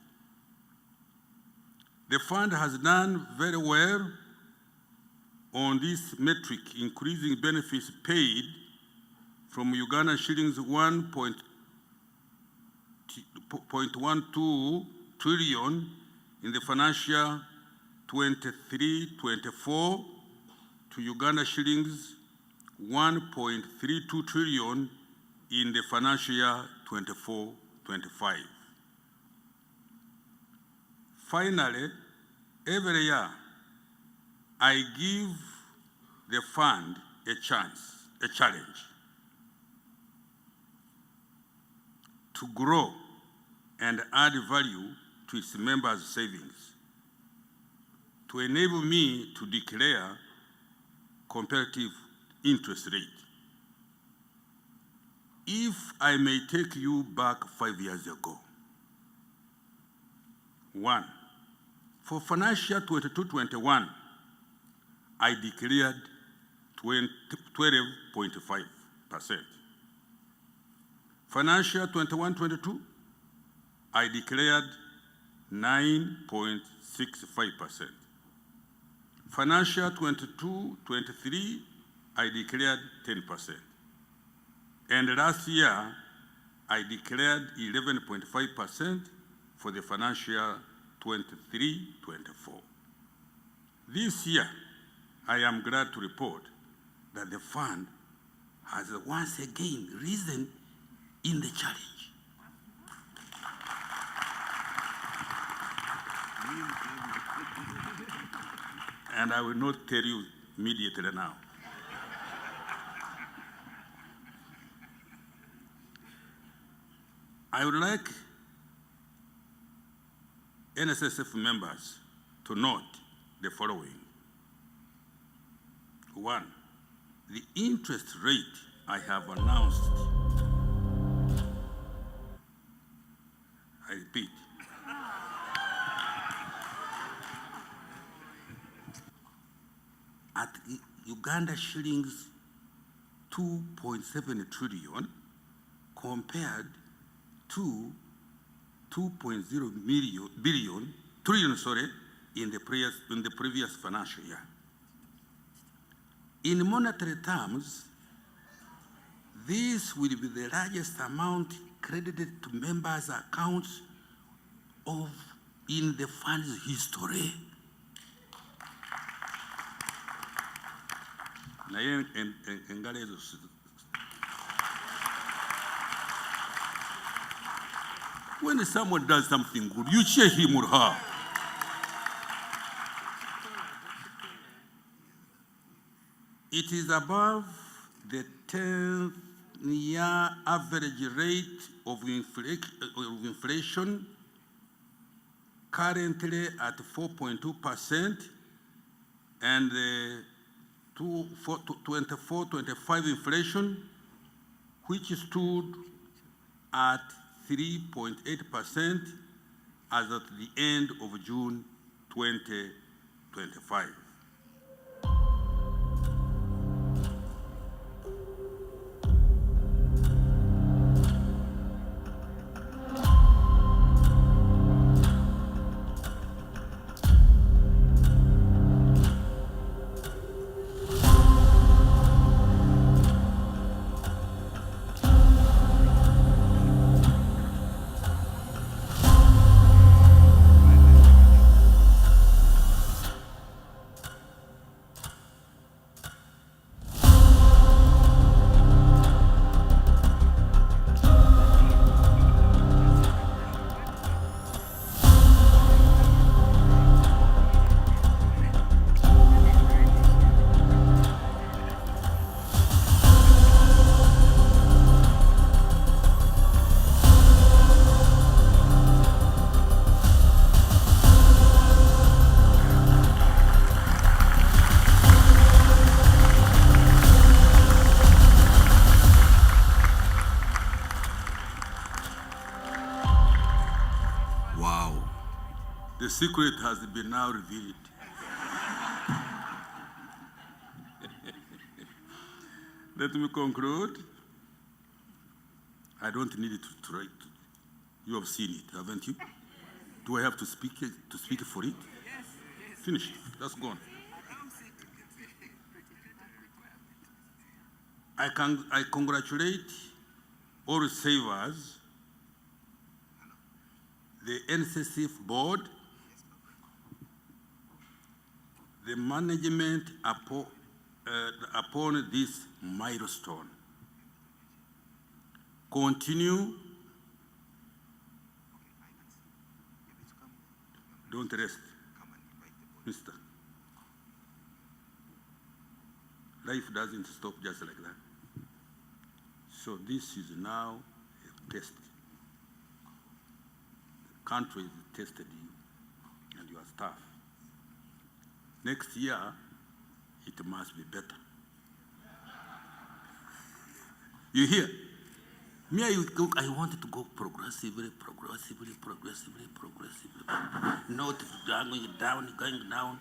The fund has done very well on this metric, increasing benefits paid from Uganda shillings 1.12 trillion in the financial 23-24 to Uganda shillings 1.32 trillion in the financial year 24-25. Finally, every year, I give the fund a challenge to grow and add value to its members' savings, to enable me to declare competitive interest rate. If I may take you back 5 years ago. 1, for financial 22-21, I declared 12.5%. Financial 21-22, I declared 9.65%. Financial 22-23, I declared 10%. And last year, I declared 11.5% for the financial 23-24. This year, I am glad to report that the fund has once again risen in the challenge. And I will not tell you immediately now. I would like NSSF members to note the following. 1, the interest rate I have announced, I repeat, at Uganda shillings 2.7 trillion compared to 2.0 trillion in the previous financial year. In monetary terms, This will be the largest amount credited to members' accounts in the fund's history. When someone does something good, you cheer him or her. It is above the 10-year average rate of inflation, currently at 4.2%, and the 24-25 inflation, which stood at 3.8% as at the end of June 2025. The secret has been now revealed. Let me conclude. I don't need it to write. You have seen it, haven't you? Do I have to speak for it? Yes. Finish. That's gone. I congratulate all savers, the NSSF board, the management upon this milestone. Continue. Don't rest, mister. Life doesn't stop just like that. So this is now a test. The country has tested you and your staff. Next year, it must be better. You hear? Me, I wanted to go progressively. Not going down.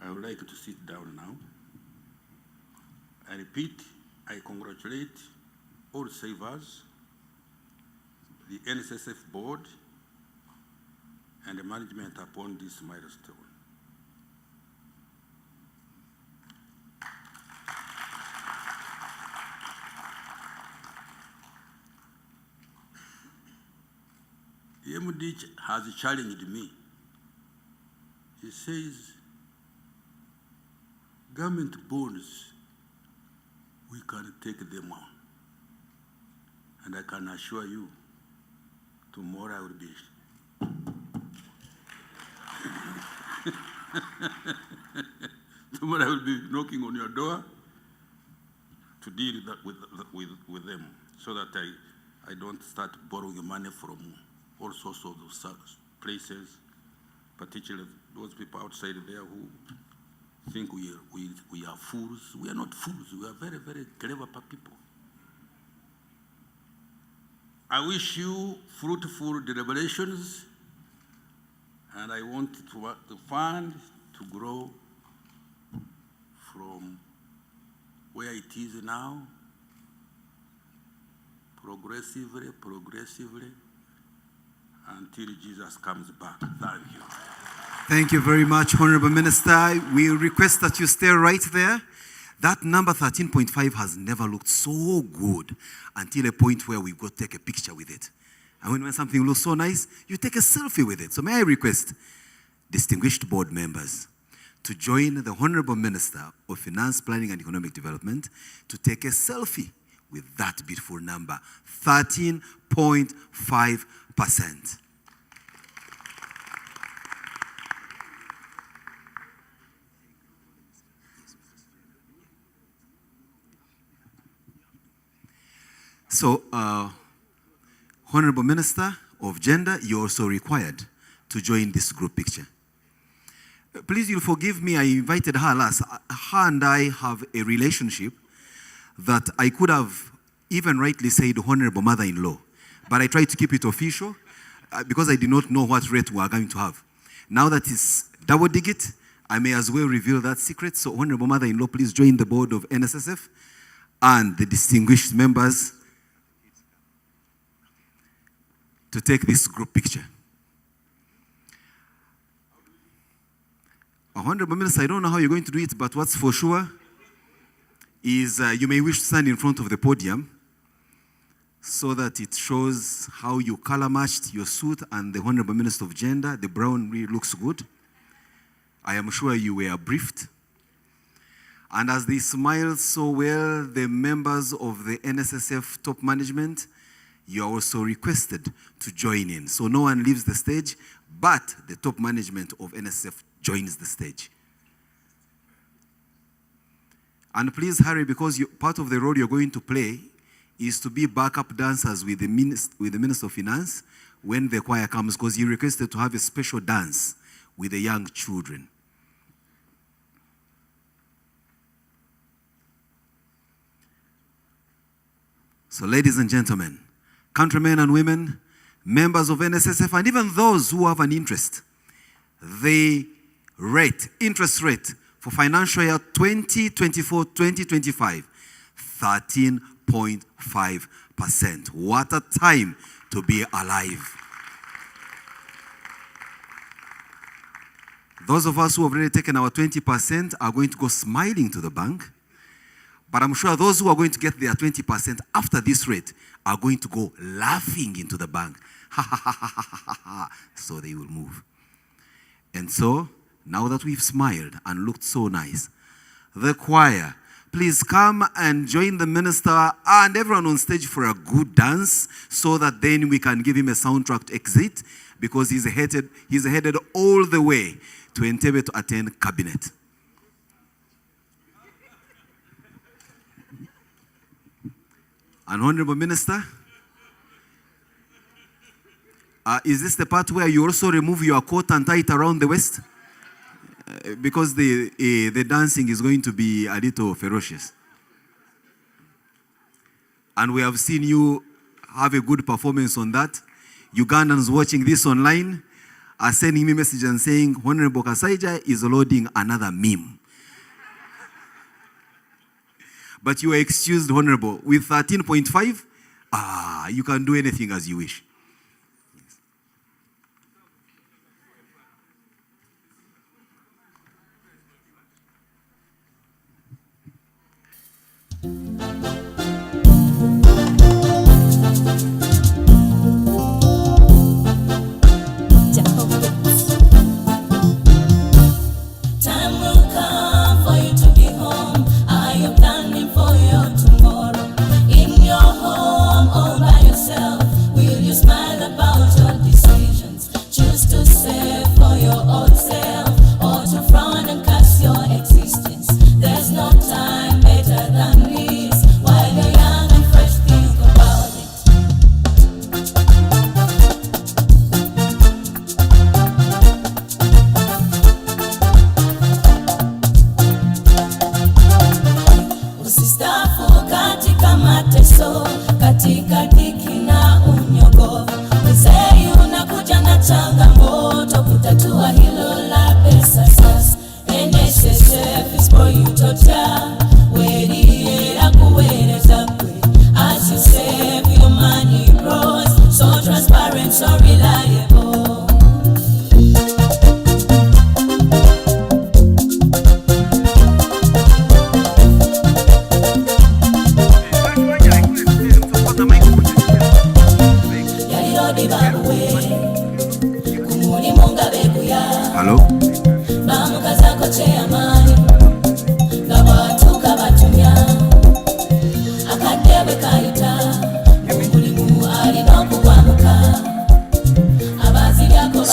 I would like to sit down now. I repeat, I congratulate all savers, the NSSF board, and the management upon this milestone. The MD has challenged me. He says, government bonds, we can take them on. And I can assure you, tomorrow I will be. Tomorrow I will be knocking on your door to deal with them, so that I don't start borrowing money from all sorts of those places, particularly those people outside there who think we are fools. We are not fools. We are very, very clever people. I wish you fruitful deliberations, and I want the fund to grow from where it is now, progressively, until Jesus comes back. Thank you. Thank you very much, Honorable Minister. We request that you stay right there. That number 13.5 has never looked so good until a point where we go take a picture with it. And when something looks so nice, you take a selfie with it. So may I request distinguished board members to join the Honorable Minister of Finance, Planning and Economic Development to take a selfie with that beautiful number, 13.5%. So, Honorable Minister of Gender, you're also required to join this group picture. Please, you'll forgive me, I invited her last. Her and I have a relationship that I could have even rightly said Honorable Mother-in-law, but I tried to keep it official because I did not know what rate we are going to have. Now that it's double digit, I may as well reveal that secret. So, Honorable Mother-in-law, please join the board of NSSF and the distinguished members to take this group picture. Honorable Minister, I don't know how you're going to do it, but what's for sure is you may wish to stand in front of the podium so that it shows how you color matched your suit and the Honorable Minister of Gender. The brown really looks good. I am sure you were briefed. And as they smile so well, the members of the NSSF top management, you are also requested to join in. So no one leaves the stage, but the top management of NSSF joins the stage. And please hurry, because part of the role you're going to play is to be backup dancers with the Minister of Finance when the choir comes, because he requested to have a special dance with the young children. So ladies and gentlemen, countrymen and women, members of NSSF, and even those who have an interest, the interest rate for financial year 2024-2025, 13.5%. What a time to be alive. Those of us who have already taken our 20% are going to go smiling to the bank. But I'm sure those who are going to get their 20% after this rate are going to go laughing into the bank. So they will move. And so, now that we've smiled and looked so nice, the choir, please come and join the minister and everyone on stage for a good dance so that then we can give him a soundtrack to exit, because he's headed all the way to Entebbe to attend cabinet. An Honorable Minister, is this the part where you also remove your coat and tie it around the waist? Because the dancing is going to be a little ferocious. And we have seen you have a good performance on that. Ugandans watching this online are sending me messages and saying, Honorable Kasaija is loading another meme. But you are excused, Honorable. With 13.5, you can do anything as you wish. Time will come for you to be home. Are you planning for your tomorrow? In your home all by yourself, will you spend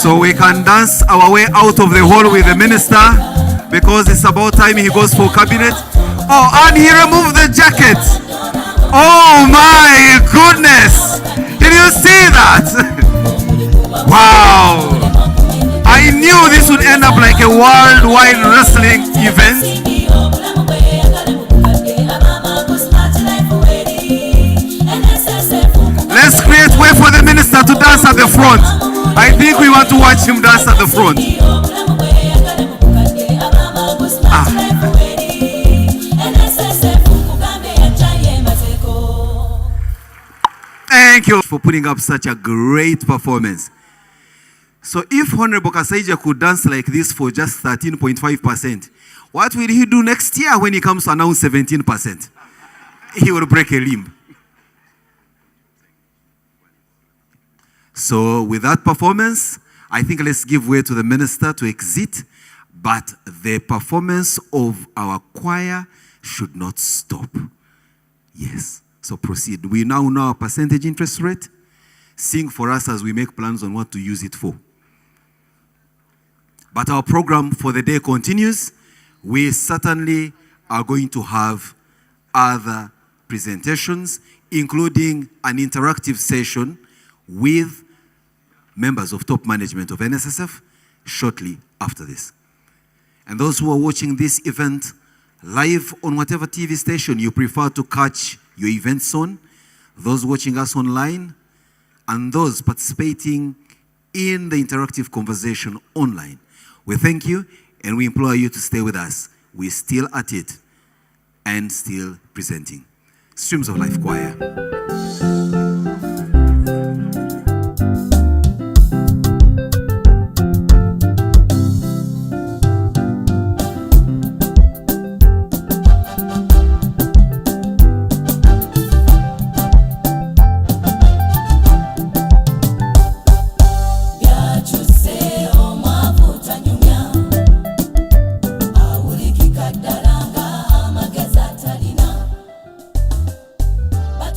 So we can dance our way out of the hall with the minister, because it's about time he goes for cabinet. Oh, and he removed the jacket. Oh my goodness. Did you see that? Wow. I knew this would end up like a worldwide wrestling event. Let's create way for the minister to dance at the front. I think we want to watch him dance at the front. Thank you for putting up such a great performance. So if Honorable Kasaija could dance like this for just 13.5%, what will he do next year when he comes to announce 17%? He will break a limb. So with that performance, I think let's give way to the minister to exit, but the performance of our choir should not stop. Yes, so proceed. We now know our percentage interest rate. Sing for us as we make plans on what to use it for. But our program for the day continues. We certainly are going to have other presentations, including an interactive session with members of top management of NSSF shortly after this. And those who are watching this event live on whatever TV station you prefer to catch your events on, those watching us online, and those participating in the interactive conversation online, we thank you and we implore you to stay with us. We're still at it and still presenting. Streams of Life Choir. But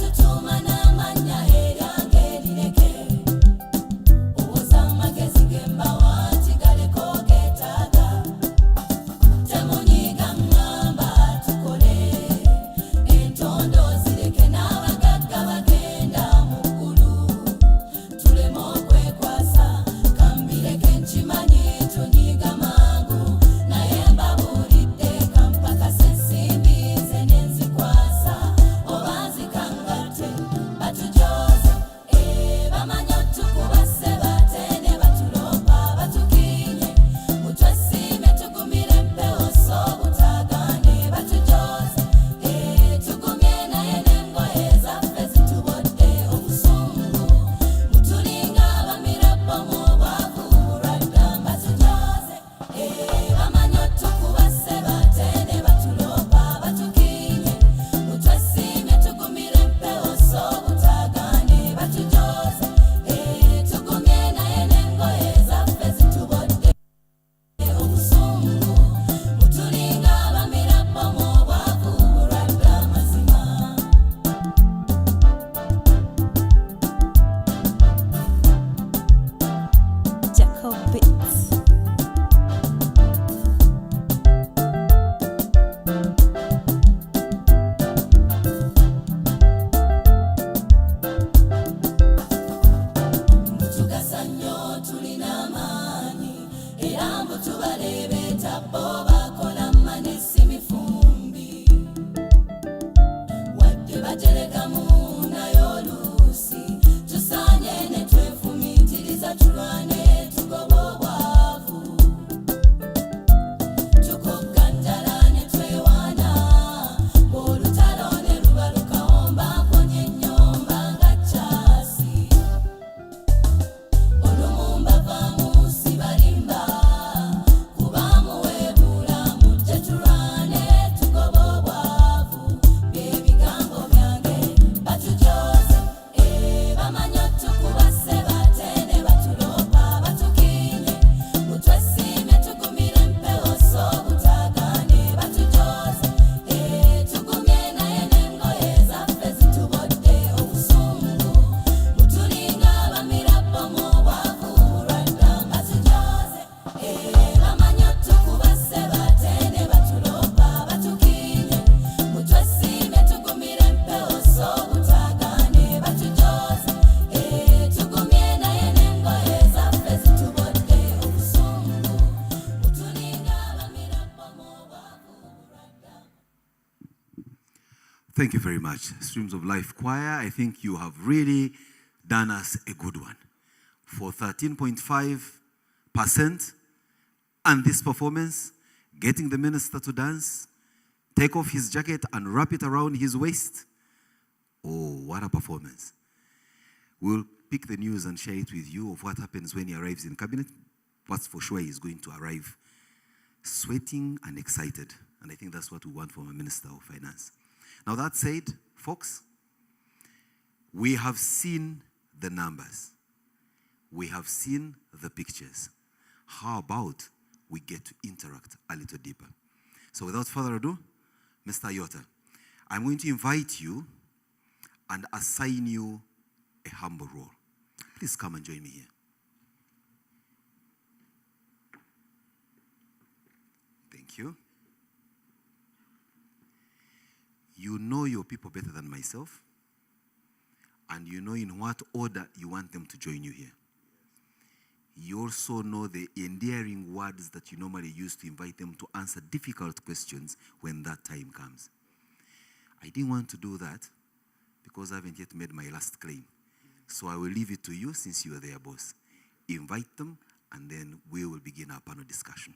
Thank you very much. Streams of Life Choir, I think you have really done us a good one. For 13.5% and this performance, getting the minister to dance, take off his jacket and wrap it around his waist. Oh, what a performance. We'll pick the news and share it with you of what happens when he arrives in cabinet. What's for sure, he's going to arrive sweating and excited. And I think that's what we want from a Minister of Finance. Now that said, folks, we have seen the numbers. We have seen the pictures. How about we get to interact a little deeper? So without further ado, Mr. Yota, I'm going to invite you and assign you a humble role. Please come and join me here. Thank you. You know your people better than myself, and you know in what order you want them to join you here. You also know the endearing words that you normally use to invite them to answer difficult questions when that time comes. I didn't want to do that because I haven't yet made my last claim. So I will leave it to you since you are their boss. Invite them, and then we will begin our panel discussion.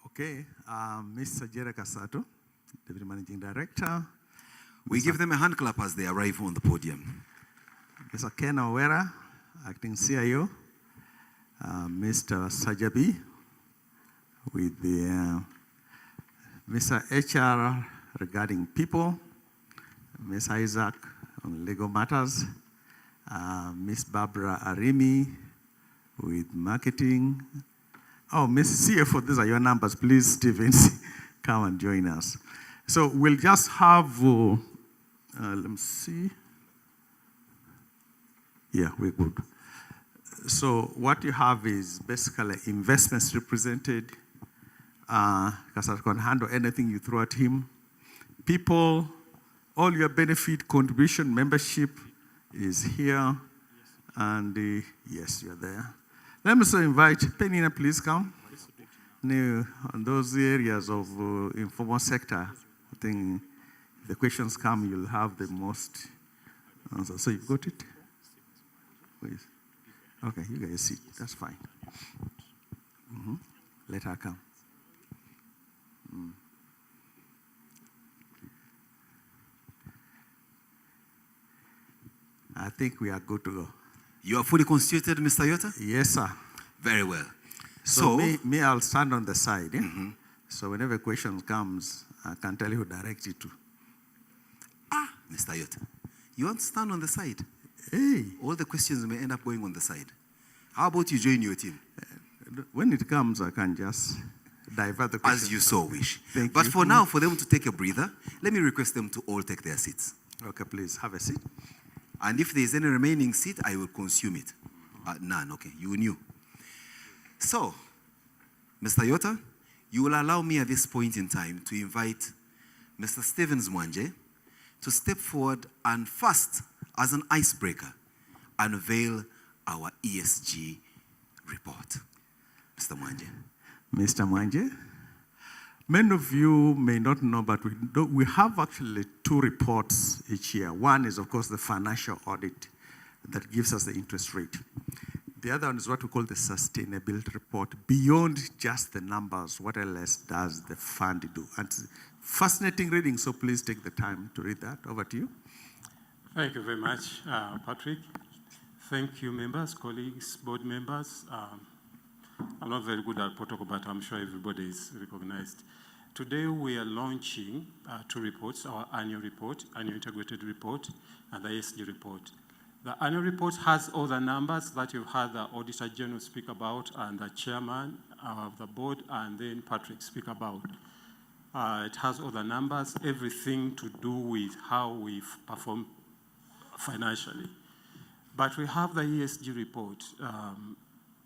Okay, Mr. Jere Kasato, Deputy Managing Director. We give them a hand clap as they arrive on the podium. Mr. Ken Owera, Acting CIO. Mr. Sajabi, with the Mr. HR regarding people. Ms. Isaac on legal matters. Ms. Barbara Arimi with marketing. Oh, Ms. CFO, these are your numbers. Please, Stevens, come and join us. So we'll just have, let me see. Yeah, we're good. So what you have is basically investments represented. Because I can handle anything you throw at him. People, all your benefit, contribution, membership is here. And yes, you're there. Let me also invite Penina, please come. Now, on those areas of informal sector, I think if the questions come, you'll have the most answers. So you've got it? Please. Okay, you guys sit. That's fine. Let her come. I think we are good to go. You are fully constituted, Mr. Yota? Yes, sir. Very well. So me, I'll stand on the side. So whenever a question comes, I can tell you who direct it to. Mr. Yota, you want to stand on the side? Hey. All the questions may end up going on the side. How about you join your team? When it comes, I can just divert the question. As you so wish. Thank but you. For now, for them to take a breather, let me request them to all take their seats. Okay, please, have a seat. And if there is any remaining seat, I will consume it. None, okay, you knew. So, Mr. Yota, you will allow me at this point in time to invite Mr. Stevens Mwanje to step forward and first, as an icebreaker, unveil our ESG report. Mr. Mwanje. Mr. Mwanje, many of you may not know, but we have actually two reports each year. One is, of course, the financial audit that gives us the interest rate. The other one is what we call the sustainability report. Beyond just the numbers, what else does the fund do? And it's fascinating reading, so please take the time to read that. Over to you. Thank you very much, Patrick. Thank you, members, colleagues, board members. I'm not very good at protocol, but I'm sure everybody is recognized. Today we are launching two reports, our annual report, annual integrated report, and the ESG report. The annual report has all the numbers that you've had the Auditor General speak about and the chairman of the board and then Patrick speak about. It has all the numbers, everything to do with how we've performed financially. But we have the ESG report,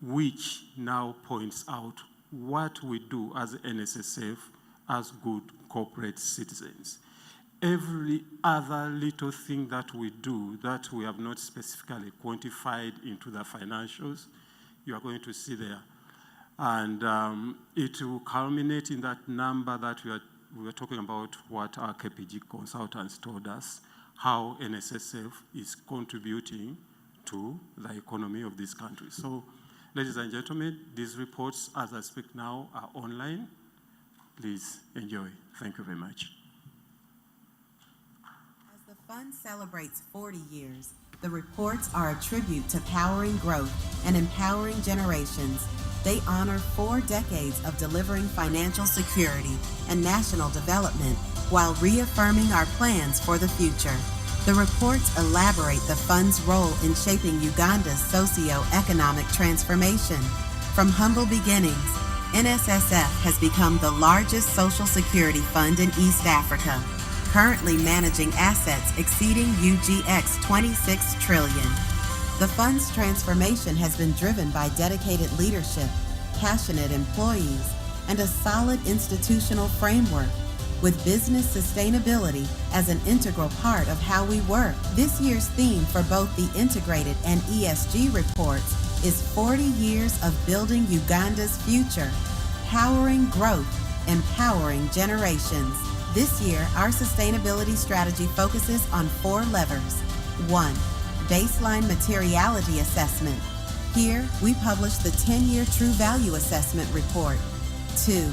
which now points out what we do as NSSF as good corporate citizens. Every other little thing that we do that we have not specifically quantified into the financials, you are going to see there. And it will culminate in that number that we are we were talking about what our KPG consultants told us, how NSSF is contributing to the economy of this country. So, ladies and gentlemen, these reports, as I speak now, are online. Please enjoy. Thank you very much. As the fund celebrates 40 years, the reports are a tribute to powering growth and empowering generations. They honor 4 decades of delivering financial security and national development while reaffirming our plans for the future. The reports elaborate the fund's role in shaping Uganda's socio-economic transformation. From humble beginnings, NSSF has become the largest social security fund in East Africa, currently managing assets exceeding UGX 26 trillion. The fund's transformation has been driven by dedicated leadership, passionate employees, and a solid institutional framework, with business sustainability as an integral part of how we work. This year's theme for both the integrated and ESG reports is 40 years of building Uganda's future, powering growth, empowering generations. This year, our sustainability strategy focuses on 4 levers. 1, baseline materiality assessment. Here, we publish the 10-year True Value Assessment Report. 2,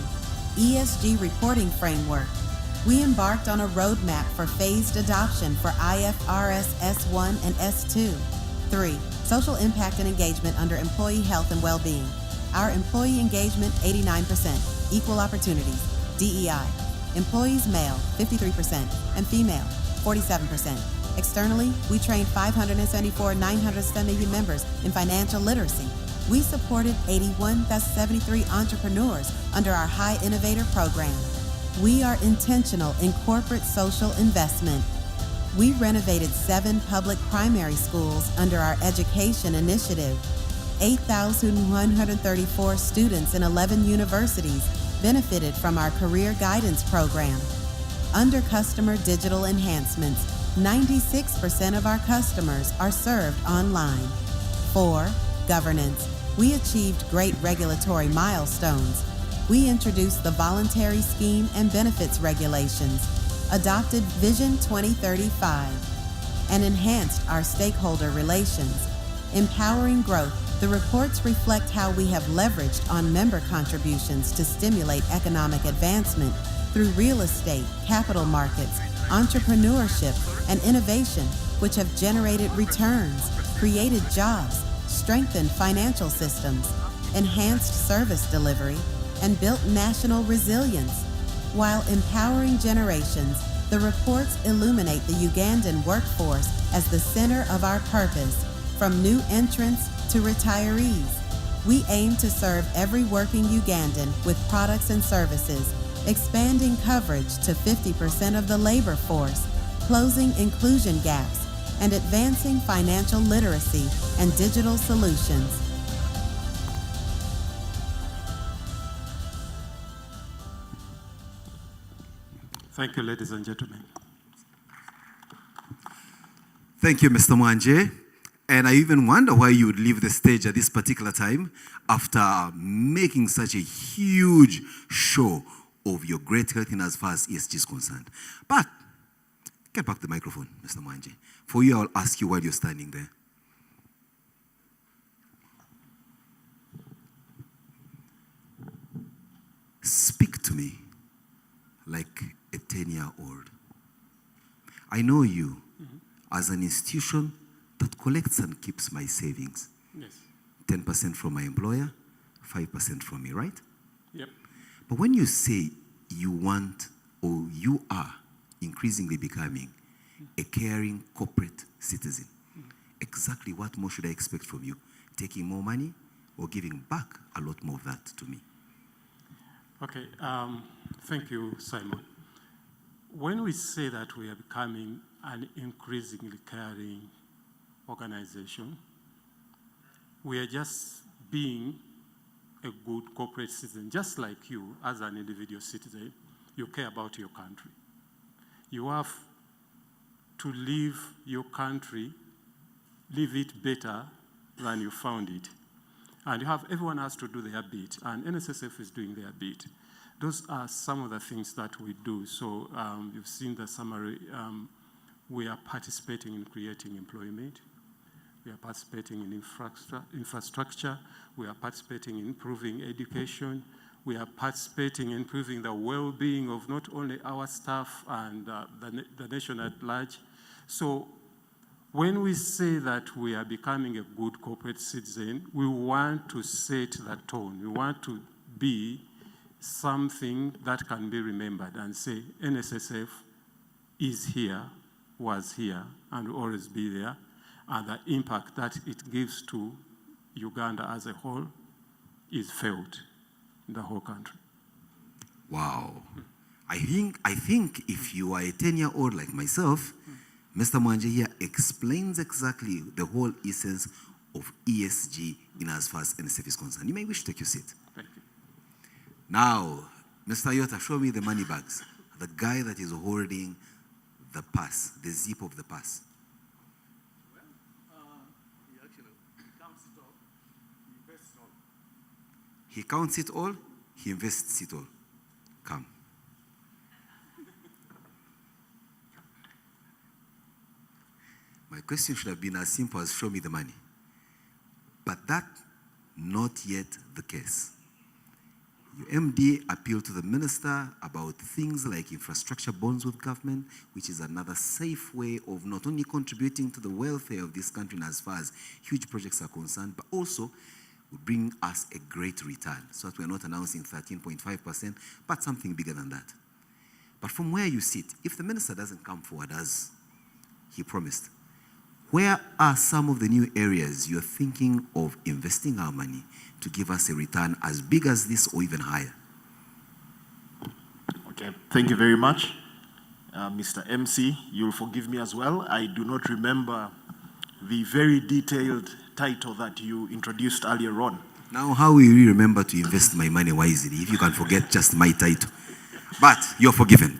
ESG reporting framework. We embarked on a roadmap for phased adoption for IFRS S1 and S2. 3, social impact and engagement under employee health and well-being. Our employee engagement, 89%. Equal opportunities, DEI. Employees male, 53%, and female, 47%. Externally, we trained 574 970 members in financial literacy. We supported 73 entrepreneurs under our High Innovator program. We are intentional in corporate social investment. We renovated 7 public primary schools under our education initiative. 8,134 students in 11 universities benefited from our career guidance program. Under customer digital enhancements, 96% of our customers are served online. 4, governance. We achieved great regulatory milestones. We introduced the voluntary scheme and benefits regulations, adopted Vision 2035, and enhanced our stakeholder relations. Empowering growth, the reports reflect how we have leveraged on member contributions to stimulate economic advancement through real estate, capital markets, entrepreneurship, and innovation, which have generated returns, created jobs, strengthened financial systems, enhanced service delivery, and built national resilience. While empowering generations, the reports illuminate the Ugandan workforce as the center of our purpose, from new entrants to retirees. We aim to serve every working Ugandan with products and services, expanding coverage to 50% of the labor force, closing inclusion gaps, and advancing financial literacy and digital solutions. Thank you, ladies and gentlemen. Thank you, Mr. Mwanje. And I even wonder why you would leave the stage at this particular time after making such a huge show of your great health in as far as ESG is concerned. But get back the microphone, Mr. Mwanje. For you, I'll ask you while you're standing there. Speak to me like a 10-year-old. I know you as an institution that collects and keeps my savings. Yes. 10% from my employer, 5% from me, right? Yep. But when you say you want or you are increasingly becoming a caring corporate citizen, exactly what more should I expect from you? Taking more money or giving back a lot more of that to me? Okay, thank you, Simon. When we say that we are becoming an increasingly caring organization, we are just being a good corporate citizen, just like you as an individual citizen. You care about your country. You have to leave your country, leave it better than you found it. And everyone has to do their bit, and NSSF is doing their bit. those are some of the things that we do. So you've seen the summary. We are participating in creating employment. We are participating in infrastructure. We are participating in improving education. We are participating in improving the well-being of not only our staff and the nation at large. So when we say that we are becoming a good corporate citizen, we want to set the tone. We want to be something that can be remembered and say NSSF is here, was here, and will always be there, and the impact that it gives to Uganda as a whole is felt in the whole country. Wow. I think if you are a 10-year-old like myself, Mr. Mwanje here explains exactly the whole essence of ESG in as far as NSSF is concerned. You may wish to take your seat. Thank you. Now, Mr. Yota, show me the money bags. The guy that is holding the purse, the zip of the purse. He counts it all, he invests it all. Come. My question should have been as simple as show me the money. But that, not yet the case. Your MD appealed to the minister about things like infrastructure bonds with government, which is another safe way of not only contributing to the welfare of this country as far as huge projects are concerned, but also would bring us a great return, so that we're not announcing 13.5%, but something bigger than that. But from where you sit, if the minister doesn't come forward as he promised, where are some of the new areas you're thinking of investing our money to give us a return as big as this or even higher? Okay, thank you very much. Mr. MC, you'll forgive me as well. I do not remember the very detailed title that you introduced earlier on. Now, how will you remember to invest my money wisely if you can forget just my title? But you're forgiven.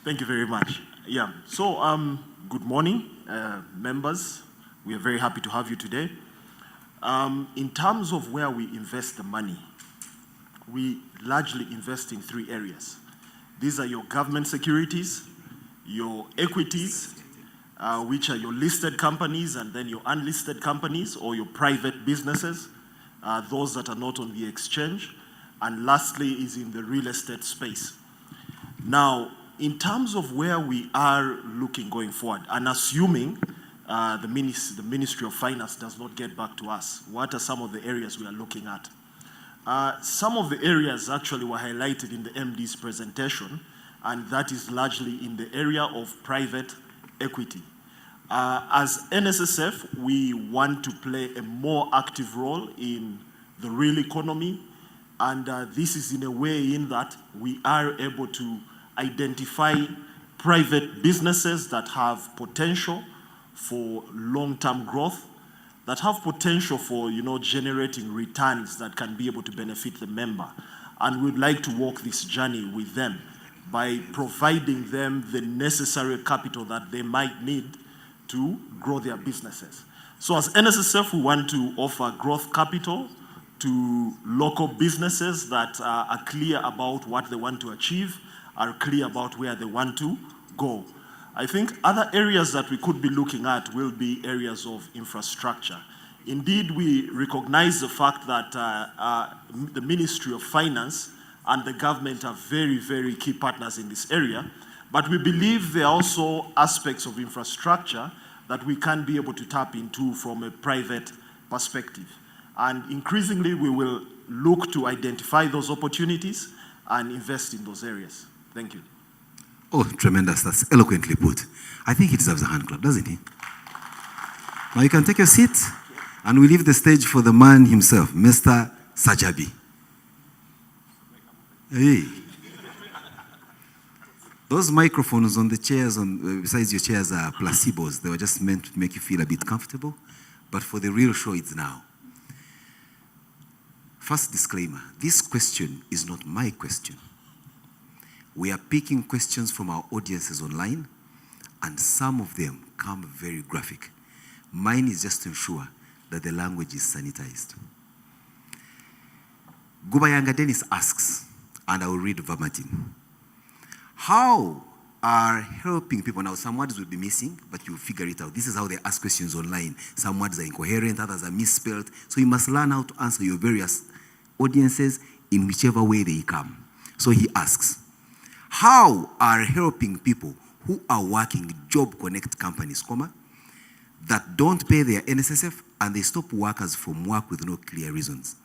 Thank you very much. Yeah, so good morning, members. We are very happy to have you today. In terms of where we invest the money, we largely invest in three areas. These are your government securities, your equities, which are your listed companies, and then your unlisted companies or your private businesses, those that are not on the exchange, and lastly is in the real estate space. Now, in terms of where we are looking going forward, and assuming the Ministry of Finance does not get back to us, what are some of the areas we are looking at? Some of the areas actually were highlighted in the MD's presentation, and that is largely in the area of private equity. As NSSF, we want to play a more active role in the real economy, and this is in a way in that we are able to identify private businesses that have potential for long-term growth, that have potential for, generating returns that can be able to benefit the member. And we'd like to walk this journey with them by providing them the necessary capital that they might need to grow their businesses. So as NSSF, we want to offer growth capital to local businesses that are clear about what they want to achieve, are clear about where they want to go. I think other areas that we could be looking at will be areas of infrastructure. Indeed, we recognize the fact that the Ministry of Finance and the government are very, very key partners in this area, but we believe there are also aspects of infrastructure that we can be able to tap into from a private perspective. And increasingly, we will look to identify those opportunities and invest in those areas. Thank you. Oh, tremendous. That's eloquently put. I think he deserves a hand clap, doesn't he? Now you can take your seat, and we leave the stage for the man himself, Mr. Sajabi. Hey. Those microphones on the chairs, besides your chairs, are placebos. They were just meant to make you feel a bit comfortable. But for the real show, it's now. First disclaimer, this question is not my question. We are picking questions from our audiences online, and some of them come very graphic. Mine is just to ensure that the language is sanitized. Gubayanga Dennis asks, and I will read verbatim. How are helping people, now some words will be missing, but you'll figure it out. This is how they ask questions online. Some words are incoherent, others are misspelled. So you must learn how to answer your various audiences in whichever way they come. So he asks, how are helping people who are working Job Connect companies, that don't pay their NSSF and they stop workers from work with no clear reasons?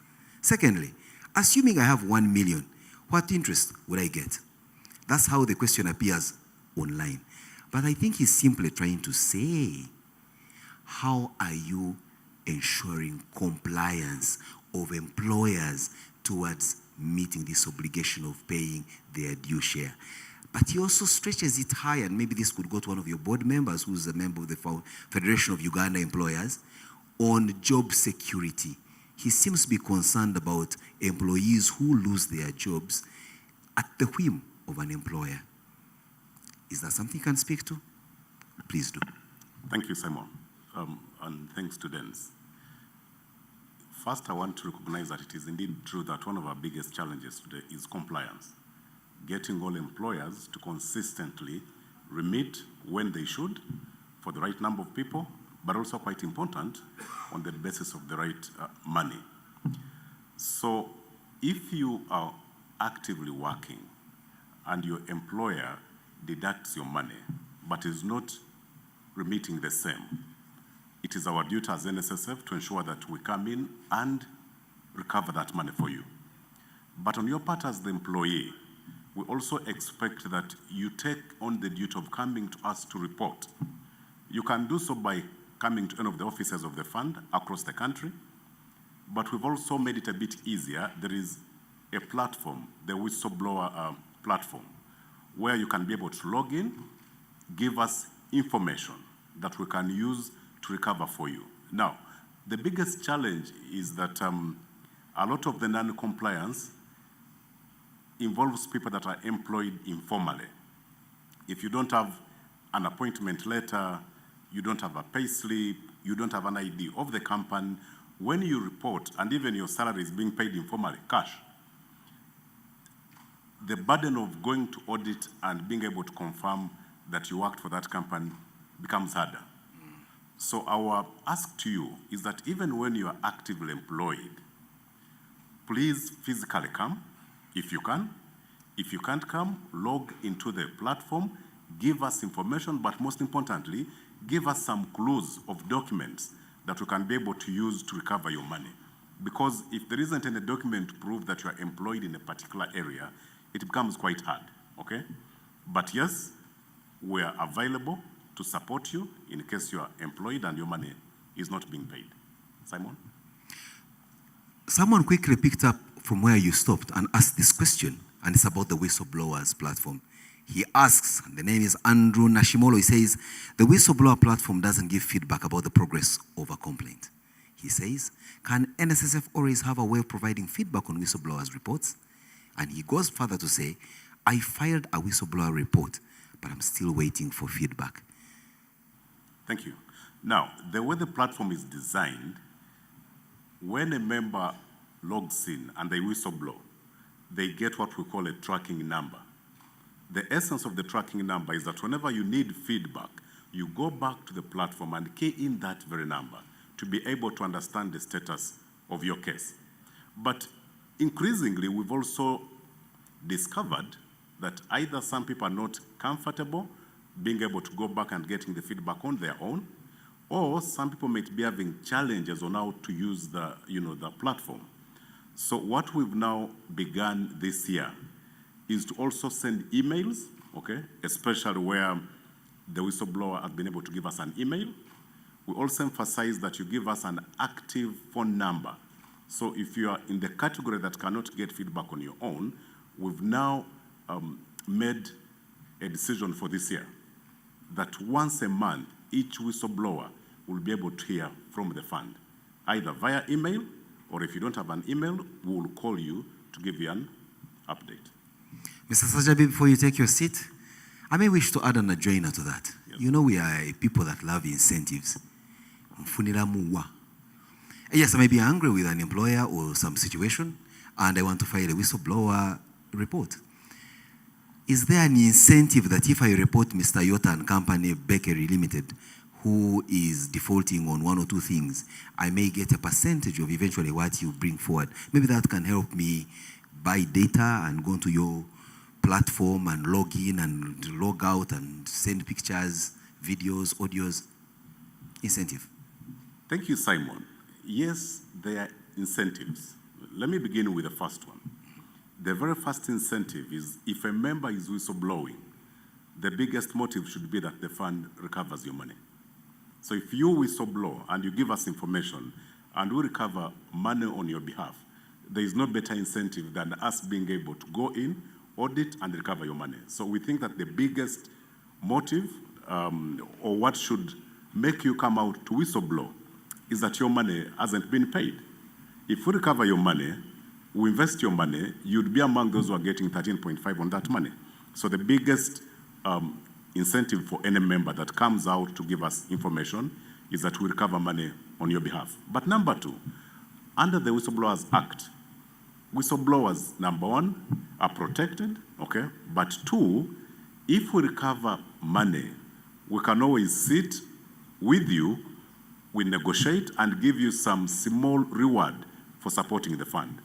Secondly, assuming I have 1 million, what interest would I get? That's how the question appears online. But I think he's simply trying to say, how are you ensuring compliance of employers towards meeting this obligation of paying their due share? But he also stretches it higher, and maybe this could go to one of your board members who's a member of the Federation of Uganda Employers, on job security. He seems to be concerned about employees who lose their jobs at the whim of an employer. Is that something you can speak to? Please do. Thank you, Simon, and thanks to Dennis. First, I want to recognize that it is indeed true that one of our biggest challenges today is compliance. Getting all employers to consistently remit when they should for the right number of people, but also quite important, on the basis of the right money. So if you are actively working and your employer deducts your money, but is not remitting the same, it is our duty as NSSF to ensure that we come in and recover that money for you. But on your part as the employee, we also expect that you take on the duty of coming to us to report. You can do so by coming to any of the offices of the fund across the country, but we've also made it a bit easier. There is a platform, the whistleblower platform, where you can be able to log in, give us information that we can use to recover for you. Now, the biggest challenge is that a lot of the non-compliance involves people that are employed informally. If you don't have an appointment letter, you don't have a pay slip, you don't have an ID of the company, when you report, and even your salary is being paid informally, cash, the burden of going to audit and being able to confirm that you worked for that company becomes harder. So our ask to you is that even when you are actively employed, please physically come if you can. If you can't come, log into the platform, give us information, but most importantly, give us some clues of documents that we can be able to use to recover your money. Because if there isn't any document to prove that you are employed in a particular area, it becomes quite hard, okay? But yes, we are available to support you in case you are employed and your money is not being paid. Simon? Someone quickly picked up from where you stopped and asked this question, and it's about the whistleblowers platform. He asks, and the name is Andrew Nashimolo, he says, the whistleblower platform doesn't give feedback about the progress of a complaint. He says, can NSSF always have a way of providing feedback on whistleblowers' reports? And he goes further to say, I filed a whistleblower report, but I'm still waiting for feedback. Thank you. Now, the way the platform is designed, when a member logs in and they whistleblow, they get what we call a tracking number. The essence of the tracking number is that whenever you need feedback, you go back to the platform and key in that very number to be able to understand the status of your case. But increasingly, we've also discovered that either some people are not comfortable being able to go back and getting the feedback on their own, or some people might be having challenges on how to use the platform. So what we've now begun this year is to also send emails, okay, especially where the whistleblower has been able to give us an email. We also emphasize that you give us an active phone number. So if you are in the category that cannot get feedback on your own, we've now made a decision for this year that once a month, each whistleblower will be able to hear from the fund, either via email, or if you don't have an email, we will call you to give you an update. Mr. Sajabi, before you take your seat, I may wish to add an adjoiner to that. Yes. You know, we are people that love incentives. Yes, I may be angry with an employer or some situation, and I want to file a whistleblower report. Is there an incentive that if I report Mr. Yota and Company Bakery Limited, who is defaulting on one or two things, I may get a percentage of eventually what you bring forward? Maybe that can help me buy data and go into your platform and log in and log out and send pictures, videos, audios. Incentive. Thank you, Simon. Yes, there are incentives. Let me begin with the first one. The very first incentive is if a member is whistleblowing, the biggest motive should be that the fund recovers your money. So if you whistleblow and you give us information and we recover money on your behalf, there is no better incentive than us being able to go in, audit, and recover your money. So we think that the biggest motive or what should make you come out to whistleblow is that your money hasn't been paid. If we recover your money, we invest your money, you'd be among those who are getting 13.5 on that money. So the biggest incentive for any member that comes out to give us information is that we recover money on your behalf. But number two, under the Whistleblowers Act, whistleblowers, number one, are protected, okay? But two, if we recover money, we can always sit with you, we negotiate and give you some small reward for supporting the fund.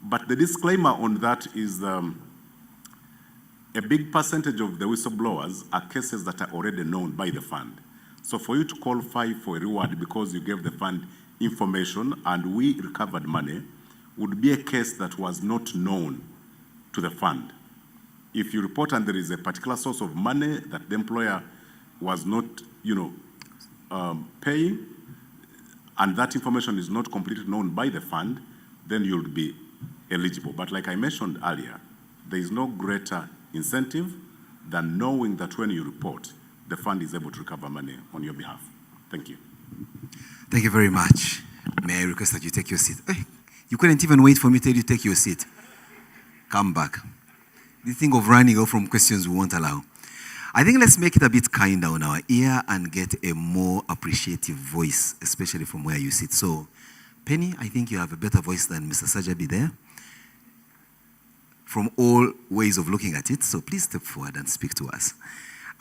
But the disclaimer on that is a big percentage of the whistleblowers are cases that are already known by the fund. So for you to qualify for a reward because you gave the fund information and we recovered money would be a case that was not known to the fund. If you report and there is a particular source of money that the employer was not, paying, and that information is not completely known by the fund, then you'll be eligible. But like I mentioned earlier, there is no greater incentive than knowing that when you report, the fund is able to recover money on your behalf. Thank you. Thank you very much. May I request that you take your seat? Hey, you couldn't even wait for me to tell you to take your seat. Come back. The thing of running off from questions we won't allow. I think let's make it a bit kinder on our ear and get a more appreciative voice, especially from where you sit. So, Penny, I think you have a better voice than Mr. Sajabi there, from all ways of looking at it. So please step forward and speak to us.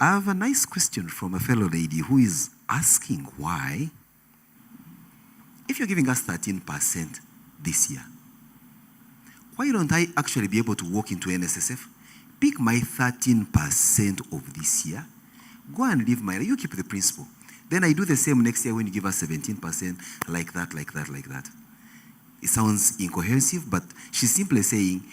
I have a nice question from a fellow lady who is asking why, if you're giving us 13% this year, why don't I actually be able to walk into NSSF, pick my 13% of this year, go and live my life, you keep the principal. Then I do the same next year when you give us 17%, like that, like that, like that. It sounds incomprehensive, but she's simply saying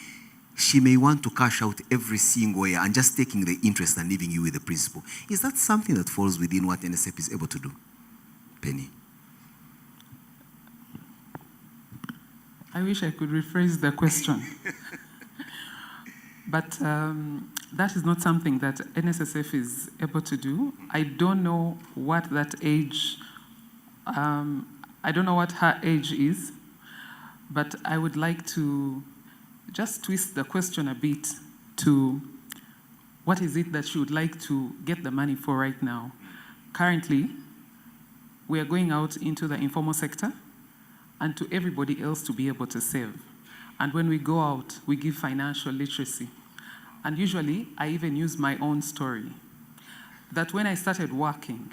she may want to cash out every single year and just taking the interest and leaving you with the principal. Is that something that falls within what NSSF is able to do? Penny. I wish I could rephrase the question. But that is not something that NSSF is able to do. I don't know what that age, I don't know what her age is, but I would like to just twist the question a bit to what is it that she would like to get the money for right now. Currently, we are going out into the informal sector and to everybody else to be able to save. And when we go out, we give financial literacy. And usually, I even use my own story. That when I started working,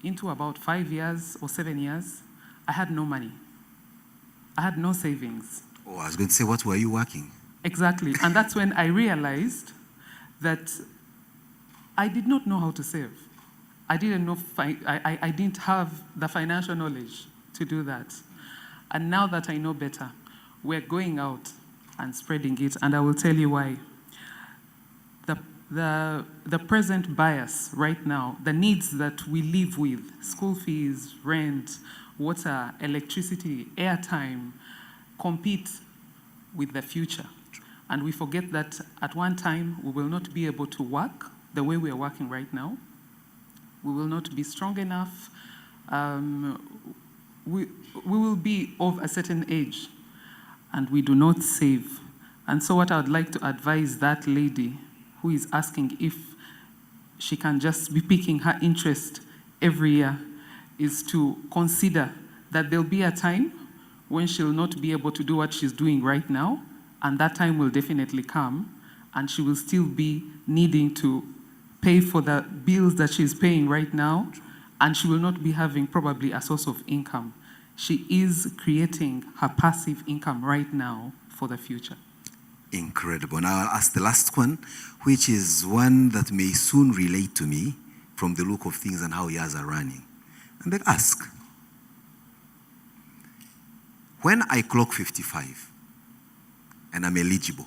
into about 5 years or 7 years, I had no money. I had no savings. Oh, I was going to say, what were you working? Exactly. And that's when I realized that I did not know how to save. I didn't know, I didn't have the financial knowledge to do that. And now that I know better, we're going out and spreading it, and I will tell you why. The present bias right now, the needs that we live with, school fees, rent, water, electricity, airtime, compete with the future. And we forget that at one time, we will not be able to work the way we are working right now. We will not be strong enough. We will be of a certain age, and we do not save. And so what I would like to advise that lady who is asking if she can just be picking her interest every year is to consider that there'll be a time when she'll not be able to do what she's doing right now, and that time will definitely come, and she will still be needing to pay for the bills that she's paying right now, and she will not be having probably a source of income. She is creating her passive income right now for the future. Incredible. Now I'll ask the last one, which is one that may soon relate to me from the look of things and how years are running. And they ask, when I clock 55 and I'm eligible,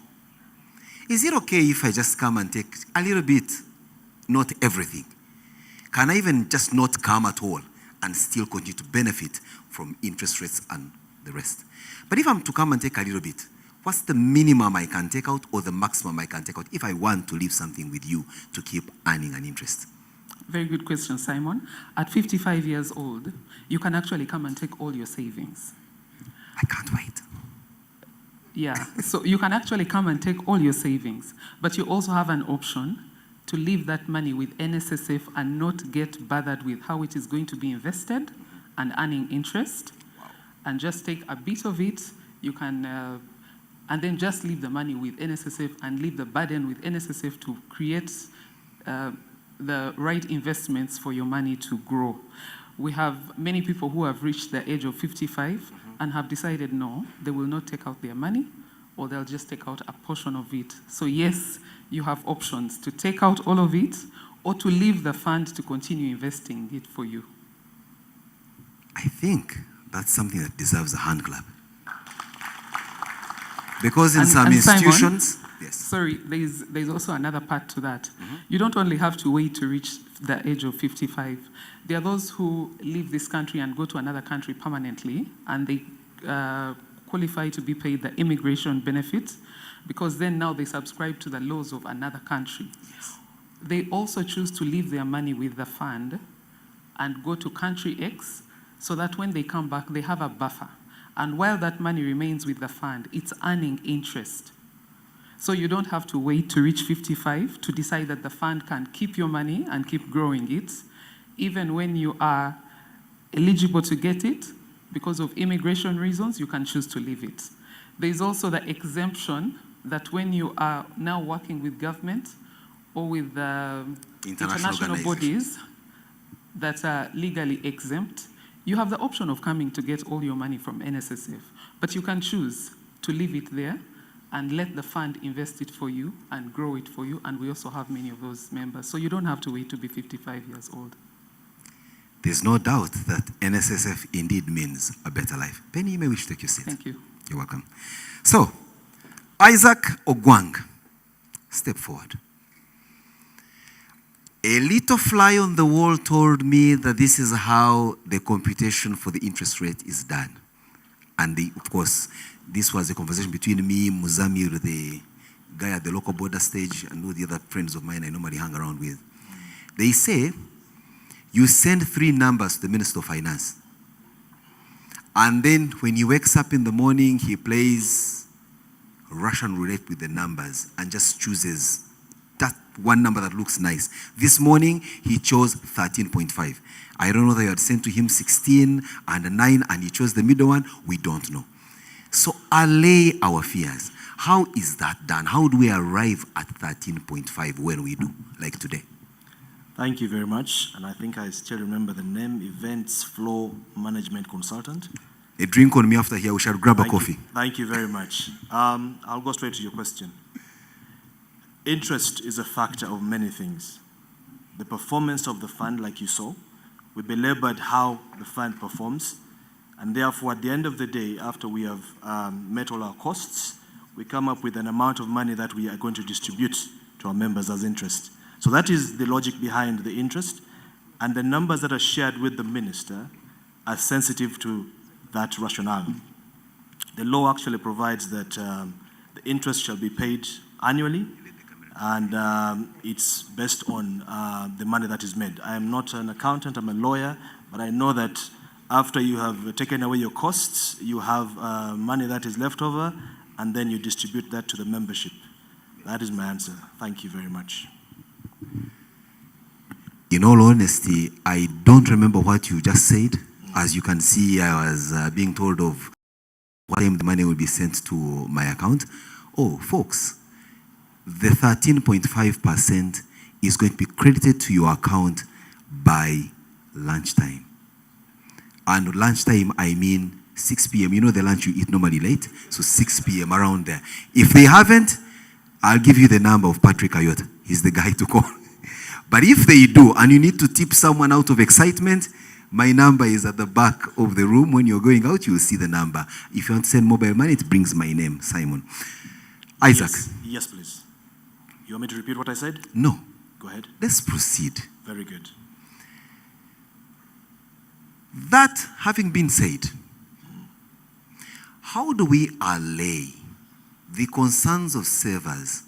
is it okay if I just come and take a little bit, not everything? Can I even just not come at all and still continue to benefit from interest rates and the rest? But if I'm to come and take a little bit, what's the minimum I can take out or the maximum I can take out if I want to leave something with you to keep earning an interest? Very good question, Simon. At 55 years old, you can actually come and take all your savings. I can't wait. Yeah, so you can actually come and take all your savings, but you also have an option to leave that money with NSSF and not get bothered with how it is going to be invested and earning interest, and just take a bit of it. You can, and then just leave the money with NSSF and leave the burden with NSSF to create the right investments for your money to grow. We have many people who have reached the age of 55 and have decided no, they will not take out their money, or they'll just take out a portion of it. So yes, you have options to take out all of it or to leave the fund to continue investing it for you. I think that's something that deserves a hand clap. Because in some institutions... Simon, yes. Sorry, there's also another part to that. You don't only have to wait to reach the age of 55. There are those who leave this country and go to another country permanently, and they qualify to be paid the immigration benefit, because then now they subscribe to the laws of another country. Yes. They also choose to leave their money with the fund and go to country X, so that when they come back, they have a buffer. And while that money remains with the fund, it's earning interest. So you don't have to wait to reach 55 to decide that the fund can keep your money and keep growing it. Even when you are eligible to get it, because of immigration reasons, you can choose to leave it. There's also the exemption that when you are now working with government or with international bodies that are legally exempt, you have the option of coming to get all your money from NSSF. But you can choose to leave it there and let the fund invest it for you and grow it for you. And we also have many of those members. So you don't have to wait to be 55 years old. There's no doubt that NSSF indeed means a better life. Penny, you may wish to take your seat. Thank you. You're welcome. So, Isaac Ogwang, step forward. A little fly on the wall told me that this is how the computation for the interest rate is done. And of course, this was a conversation between me, Muzamir, the guy at the local border stage, and all the other friends of mine I normally hang around with. They say, you send 3 numbers to the Minister of Finance. And then when he wakes up in the morning, he plays Russian roulette with the numbers and just chooses that one number that looks nice. This morning, he chose 13.5. I don't know that you had sent to him 16 and 9, and he chose the middle one. We don't know. So allay our fears. How is that done? How do we arrive at 13.5 when we do, like today? Thank you very much. And I think I still remember the name, Events Flow Management Consultant. A drink on me after here. We shall grab a coffee. Thank you very much. I'll go straight to your question. Interest is a factor of many things. The performance of the fund, like you saw, we belabored how the fund performs, and therefore at the end of the day, after we have met all our costs, we come up with an amount of money that we are going to distribute to our members as interest. So that is the logic behind the interest, and the numbers that are shared with the minister are sensitive to that rationale. The law actually provides that the interest shall be paid annually, and it's based on the money that is made. I am not an accountant, I'm a lawyer, but I know that after you have taken away your costs, you have money that is left over, and then you distribute that to the membership. That is my answer. Thank you very much. In all honesty, I don't remember what you just said. As you can see, I was being told of what time the money will be sent to my account. oh, folks, the 13.5% is going to be credited to your account by lunchtime. And lunchtime, I mean 6 p.m. You know the lunch you eat normally late? So 6 p.m. around there. If they haven't, I'll give you the number of Patrick Ayota. He's the guy to call. But if they do, and you need to tip someone out of excitement, my number is at the back of the room. When you're going out, you'll see the number. If you want to send mobile money, it brings my name, Simon. Isaac. Yes, please. You want me to repeat what I said? No. Go ahead. Let's proceed. Very good. That having been said, how do we allay the concerns of savers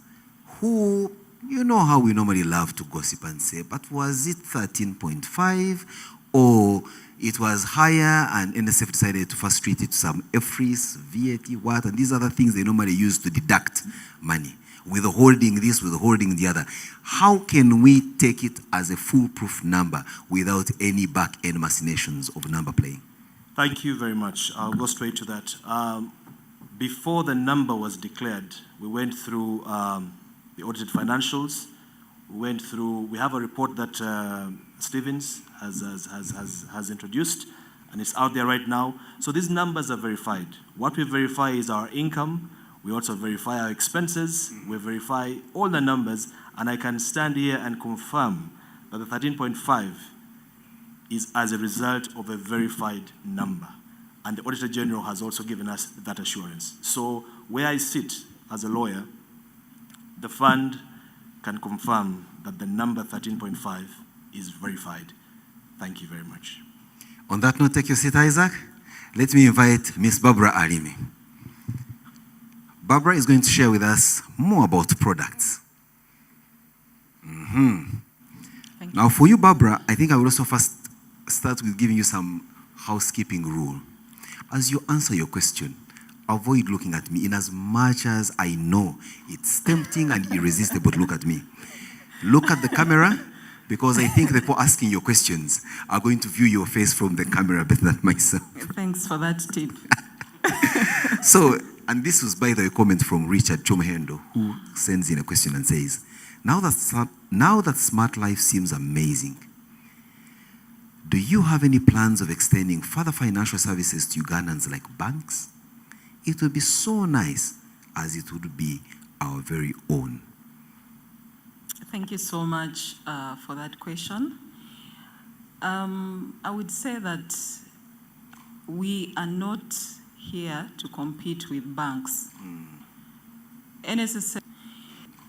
who, you know how we normally love to gossip and say, but was it 13.5 or it was higher and NSF decided to first treat it to some EFRIS, VAT, what, and these other things they normally use to deduct money, withholding this, withholding the other. How can we take it as a foolproof number without any back-end machinations of number playing? Thank you very much. I'll go straight to that. Before the number was declared, we went through the audited financials. We have a report that Stevens has introduced, and it's out there right now. So these numbers are verified. What we verify is our income. We also verify our expenses. We verify all the numbers, and I can stand here and confirm that the 13.5 is as a result of a verified number. And the Auditor General has also given us that assurance. So where I sit as a lawyer, the fund can confirm that the number 13.5 is verified. Thank you very much. On that note, take your seat, Isaac. Let me invite Miss Barbara Alime. Barbara is going to share with us more about products. Now, for you, Barbara, I think I will also first start with giving you some housekeeping rule. As you answer your question, avoid looking at me in as much as I know it's tempting and irresistible to look at me. Look at the camera, because I think the people asking your questions are going to view your face from the camera better than myself. Thanks for that tip. So, and this was, by the way, a comment from Richard Chomhendo, who sends in a question and says, now that Smart Life seems amazing, do you have any plans of extending further financial services to Ugandans like banks? It would be so nice, as it would be our very own. Thank you so much for that question. I would say that we are not here to compete with banks. NSSF,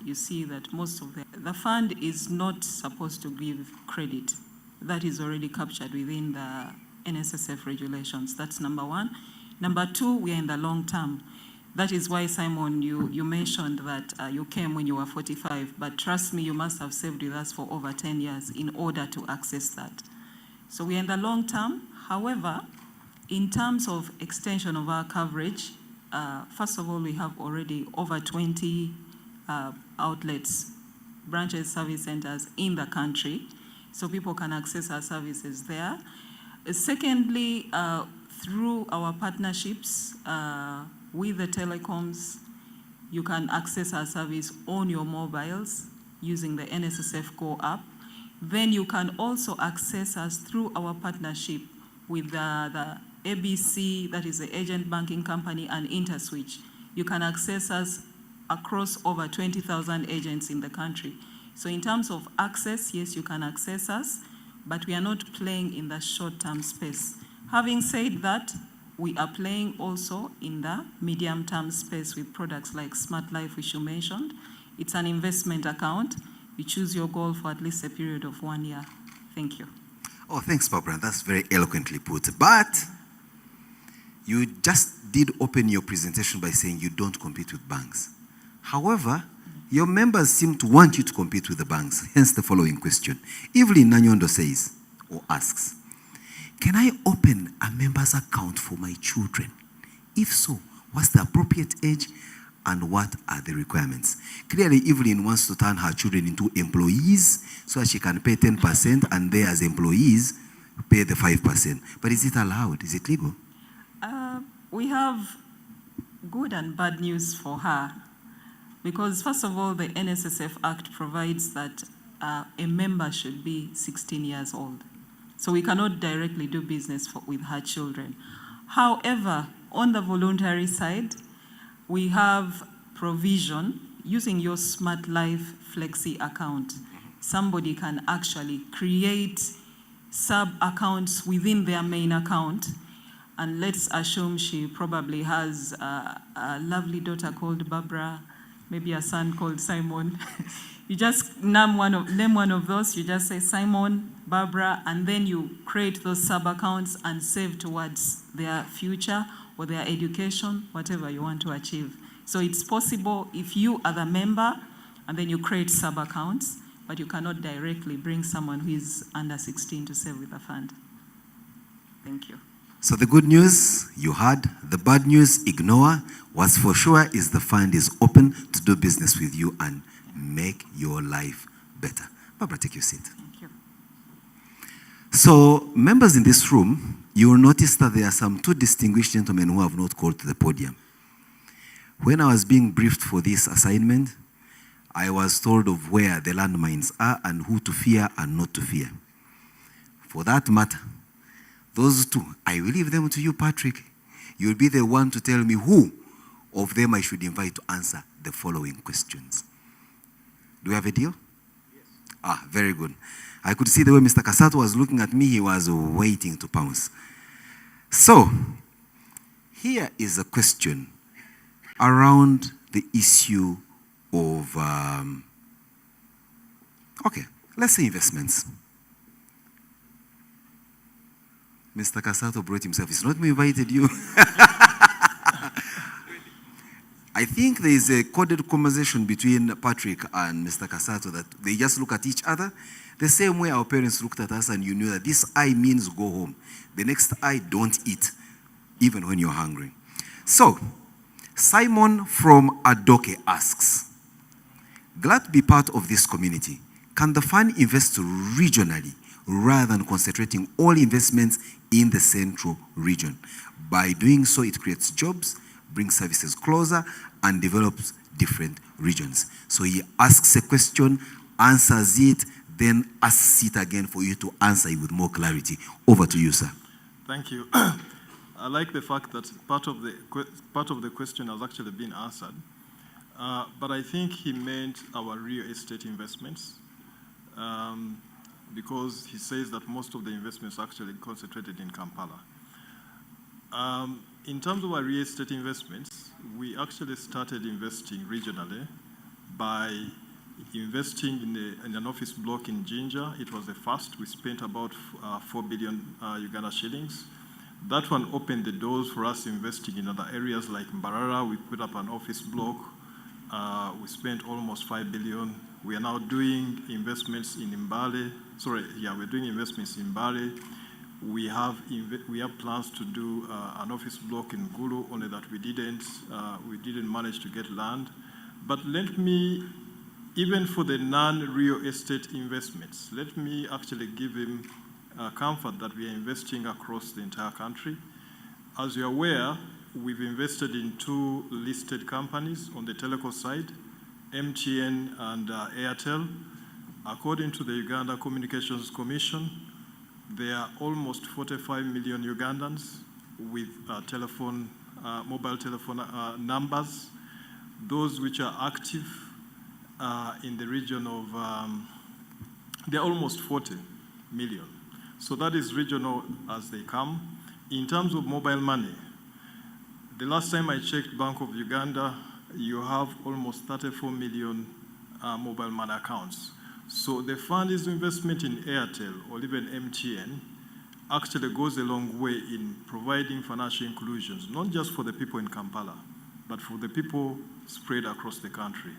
you see that most of the fund is not supposed to give credit. That is already captured within the NSSF regulations. That's number one. Number two, we are in the long term. That is why, Simon, you mentioned that you came when you were 45, but trust me, you must have saved with us for over 10 years in order to access that. So we are in the long term. However, in terms of extension of our coverage, first of all, we have already over 20 outlets, branches, service centers in the country, so people can access our services there. Secondly, through our partnerships with the telecoms, you can access our service on your mobiles using the NSSF Go app. Then you can also access us through our partnership with the ABC, that is the agent banking company, and InterSwitch. You can access us across over 20,000 agents in the country. So in terms of access, yes, you can access us, but we are not playing in the short-term space. Having said that, we are playing also in the medium-term space with products like Smart Life, which you mentioned. It's an investment account. You choose your goal for at least a period of 1 year. Thank you. Oh, thanks, Barbara. That's very eloquently put. But you just did open your presentation by saying you don't compete with banks. However, your members seem to want you to compete with the banks. Hence the following question. Evelyn Nanyondo says, or asks, can I open a member's account for my children? If so, what's the appropriate age and what are the requirements? Clearly, Evelyn wants to turn her children into employees so that she can pay 10% and they as employees pay the 5%. But is it allowed? Is it legal? We have good and bad news for her. Because first of all, the NSSF Act provides that a member should be 16 years old. So we cannot directly do business with her children. However, on the voluntary side, we have provision using your Smart Life Flexi account. Somebody can actually create sub-accounts within their main account. And let's assume she probably has a lovely daughter called Barbara, maybe a son called Simon. You just name one of those. You just say Simon, Barbara, and then you create those sub-accounts and save towards their future or their education, whatever you want to achieve. So it's possible if you are the member and then you create sub-accounts, but you cannot directly bring someone who is under 16 to save with the fund. Thank you. So the good news you had, the bad news ignore. What's for sure is the fund is open to do business with you and make your life better. Barbara, take your seat. Thank you. So members in this room, you will notice that there are some two distinguished gentlemen who have not called to the podium. When I was being briefed for this assignment, I was told of where the landmines are and who to fear and not to fear. For that matter, those two, I will leave them to you, Patrick. You'll be the one to tell me who of them I should invite to answer the following questions. Do we have a deal? Yes. Ah, very good. I could see the way Mr. Kasato was looking at me, he was waiting to pounce. So, here is a question around the issue of, okay, let's say investments. Mr. Kasato brought himself. It's not me who invited you. I think there is a coded conversation between Patrick and Mr. Kasato that they just look at each other the same way our parents looked at us and you knew that this eye means go home. The next eye, don't eat, even when you're hungry. So, Simon from Adoke asks, glad to be part of this community. Can the fund invest regionally rather than concentrating all investments in the central region? By doing so, it creates jobs, brings services closer, and develops different regions. So he asks a question, answers it, then asks it again for you to answer it with more clarity. Over to you, sir. Thank you. I like the fact that part of the question has actually been answered, but I think he meant our real estate investments, because he says that most of the investments are actually concentrated in Kampala. In terms of our real estate investments, we actually started investing regionally by investing in an office block in Jinja. It was the first. We spent about 4 billion Uganda shillings. That one opened the doors for us investing in other areas like Mbarara. We put up an office block. We spent almost 5 billion. We are now doing investments in Mbale. We're doing investments in Mbale. We have plans to do an office block in Gulu, only that we didn't manage to get land. But let me, even for the non-real estate investments, let me actually give him comfort that we are investing across the entire country. As you're aware, we've invested in 2 listed companies on the telecom side, MTN and Airtel. According to the Uganda Communications Commission, there are almost 45 million Ugandans with mobile telephone numbers. Those which are active in the region of, they're almost 40 million. So that is regional as they come. In terms of mobile money, the last time I checked Bank of Uganda, you have almost 34 million mobile money accounts. So the fund's investment in Airtel or even MTN actually goes a long way in providing financial inclusions, not just for the people in Kampala, but for the people spread across the country.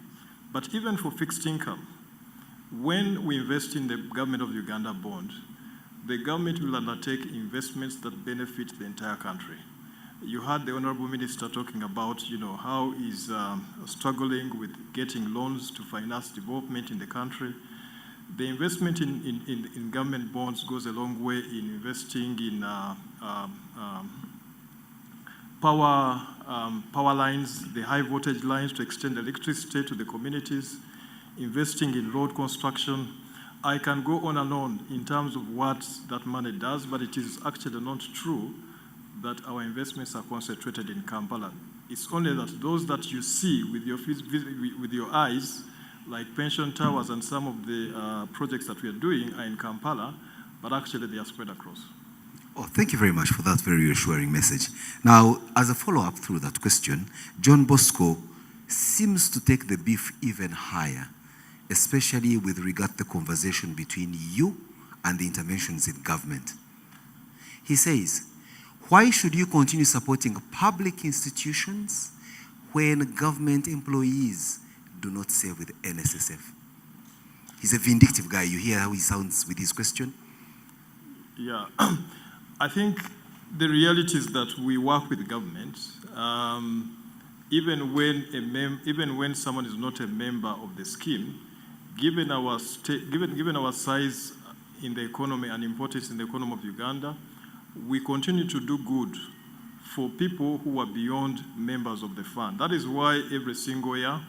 But even for fixed income, when we invest in the government of Uganda bond, the government will undertake investments that benefit the entire country. You heard the Honorable Minister talking about, how he's struggling with getting loans to finance development in the country. The investment in government bonds goes a long way in investing in power power lines, the high voltage lines to extend electricity to the communities, investing in road construction. I can go on and on in terms of what that money does, but it is actually not true that our investments are concentrated in Kampala. It's only that those that you see with your eyes, like pension towers and some of the projects that we are doing are in Kampala, but actually they are spread across. Oh, thank you very much for that very reassuring message. Now, as a follow-up through that question, John Bosco seems to take the beef even higher, especially with regard to the conversation between you and the interventions in government. He says, why should you continue supporting public institutions when government employees do not serve with NSSF? He's a vindictive guy. You hear how he sounds with his question? Yeah, I think the reality is that we work with government, even when someone is not a member of the scheme. Given our size in the economy and importance in the economy of Uganda, we continue to do good for people who are beyond members of the fund. That is why every single year,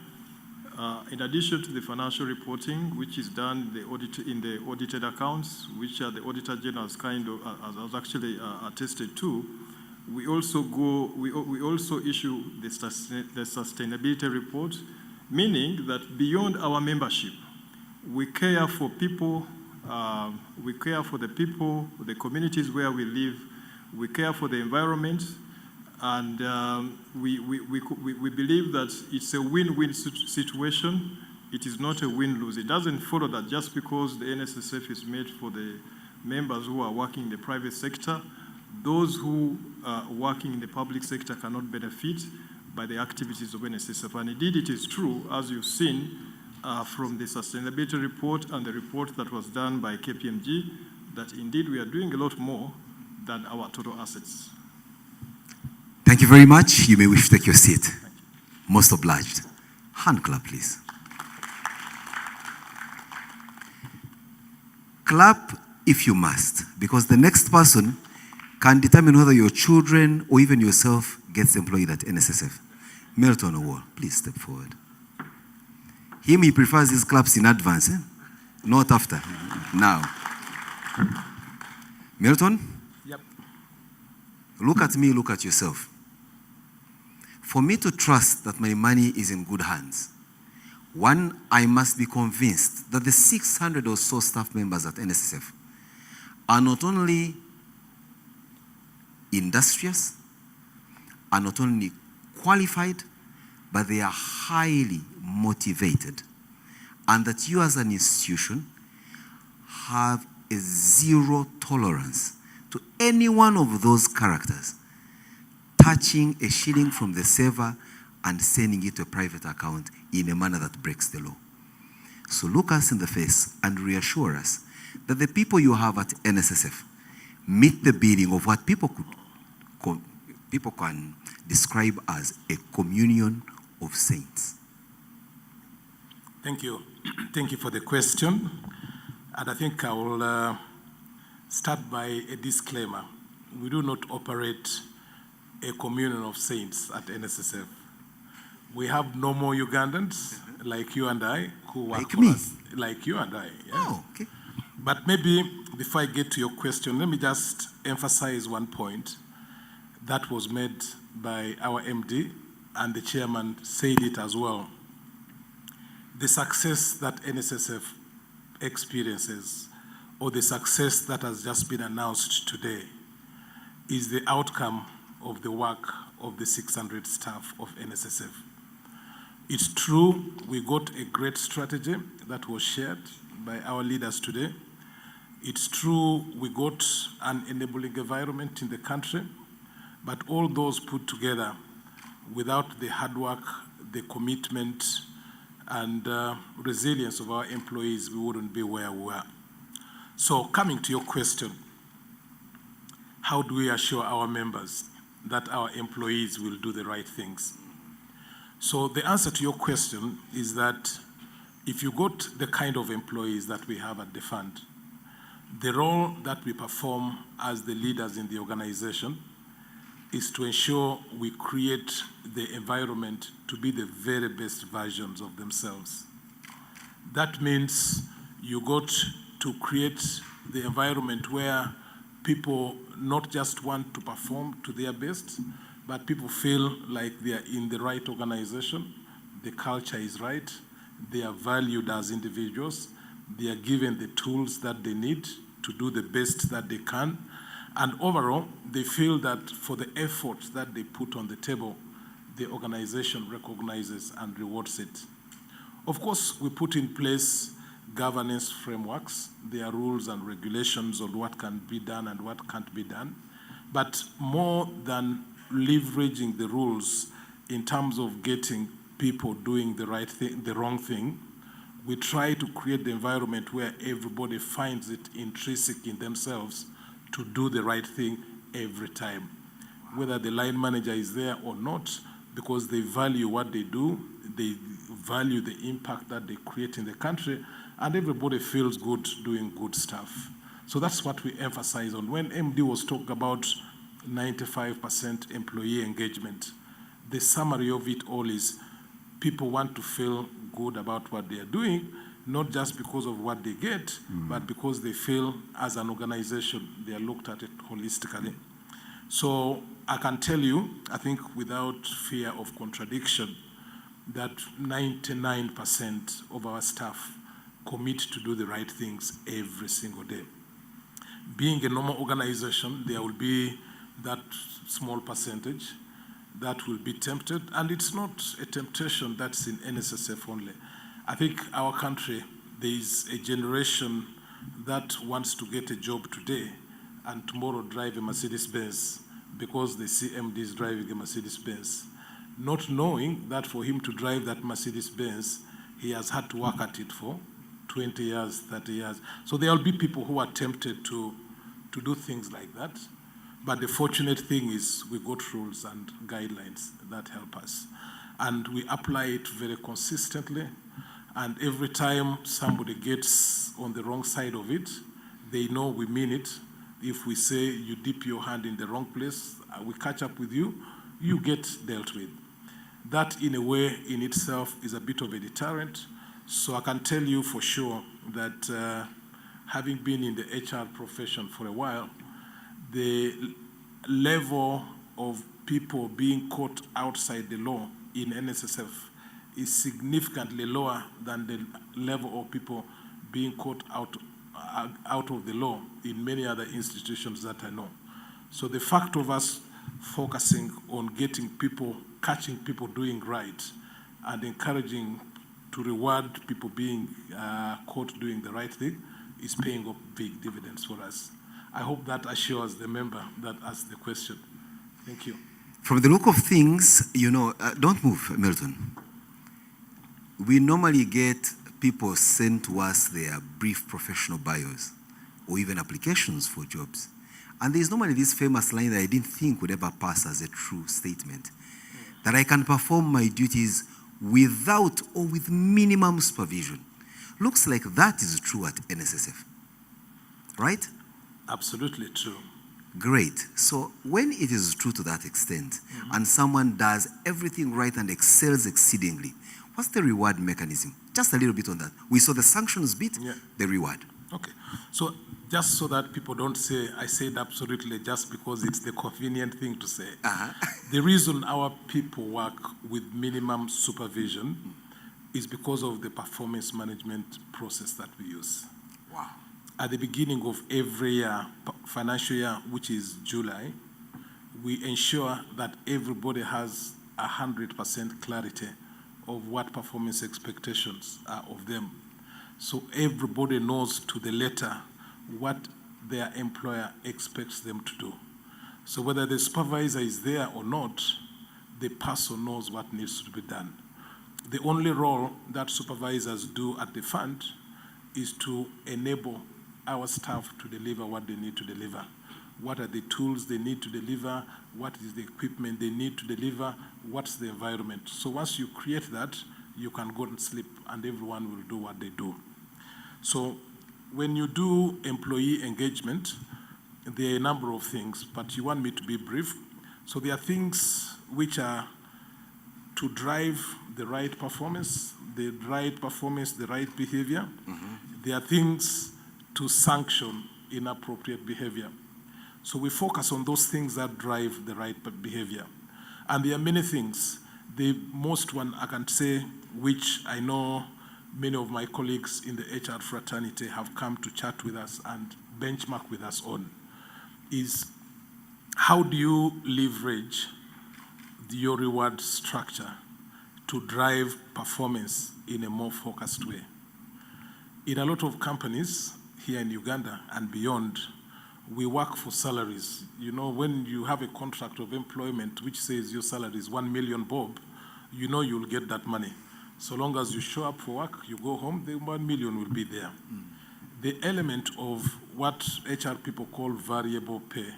in addition to the financial reporting, which is done in the audited accounts, which are the Auditor General's has actually attested to, we also issue the sustainability report, meaning that beyond our membership, we care for people, we care for the people, the communities where we live, we care for the environment, and we believe that it's a win-win situation. It is not a win-lose. It doesn't follow that just because the NSSF is made for the members who are working in the private sector, those who are working in the public sector cannot benefit by the activities of NSSF. And indeed, it is true, as you've seen from the sustainability report and the report that was done by KPMG, that indeed we are doing a lot more than our total assets. Thank you very much. You may wish to take your seat. Most obliged. Hand clap, please. Clap if you must, because the next person can determine whether your children or even yourself gets employed at NSSF. Milton Owol, please step forward. Him, he prefers his claps in advance, not after. Now. Milton? Yep. Look at me, look at yourself. For me to trust that my money is in good hands, one, I must be convinced that the 600 or so staff members at NSSF are not only industrious, are not only qualified, but they are highly motivated. And that you as an institution have a zero tolerance to any one of those characters touching a shilling from the server and sending it to a private account in a manner that breaks the law. So look us in the face and reassure us that the people you have at NSSF meet the billing of what people can describe as a communion of saints. Thank you. Thank you for the question. And I think I will start by a disclaimer. We do not operate a communion of saints at NSSF. We have normal Ugandans like you and I who work like for me. us. Like you and I. Yeah. Oh, okay. But maybe before I get to your question, let me just emphasize one point that was made by our MD, and the chairman said it as well. The success that NSSF experiences, or the success that has just been announced today, is the outcome of the work of the 600 staff of NSSF. It's true, we got a great strategy that was shared by our leaders today. It's true, we got an enabling environment in the country, but all those put together, without the hard work, the commitment, and resilience of our employees, we wouldn't be where we are. So coming to your question, how do we assure our members that our employees will do the right things? So the answer to your question is that if you got the kind of employees that we have at the fund, the role that we perform as the leaders in the organization is to ensure we create the environment to be the very best versions of themselves. That means you got to create the environment where people not just want to perform to their best, but people feel like they are in the right organization, the culture is right, they are valued as individuals, they are given the tools that they need to do the best that they can, and overall, they feel that for the effort that they put on the table, the organization recognizes and rewards it. Of course, we put in place governance frameworks. There are rules and regulations on what can be done and what can't be done. But more than leveraging the rules in terms of getting people doing the right thing, the wrong thing, we try to create the environment where everybody finds it intrinsic in themselves to do the right thing every time, whether the line manager is there or not, because they value what they do, they value the impact that they create in the country, and everybody feels good doing good stuff. So that's what we emphasize on. When MD was talking about 95% employee engagement, the summary of it all is people want to feel good about what they are doing, not just because of what they get, but because they feel as an organization, they are looked at it holistically. So I can tell you, I think without fear of contradiction, that 99% of our staff commit to do the right things every single day. Being a normal organization, there will be that small percentage that will be tempted, and it's not a temptation that's in NSSF only. I think our country, there is a generation that wants to get a job today and tomorrow drive a Mercedes-Benz because they see MDs driving a Mercedes-Benz, not knowing that for him to drive that Mercedes-Benz, he has had to work at it for 20 years, 30 years. So there will be people who are tempted to do things like that. But the fortunate thing is we got rules and guidelines that help us. And we apply it very consistently. And every time somebody gets on the wrong side of it, they know we mean it. If we say you dip your hand in the wrong place, we catch up with you, you get dealt with. That, in a way, in itself is a bit of a deterrent. So I can tell you for sure that having been in the HR profession for a while, the level of people being caught outside the law in NSSF is significantly lower than the level of people being caught out of the law in many other institutions that I know. So the fact of us focusing on getting people, catching people doing right, and encouraging to reward people being caught doing the right thing is paying off big dividends for us. I hope that assures the member that asked the question. Thank you. From the look of things, don't move, Milton. We normally get people send to us their brief professional bios or even applications for jobs. And there's normally this famous line that I didn't think would ever pass as a true statement, that I can perform my duties without or with minimum supervision. Looks like that is true at NSSF, right? Absolutely true. Great. So when it is true to that extent, and someone does everything right and excels exceedingly, what's the reward mechanism? Just a little bit on that. We saw the sanctions bit, the reward. Okay. So just so that people don't say, I said absolutely just because it's the convenient thing to say. The reason our people work with minimum supervision is because of the performance management process that we use. Wow. At the beginning of every year, financial year, which is July, we ensure that everybody has 100% clarity of what performance expectations are of them. So everybody knows to the letter what their employer expects them to do. So whether the supervisor is there or not, the person knows what needs to be done. The only role that supervisors do at the fund is to enable our staff to deliver what they need to deliver. What are the tools they need to deliver? What is the equipment they need to deliver? What's the environment? So once you create that, you can go and sleep and everyone will do what they do. So when you do employee engagement, there are a number of things, but you want me to be brief. So there are things which are to drive the right performance, the right behavior. There are things to sanction inappropriate behavior. So we focus on those things that drive the right behavior. And there are many things. The most one I can say, which I know many of my colleagues in the HR fraternity have come to chat with us and benchmark with us on, is how do you leverage your reward structure to drive performance in a more focused way. In a lot of companies here in Uganda and beyond, we work for salaries. You know, when you have a contract of employment which says your salary is 1 million bob, you know you'll get that money. So long as you show up for work, you go home, the 1 million will be there. The element of what HR people call variable pay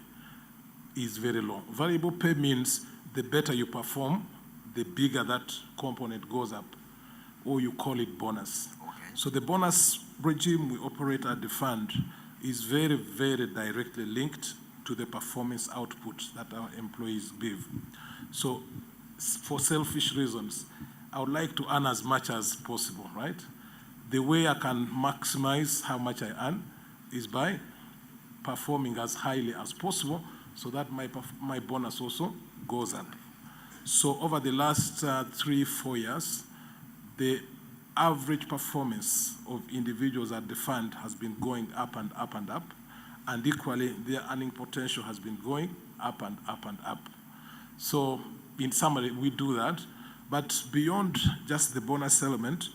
is very low. Variable pay means the better you perform, the bigger that component goes up, or you call it bonus. Okay. So the bonus regime we operate at the fund is very, very directly linked to the performance output that our employees give. So for selfish reasons, I would like to earn as much as possible, right? The way I can maximize how much I earn is by performing as highly as possible so that my bonus also goes up. So over the last 3-4 years, the average performance of individuals at the fund has been going up and up and up, and equally their earning potential has been going up and up and up. So in summary, we do that, but beyond just the bonus element,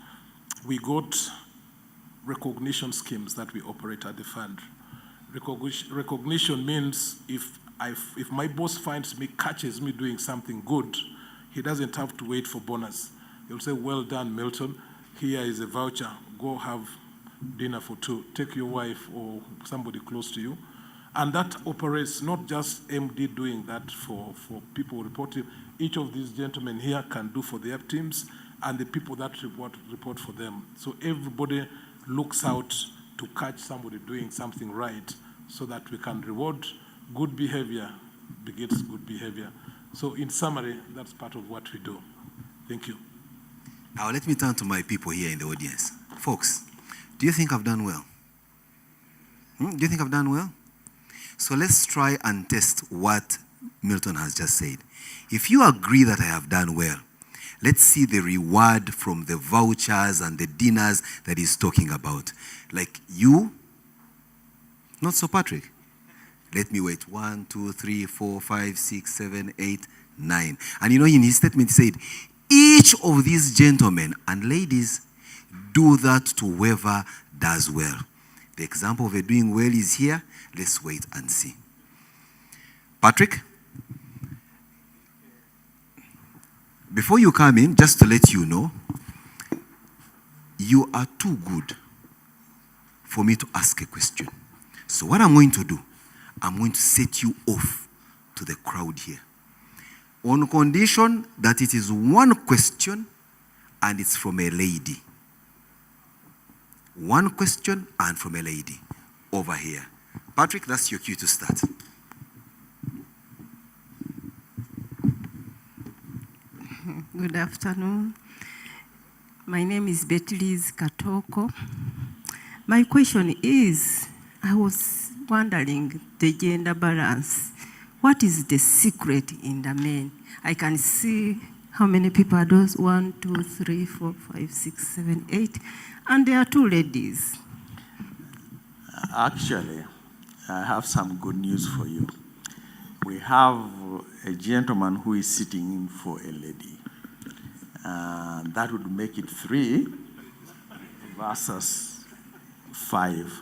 we got recognition schemes that we operate at the fund. Recognition means if my boss finds me, catches me doing something good, he doesn't have to wait for bonus. He'll say, well done, Milton. Here is a voucher. Go have dinner for 2. Take your wife or somebody close to you. And that operates not just MD doing that for people reporting. Each of these gentlemen here can do for their teams and the people that report for them. So everybody looks out to catch somebody doing something right so that we can reward good behavior begets good behavior. So in summary, that's part of what we do. Thank you. Now let me turn to my people here in the audience. Folks, do you think I've done well? Do you think I've done well? So let's try and test what Milton has just said. If you agree that I have done well, let's see the reward from the vouchers and the dinners that he's talking about. Like you, not so Patrick. Let me wait. 1, 2, 3, 4, 5, 6, 7, 8, 9. And you know, in his statement, he said, each of these gentlemen and ladies do that to whoever does well. The example of it doing well is here. Let's wait and see. Patrick, before you come in, just to let you know, you are too good for me to ask a question. So what I'm going to do, I'm going to set you off to the crowd here. On condition that it is one question and it's from a lady. One question and from a lady over here. Patrick, that's your cue to start. Good afternoon. My name is Beatrice Katoko. My question is, I was wondering the gender balance. What is the secret in the men? I can see how many people are those? 1, 2, 3, 4, 5, 6, 7, 8. And there are 2 ladies. Actually, I have some good news for you. We have a gentleman who is sitting in for a lady. That would make it 3 versus 5.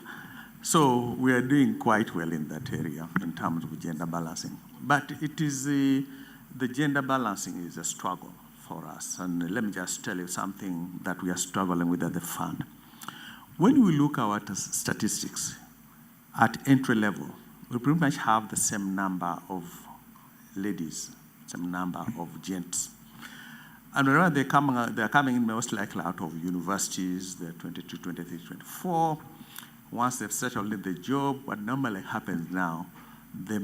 So we are doing quite well in that area in terms of gender balancing. But it is the gender balancing is a struggle for us. And let me just tell you something that we are struggling with at the fund. When we look at our statistics, at entry level, we pretty much have the same number of ladies, same number of gents. And whenever they're coming in most likely out of universities, they're 22, 23, 24. Once they've settled in the job, what normally happens now, the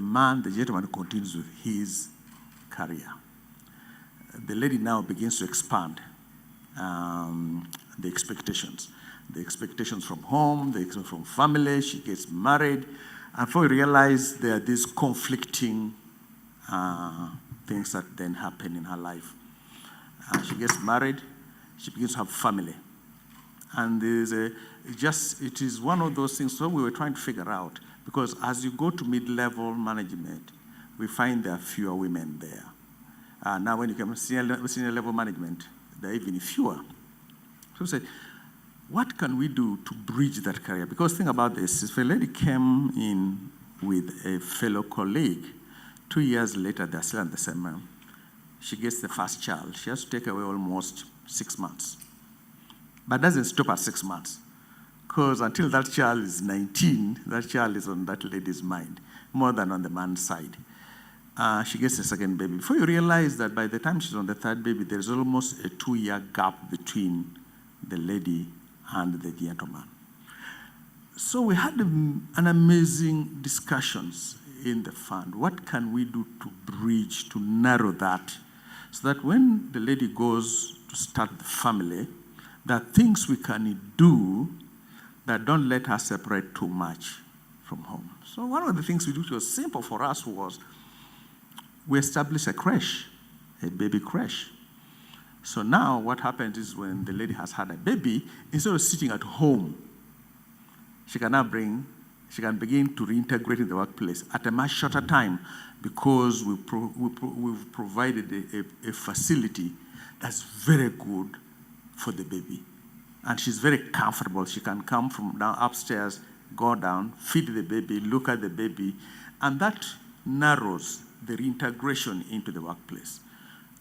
gentleman continues with his career. The lady now begins to expand the expectations. The expectations from home, the expectations from family, she gets married, and before you realize there are these conflicting things that then happen in her life. She gets married, she begins to have family. And it is one of those things, so we were trying to figure out, because as you go to mid-level management, we find there are fewer women there. Now when you come to senior level management, there are even fewer. So we said, what can we do to bridge that career? Because think about this, if a lady came in with a fellow colleague, 2 years later, they're still at the same room. She gets the first child. She has to take away almost 6 months. But doesn't stop at 6 months. Because until that child is 19, that child is on that lady's mind, more than on the man's side. She gets a second baby. Before you realize that by the time she's on the third baby, there's almost a 2-year gap between the lady and the gentleman. So we had an amazing discussions in the fund. What can we do to bridge, to narrow that, so that when the lady goes to start the family, there are things we can do that don't let her separate too much from home. So one of the things we do, which was simple for us, was we established a creche, a baby creche. So now what happens is when the lady has had a baby, instead of sitting at home, she can begin to reintegrate in the workplace at a much shorter time, because we've provided a facility that's very good for the baby. And she's very comfortable. She can come from down upstairs, go down, feed the baby, look at the baby, and that narrows the reintegration into the workplace.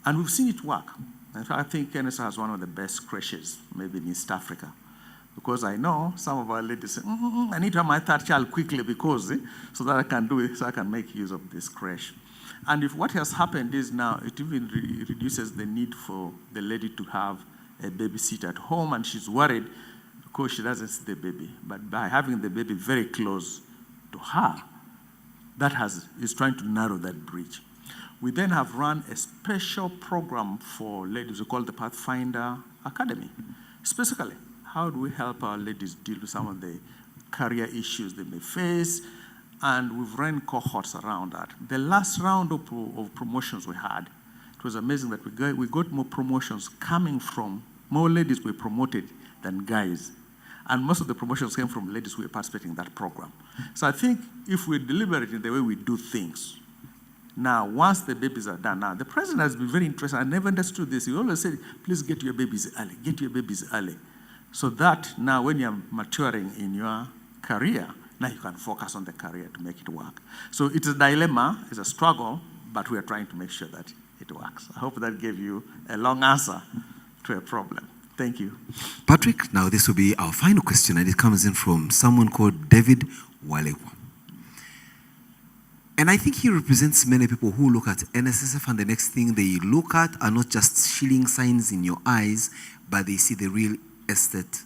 And we've seen it work. In fact, I think NSSF has one of the best creches, maybe in East Africa. Because I know some of our ladies say, I need to have my third child quickly because, so that I can do it, so I can make use of this creche. And if what has happened is now, it even reduces the need for the lady to have a babysitter at home, and she's worried because she doesn't see the baby. But by having the baby very close to her, that is trying to narrow that bridge. We then have run a special program for ladies we call the Pathfinder Academy. Specifically, how do we help our ladies deal with some of the career issues they may face? And we've run cohorts around that. The last round of promotions we had, it was amazing that we got more promotions coming from, more ladies were promoted than guys. And most of the promotions came from ladies who were participating in that program. So I think if we deliberate in the way we do things, now, once the babies are done, now, the president has been very interested. I never understood this. He always said, please get your babies early, get your babies early. So that now when you're maturing in your career, now you can focus on the career to make it work. So it's a dilemma, it's a struggle, but we are trying to make sure that it works. I hope that gave you a long answer to a problem. Thank you. Patrick, now this will be our final question, and it comes in from someone called David Walekwa. And I think he represents many people who look at NSSF and the next thing they look at are not just shilling signs in your eyes, but they see the real estate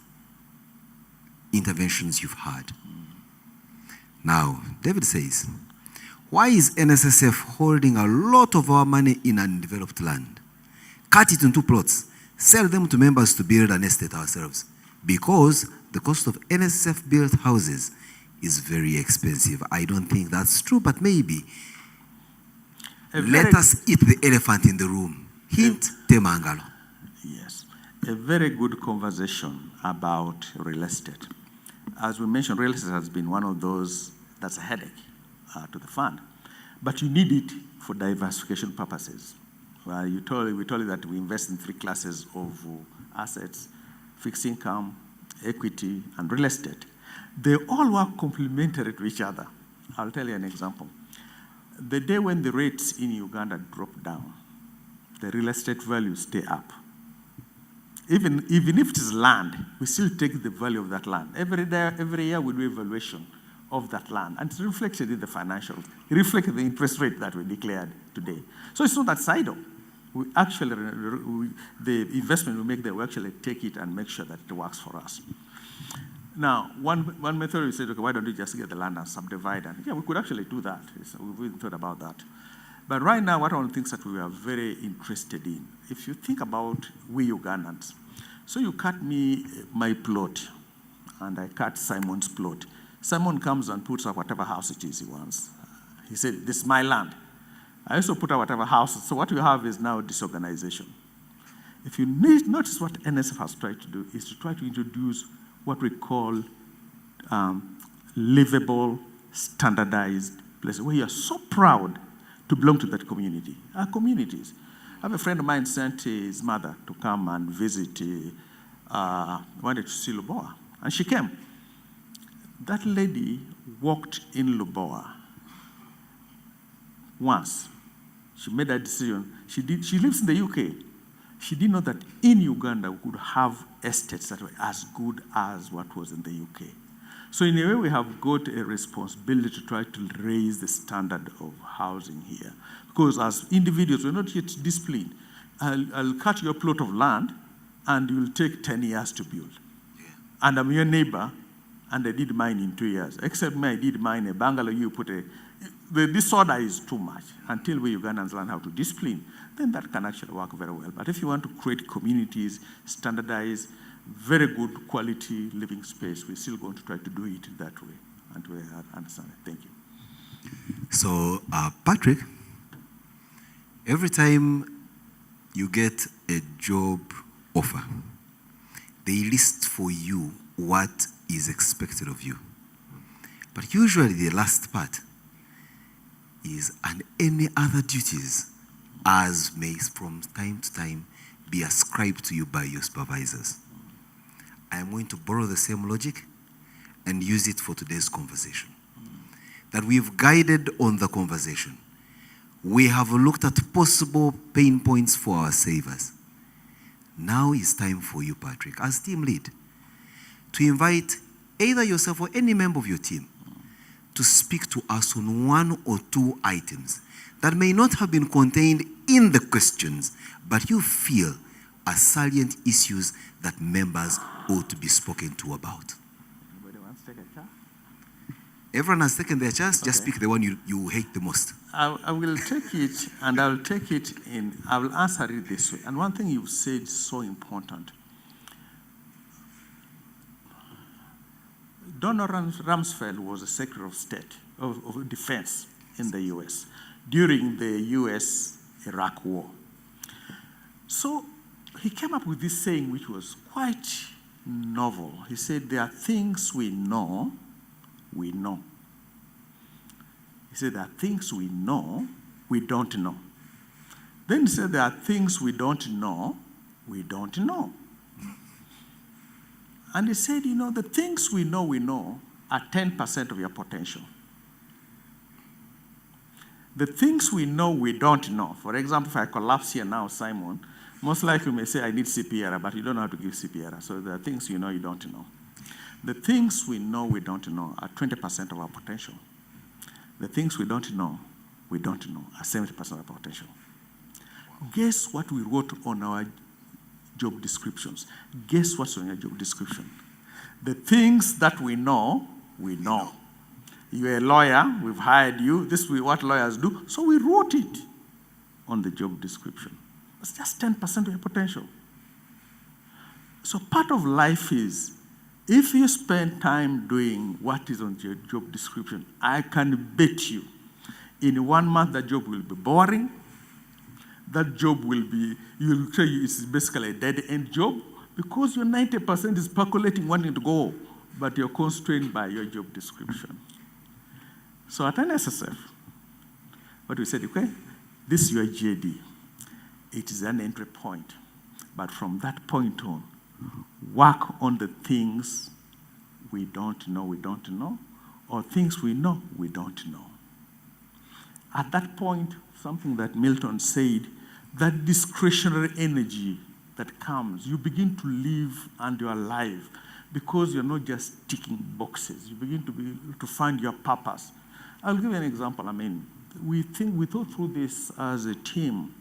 interventions you've had. Now, David says, why is NSSF holding a lot of our money in undeveloped land? Cut it into plots, sell them to members to build an estate ourselves, because the cost of NSSF built houses is very expensive. I don't think that's true, but maybe. Let us eat the elephant in the room. Hint, Temangalo. Yes, a very good conversation about real estate. As we mentioned, real estate has been one of those that's a headache to the fund. But you need it for diversification purposes. Well, we told you that we invest in 3 classes of assets: fixed income, equity, and real estate. They all work complementary to each other. I'll tell you an example. The day when the rates in Uganda drop down, the real estate values stay up. Even if it is land, we still take the value of that land. Every year we do evaluation of that land, and it's reflected in the financials. It reflects the interest rate that we declared today. So it's not that idle. We actually, the investment we make there, we actually take it and make sure that it works for us. Now, one method we said, okay, why don't we just get the land and subdivide? And yeah, we could actually do that. So we've even thought about that. But right now, one of the things that we are very interested in, if you think about we Ugandans, so you cut me my plot, and I cut Simon's plot. Simon comes and puts up whatever house it is he wants. He said, this is my land. I also put up whatever house. So what you have is now disorganization. If you notice what NSF has tried to do is to try to introduce what we call livable, standardized places where you are so proud to belong to that community. Our communities. I have a friend of mine sent his mother to come and visit, wanted to see Luboa, and she came. That lady walked in Luboa once. She made a decision. She lives in the UK. She didn't know that in Uganda we could have estates that were as good as what was in the UK. So in a way, we have got a responsibility to try to raise the standard of housing here. Because as individuals, we're not yet disciplined. I'll cut your plot of land, and it will take 10 years to build. Yeah. And I'm your neighbor, and I did mine in 2 years. Except me, I did mine a bungalow, you put the disorder is too much. Until we Ugandans learn how to discipline, then that can actually work very well. But if you want to create communities, standardize, very good quality living space, we're still going to try to do it that way. And we understand it. Thank you. So, Patrick, every time you get a job offer, they list for you what is expected of you. But usually the last part is, and any other duties as may from time to time be ascribed to you by your supervisors. I am going to borrow the same logic and use it for today's conversation. That we've guided on the conversation. We have looked at possible pain points for our savers. Now it's time for you, Patrick, as team lead, to invite either yourself or any member of your team to speak to us on one or two items that may not have been contained in the questions, but you feel are salient issues that members ought to be spoken to about. Anybody wants to take a chance? Everyone has taken their chance. Okay. Just pick the one you hate the most. I will take it, and I will take it in, I will answer it this way. And one thing you said is so important. Donald Rumsfeld was a Secretary of State, of Defense in the U.S. during the U.S.-Iraq War. So he came up with this saying which was quite novel. He said, there are things we know, we know. He said, there are things we know, we don't know. Then he said, there are things we don't know, we don't know. And he said, you know, the things we know are 10% of your potential. The things we don't know. For example, if I collapse here now, Simon, most likely you may say, I need CPR, but you don't know how to give CPR. So there are things you don't know. The things we don't know are 20% of our potential. The things we don't know are 70% of our potential. Guess what we wrote on our job descriptions? Guess what's on your job description? The things that we know, we know. You're a lawyer, we've hired you, this is what lawyers do, so we wrote it on the job description. It's just 10% of your potential. So part of life is, if you spend time doing what is on your job description, I can bet you, in 1 month that job will be boring, that job will be, you'll say it's basically a dead-end job, because your 90% is percolating wanting to go, but you're constrained by your job description. So at NSSF, what we said, okay, this is your GAD. It is an entry point. But from that point on, work on the things we don't know, or things we know, we don't know. At that point, something that Milton said, that discretionary energy that comes, you begin to live and you are alive, because you're not just ticking boxes. You begin to find your purpose. I'll give you an example. I mean, we thought through this as a team.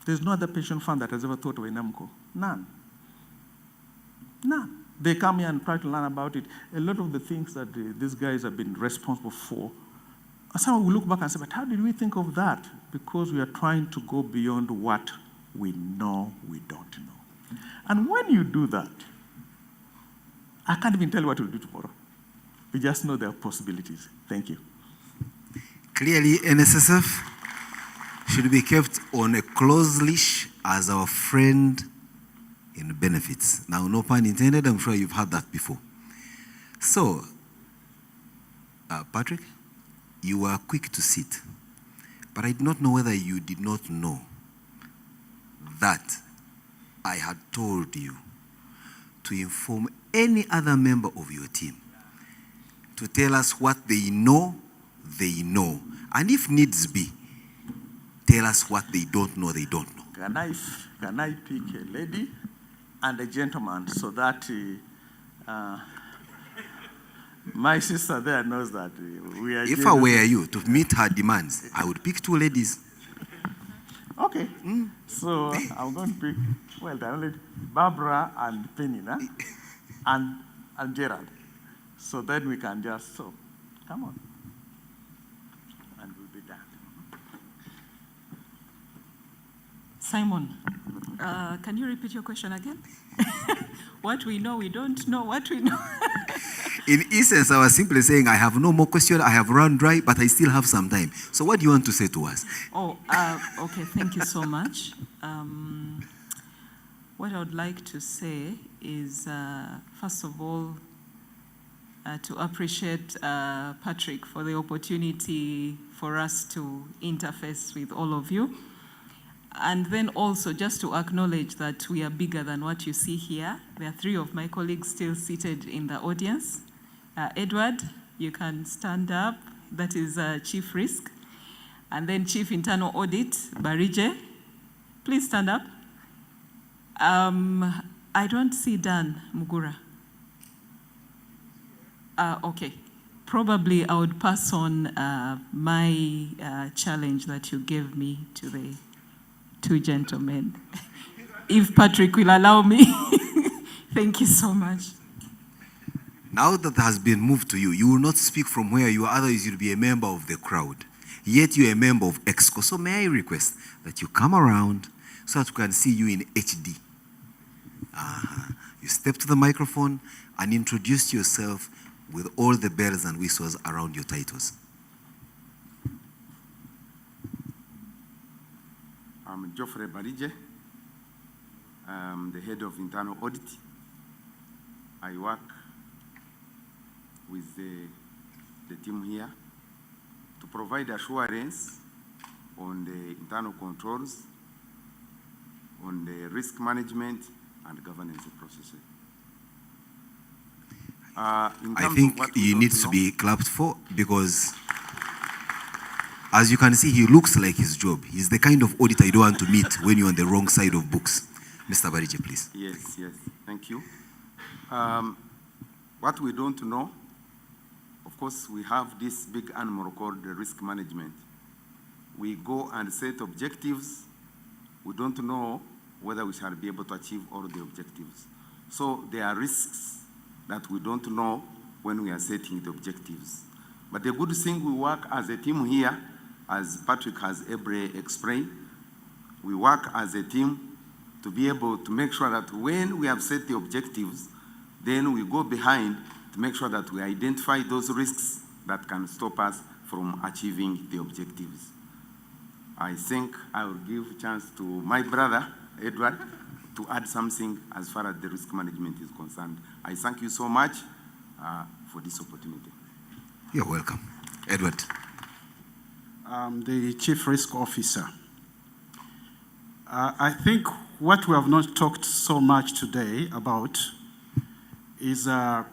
There's no other pension fund that has ever thought of NAMCO. None. None. They come here and try to learn about it. A lot of the things that these guys have been responsible for, Some will look back and say, but how did we think of that? Because we are trying to go beyond what we know we don't know. And when you do that, I can't even tell you what we'll do tomorrow. We just know there are possibilities. Thank you. Clearly, NSSF should be kept on a close leash as our friend in benefits. Now, no pun intended, I'm sure you've heard that before. So, Patrick, you were quick to sit, but I did not know whether you did not know that I had told you to inform any other member of your team to tell us what they know, and if needs be, tell us what they don't know, they don't know. Can I pick a lady and a gentleman so that my sister there knows that we are... If I were you, to meet her demands, I would pick 2 ladies. Okay. So I'm going to pick, well, the only Barbara and Penina and Gerald. So then we can just, so, come on. And we'll be done. Simon, can you repeat your question again? What we know, we don't know. What we know. In essence, I was simply saying, I have no more question. I have run dry, but I still have some time. So what do you want to say to us? Oh, okay. Thank you so much. What I would like to say is, first of all, to appreciate Patrick for the opportunity for us to interface with all of you. And then also just to acknowledge that we are bigger than what you see here. There are 3 of my colleagues still seated in the audience. Edward, you can stand up. That is Chief Risk. And then Chief Internal Audit, Barije. Please stand up. I don't see Dan Mugura. Okay. Probably I would pass on my challenge that you gave me to the 2 gentlemen, if Patrick will allow me. Thank you so much. Now that has been moved to you, you will not speak from where you are, otherwise you'll be a member of the crowd. Yet you're a member of EXCO. So may I request that you come around so that we can see you in HD. You step to the microphone and introduce yourself with all the bells and whistles around your titles. I'm Geoffrey Barije. I'm the head of internal audit. I work with the team here to provide assurance on the internal controls, on the risk management and governance processes. I think he needs to be clapped for, because as you can see, he looks like his job. He's the kind of auditor you don't want to meet when you're on the wrong side of books. Mr. Barije, please. Yes, thank you. What we don't know, of course, we have this big animal called the risk management. We go and set objectives. We don't know whether we shall be able to achieve all the objectives. So there are risks that we don't know when we are setting the objectives. But the good thing, we work as a team here, as Patrick has explained. We work as a team to be able to make sure that when we have set the objectives, then we go behind to make sure that we identify those risks that can stop us from achieving the objectives. I think I will give a chance to my brother, Edward, to add something as far as the risk management is concerned. I thank you so much for this opportunity. You're welcome. Edward. I'm the Chief Risk Officer. I think what we have not talked so much today about is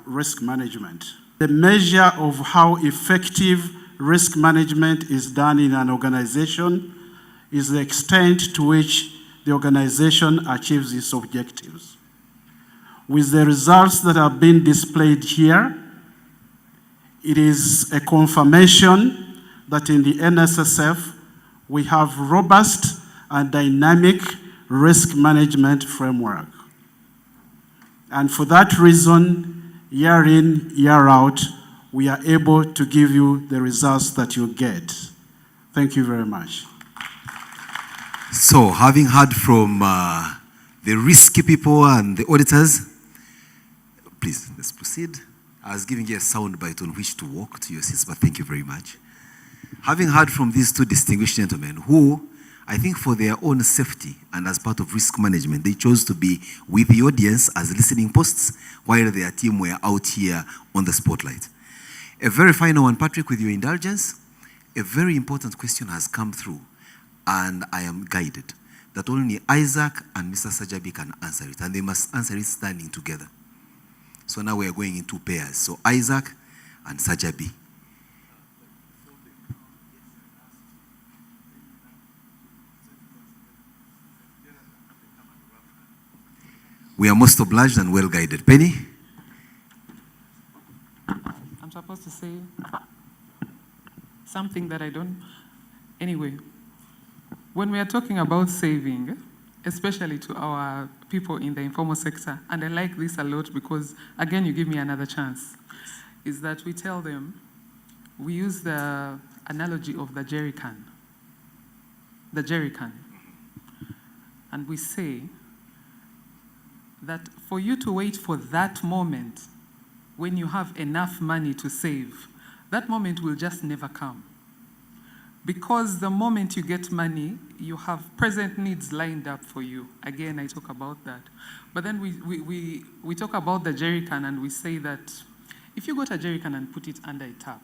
risk management. The measure of how effective risk management is done in an organization is the extent to which the organization achieves its objectives. With the results that have been displayed here, it is a confirmation that in the NSSF, we have robust and dynamic risk management framework. And for that reason, year in, year out, we are able to give you the results that you get. Thank you very much. So, having heard from the risky people and the auditors, please, let's proceed. I was giving you a sound bite on which to walk to your seats, but thank you very much. Having heard from these two distinguished gentlemen who, I think for their own safety and as part of risk management, they chose to be with the audience as listening posts while their team were out here on the spotlight. A very final one, Patrick, with your indulgence, a very important question has come through, and I am guided that only Isaac and Mr. Sajabi can answer it, and they must answer it standing together. So now we are going in two pairs. So Isaac and Sajabi. We are most obliged and well guided. Penny? I'm supposed to say something that I don't. Anyway, when we are talking about saving, especially to our people in the informal sector, and I like this a lot because, again, you give me another chance, is that we tell them, we use the analogy of the jerry can. The jerry can. And we say that for you to wait for that moment when you have enough money to save, that moment will just never come. Because the moment you get money, you have present needs lined up for you. Again, I talk about that. But then we talk about the jerry can, and we say that if you got a jerry can and put it under a tap,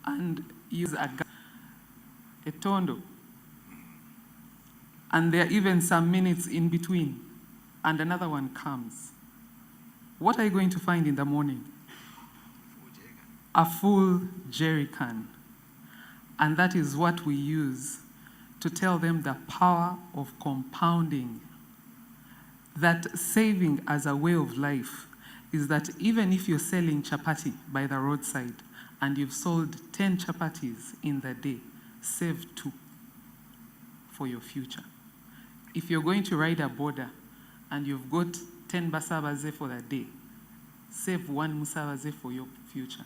and use a tondo, and there are even some minutes in between, and another one comes, what are you going to find in the morning? A full jerry can. And that is what we use to tell them the power of compounding. That saving as a way of life is that even if you're selling chapati by the roadside and you've sold 10 chapatis in the day, save 2 for your future. If you're going to ride a border and you've got 10 basabaze for the day, save 1 musabaze for your future.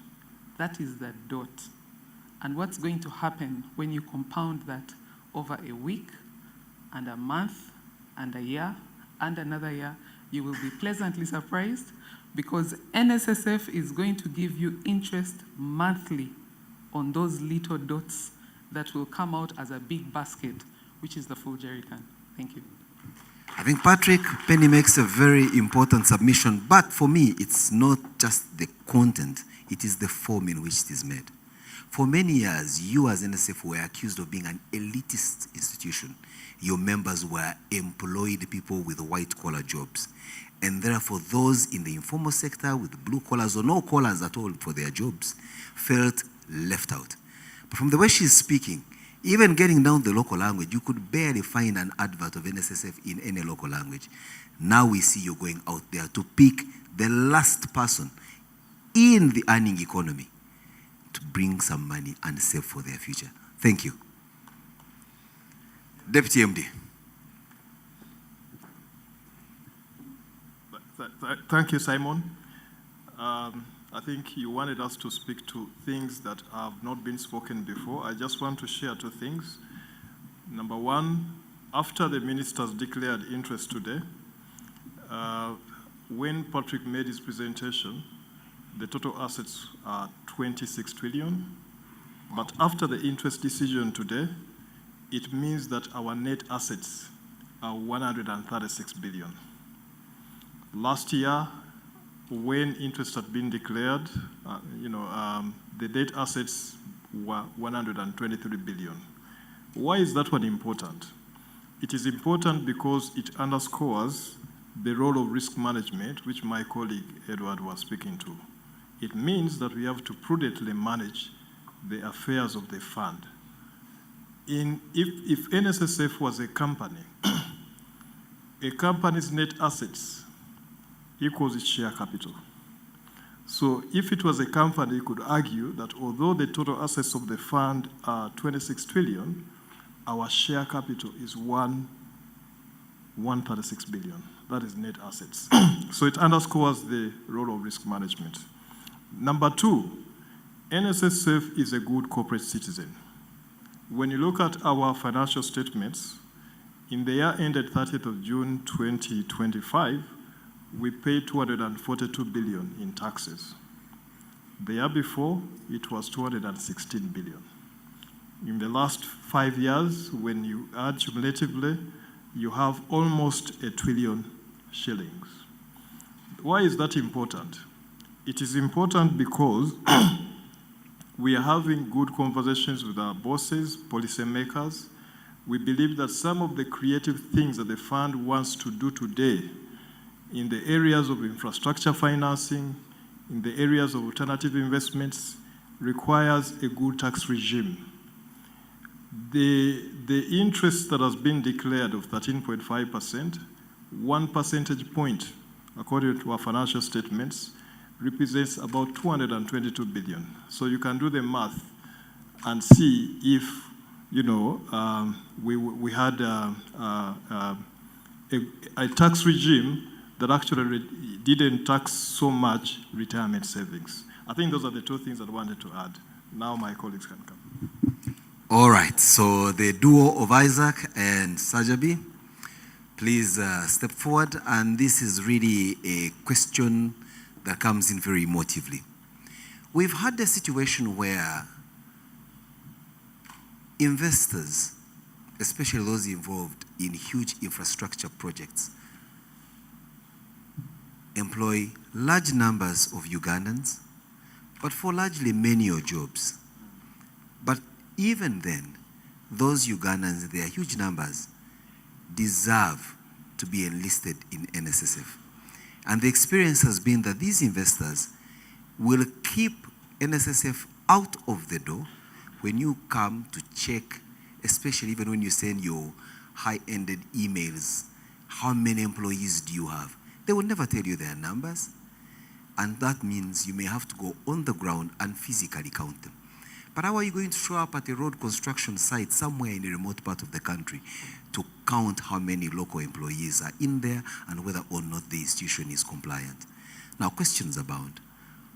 That is the dot. And what's going to happen when you compound that over a week and a month and a year and another year, you will be pleasantly surprised because NSSF is going to give you interest monthly on those little dots that will come out as a big basket, which is the full jerry can. Thank you. I think Patrick, Penny makes a very important submission, but for me, it's not just the content, it is the form in which it is made. For many years, you as NSSF were accused of being an elitist institution. Your members were employed people with white-collar jobs. And therefore, those in the informal sector with blue collars or no collars at all for their jobs felt left out. But from the way she's speaking, even getting down the local language, you could barely find an advert of NSSF in any local language. Now we see you going out there to pick the last person in the earning economy to bring some money and save for their future. Thank you. Deputy MD. Thank you, Simon. I think you wanted us to speak to things that have not been spoken before. I just want to share 2 things. Number one, after the ministers declared interest today, when Patrick made his presentation, the total assets are 26 trillion. But after the interest decision today, it means that our net assets are 136 billion. Last year, when interest had been declared, the net assets were 123 billion. Why is that one important? It is important because it underscores the role of risk management, which my colleague Edward was speaking to. It means that we have to prudently manage the affairs of the fund. If NSSF was a company, a company's net assets equals its share capital. So if it was a company, you could argue that although the total assets of the fund are 26 trillion, our share capital is 136 billion. That is net assets. So it underscores the role of risk management. Number two, NSSF is a good corporate citizen. When you look at our financial statements, in the year ended 30th of June 2025, we paid 242 billion in taxes. The year before, it was 216 billion. In the last 5 years, when you add cumulatively, you have almost 1 trillion shillings. Why is that important? It is important because we are having good conversations with our bosses, policymakers. We believe that some of the creative things that the fund wants to do today in the areas of infrastructure financing, in the areas of alternative investments, requires a good tax regime. The interest that has been declared of 13.5%, 1 percentage point, according to our financial statements, represents about 222 billion. So you can do the math and see if, we had a tax regime that actually didn't tax so much retirement savings. I think those are the two things that I wanted to add. Now my colleagues can come. All right, so the duo of Isaac and Sajabi, please step forward. And this is really a question that comes in very emotively. We've had a situation where investors, especially those involved in huge infrastructure projects, employ large numbers of Ugandans, but for largely menial jobs. But even then, those Ugandans, their huge numbers, deserve to be enlisted in NSSF. And the experience has been that these investors will keep NSSF out of the door when you come to check, especially even when you send your high-ended emails, how many employees do you have? They will never tell you their numbers. And that means you may have to go on the ground and physically count them. But how are you going to show up at a road construction site somewhere in a remote part of the country to count how many local employees are in there and whether or not the institution is compliant? Now, questions abound.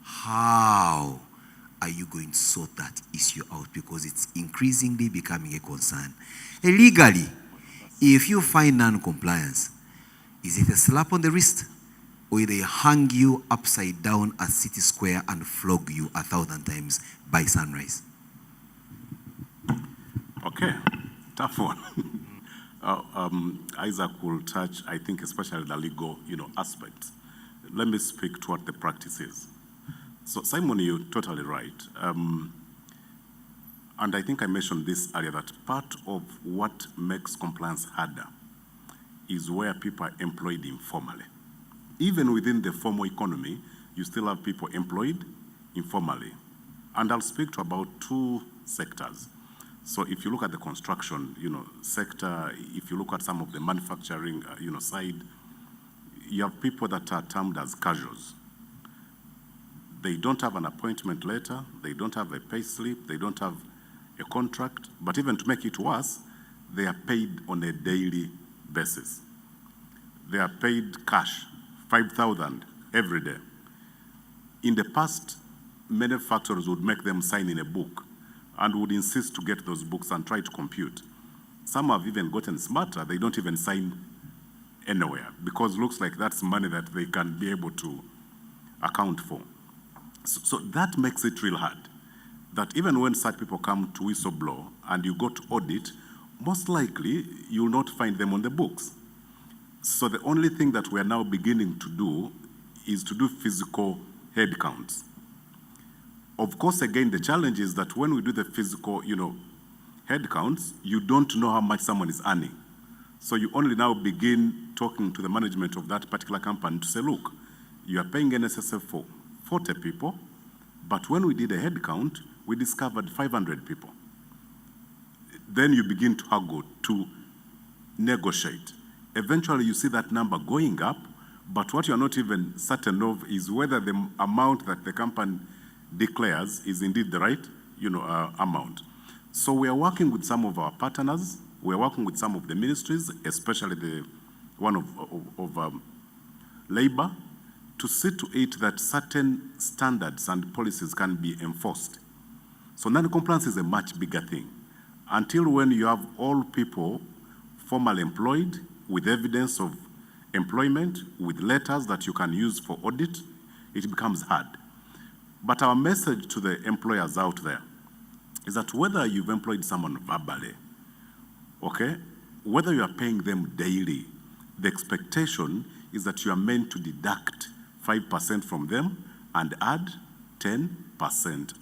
How are you going to sort that issue out? Because it's increasingly becoming a concern. Legally, if you find non-compliance, is it a slap on the wrist, or they hang you upside down at City Square and flog you 1,000 times by sunrise? Okay, tough one. Isaac will touch, I think, especially the legal, aspects. Let me speak to what the practice is. So, Simon, you're totally right. And I think I mentioned this earlier, that part of what makes compliance harder is where people are employed informally. Even within the formal economy, you still have people employed informally. And I'll speak to about two sectors. So if you look at the construction, sector, if you look at some of the manufacturing, side, you have people that are termed as casuals. They don't have an appointment letter, they don't have a pay slip, they don't have a contract, but even to make it worse, they are paid on a daily basis. They are paid cash, 5,000 every day. In the past, many factories would make them sign in a book and would insist to get those books and try to compute. Some have even gotten smarter. They don't even sign anywhere because it looks like that's money that they can be able to account for. So that makes it real hard. That even when such people come to whistleblow and you go to audit, most likely you will not find them on the books. So the only thing that we are now beginning to do is to do physical head counts. Of course, again, the challenge is that when we do the physical, head counts, you don't know how much someone is earning. So you only now begin talking to the management of that particular company to say, look, you are paying NSSF for 40 people, but when we did a head count, we discovered 500 people. Then you begin to haggle, to negotiate. Eventually, you see that number going up, but what you're not even certain of is whether the amount that the company declares is indeed the right, amount. So we are working with some of our partners. We are working with some of the ministries, especially the one of labor, to see to it that certain standards and policies can be enforced. So non-compliance is a much bigger thing. Until when you have all people formally employed with evidence of employment, with letters that you can use for audit, it becomes hard. But our message to the employers out there is that whether you've employed someone verbally, okay, whether you are paying them daily, the expectation is that you are meant to deduct 5% from them and add 10%.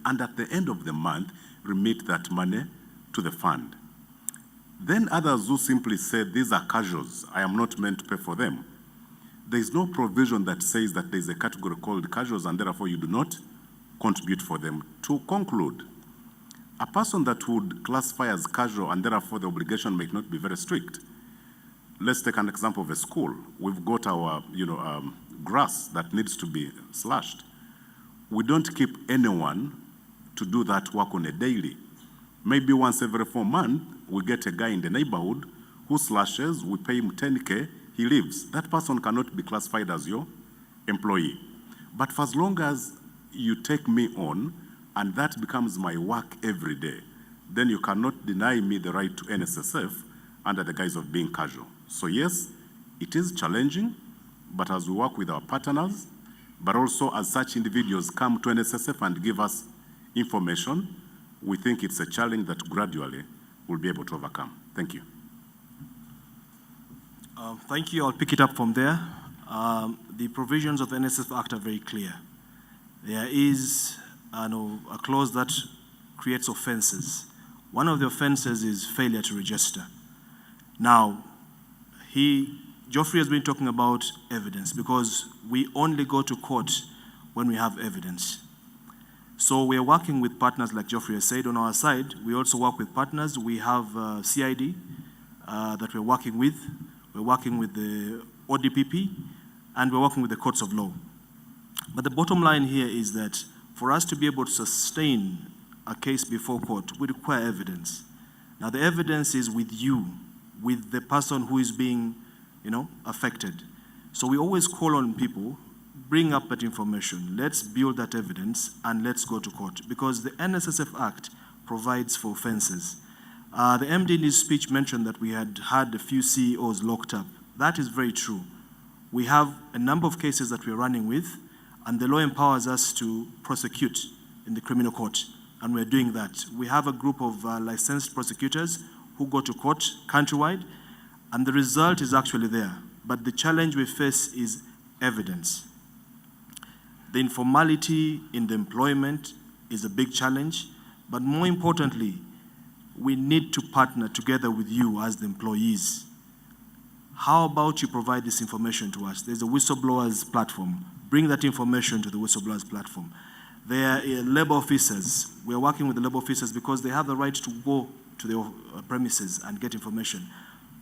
And at the end of the month, remit that money to the fund. Then others who simply say, these are casuals, I am not meant to pay for them. There is no provision that says that there is a category called casuals and therefore you do not contribute for them. To conclude, a person that would classify as casual and therefore the obligation may not be very strict. Let's take an example of a school. We've got our grass that needs to be slashed. We don't keep anyone to do that work on a daily. Maybe once every 4 months, we get a guy in the neighborhood who slashes, we pay him 10K, he leaves. That person cannot be classified as your employee. But for as long as you take me on, and that becomes my work every day, then you cannot deny me the right to NSSF under the guise of being casual. So yes, it is challenging, but as we work with our partners, but also as such individuals come to NSSF and give us information, we think it's a challenge that gradually we'll be able to overcome. Thank you. Thank you. I'll pick it up from there. The provisions of the NSSF Act are very clear. There is a clause that creates offenses. One of the offenses is failure to register. Now, Geoffrey has been talking about evidence because we only go to court when we have evidence. So we are working with partners like Geoffrey has said on our side. We also work with partners. We have CID that we're working with. We're working with the ODPP and we're working with the courts of law. But the bottom line here is that for us to be able to sustain a case before court, we require evidence. Now the evidence is with you, with the person who is being, affected. So we always call on people, bring up that information, let's build that evidence, and let's go to court. Because the NSSF Act provides for offenses. The MD in his speech mentioned that we had had a few CEOs locked up. That is very true. We have a number of cases that we're running with, and the law empowers us to prosecute in the criminal court, and we're doing that. We have a group of licensed prosecutors who go to court countrywide, and the result is actually there. But the challenge we face is evidence. The informality in the employment is a big challenge, but more importantly, we need to partner together with you as the employees. How about you provide this information to us? There's a whistleblowers platform. Bring that information to the whistleblowers platform. There are labor officers. We're working with the labor officers because they have the right to go to their premises and get information.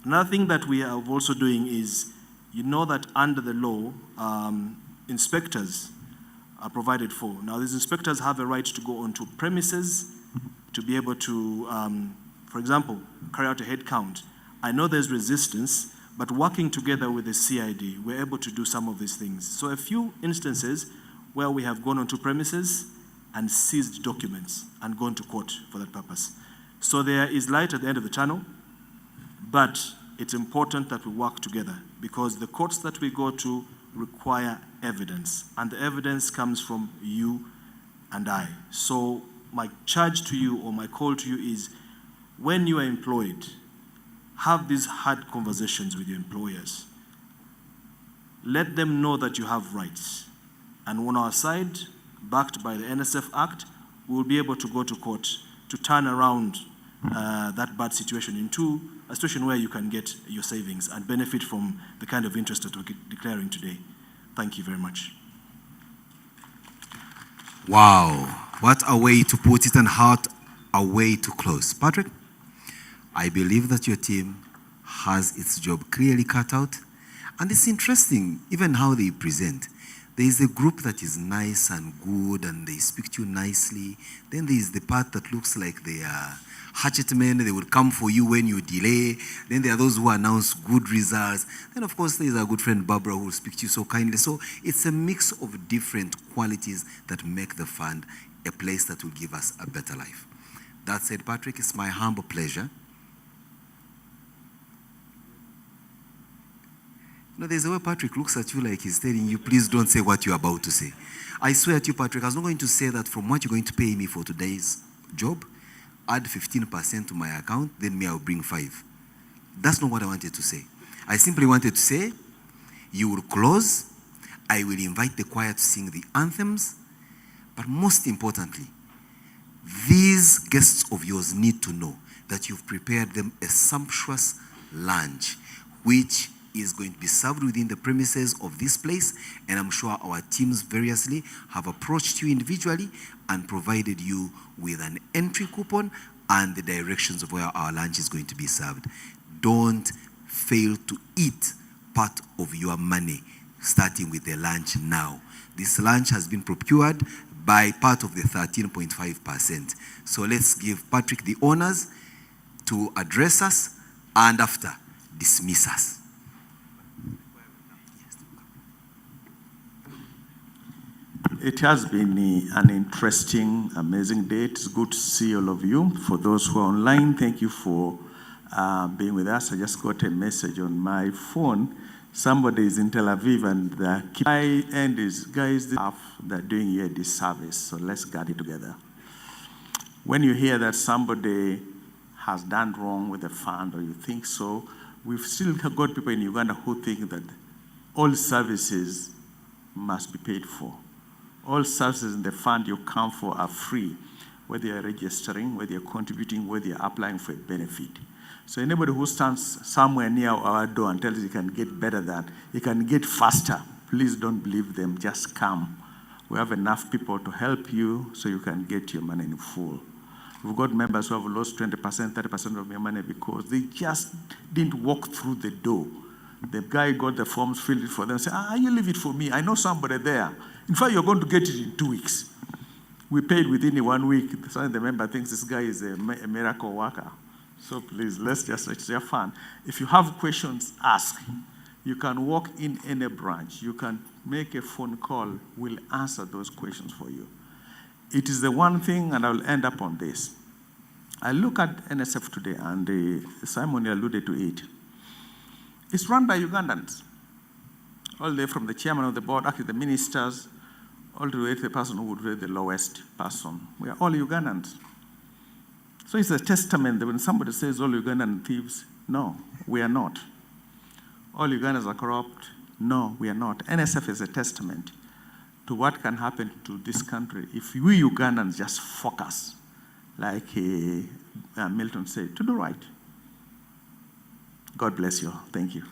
Another thing that we are also doing is, that under the law, inspectors are provided for. Now, these inspectors have a right to go onto premises to be able to, for example, carry out a head count. I know there's resistance, but working together with the CID, we're able to do some of these things. So a few instances where we have gone onto premises and seized documents and gone to court for that purpose. So there is light at the end of the tunnel, but it's important that we work together because the courts that we go to require evidence, and the evidence comes from you and I. So my charge to you or my call to you is, when you are employed, have these hard conversations with your employers. Let them know that you have rights. And on our side, backed by the NSF Act, we will be able to go to court to turn around that bad situation into a situation where you can get your savings and benefit from the kind of interest that we're declaring today. Thank you very much. Wow, what a way to put it and what a way to close. Patrick, I believe that your team has its job clearly cut out, and it's interesting even how they present. There is a group that is nice and good and they speak to you nicely. Then there is the part that looks like they are hatchet men. They will come for you when you delay. Then there are those who announce good results. Then of course there is our good friend Barbara who will speak to you so kindly. So it's a mix of different qualities that make the fund a place that will give us a better life. That said, Patrick, it's my humble pleasure. There's a way Patrick looks at you like he's telling you, please don't say what you're about to say. I swear to you, Patrick, I was not going to say that from what you're going to pay me for today's job, add 15% to my account, then me, I'll bring 5. That's not what I wanted to say. I simply wanted to say, you will close, I will invite the choir to sing the anthems, but most importantly, these guests of yours need to know that you've prepared them a sumptuous lunch, which is going to be served within the premises of this place, and I'm sure our teams variously have approached you individually and provided you with an entry coupon and the directions of where our lunch is going to be served. Don't fail to eat part of your money, starting with the lunch now. This lunch has been procured by part of the 13.5%. So let's give Patrick the honors to address us and after dismiss us. It has been an interesting, amazing day. It's good to see all of you. For those who are online, thank you for being with us. I just got a message on my phone. Somebody is in Tel Aviv, and my end is, guys, they're doing here this service, so let's get it together. When you hear that somebody has done wrong with the fund, or you think so, we've still got people in Uganda who think that all services must be paid for. All services in the fund you come for are free, whether you're registering, whether you're contributing, whether you're applying for a benefit. So anybody who stands somewhere near our door and tells you can get better than, you can get faster, please don't believe them, just come. We have enough people to help you so you can get your money in full. We've got members who have lost 20%, 30% of their money because they just didn't walk through the door. The guy got the forms, filled it for them, said, you leave it for me, I know somebody there. In fact, you're going to get it in 2 weeks. We paid within 1 week. So the member thinks this guy is a miracle worker. So please, it's your fun. If you have questions, ask. You can walk in any branch. You can make a phone call. We'll answer those questions for you. It is the one thing, and I'll end up on this. I look at NSF today, and Simon alluded to it. It's run by Ugandans. All the way from the chairman of the board, actually the ministers, all the way to the person who would be the lowest person. We are all Ugandans. So it's a testament that when somebody says all Ugandan thieves, no, we are not. All Ugandans are corrupt, no, we are not. NSF is a testament to what can happen to this country if we Ugandans just focus, like Milton said, to do right. God bless you. Thank you.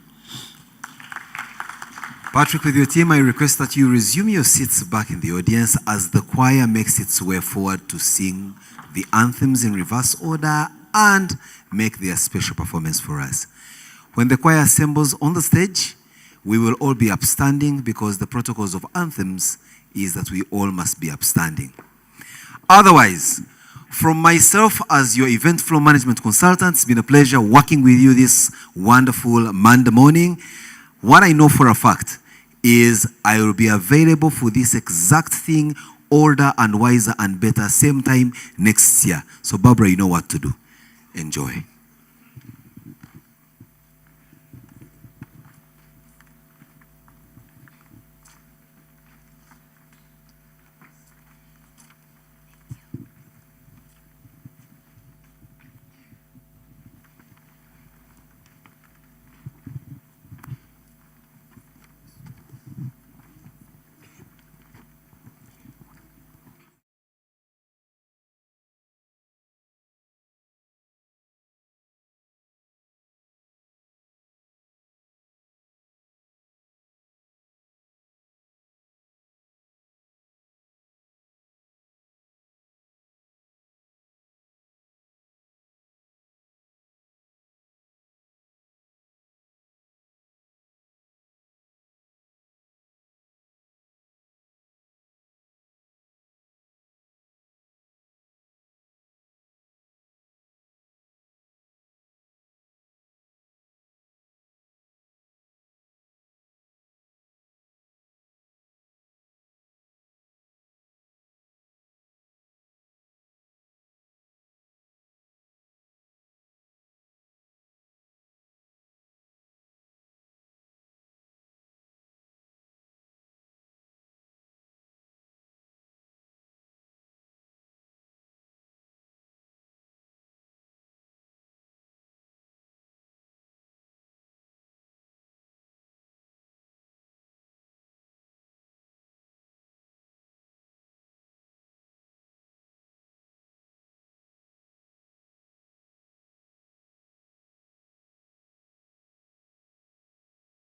Patrick, with your team, I request that you resume your seats back in the audience as the choir makes its way forward to sing the anthems in reverse order and make their special performance for us. When the choir assembles on the stage, we will all be upstanding because the protocols of anthems is that we all must be upstanding. Otherwise, from myself as your event flow management consultant, it's been a pleasure working with you this wonderful Monday morning. What I know for a fact is I will be available for this exact thing, older and wiser and better, same time next year. So Barbara, you know what to do. Enjoy.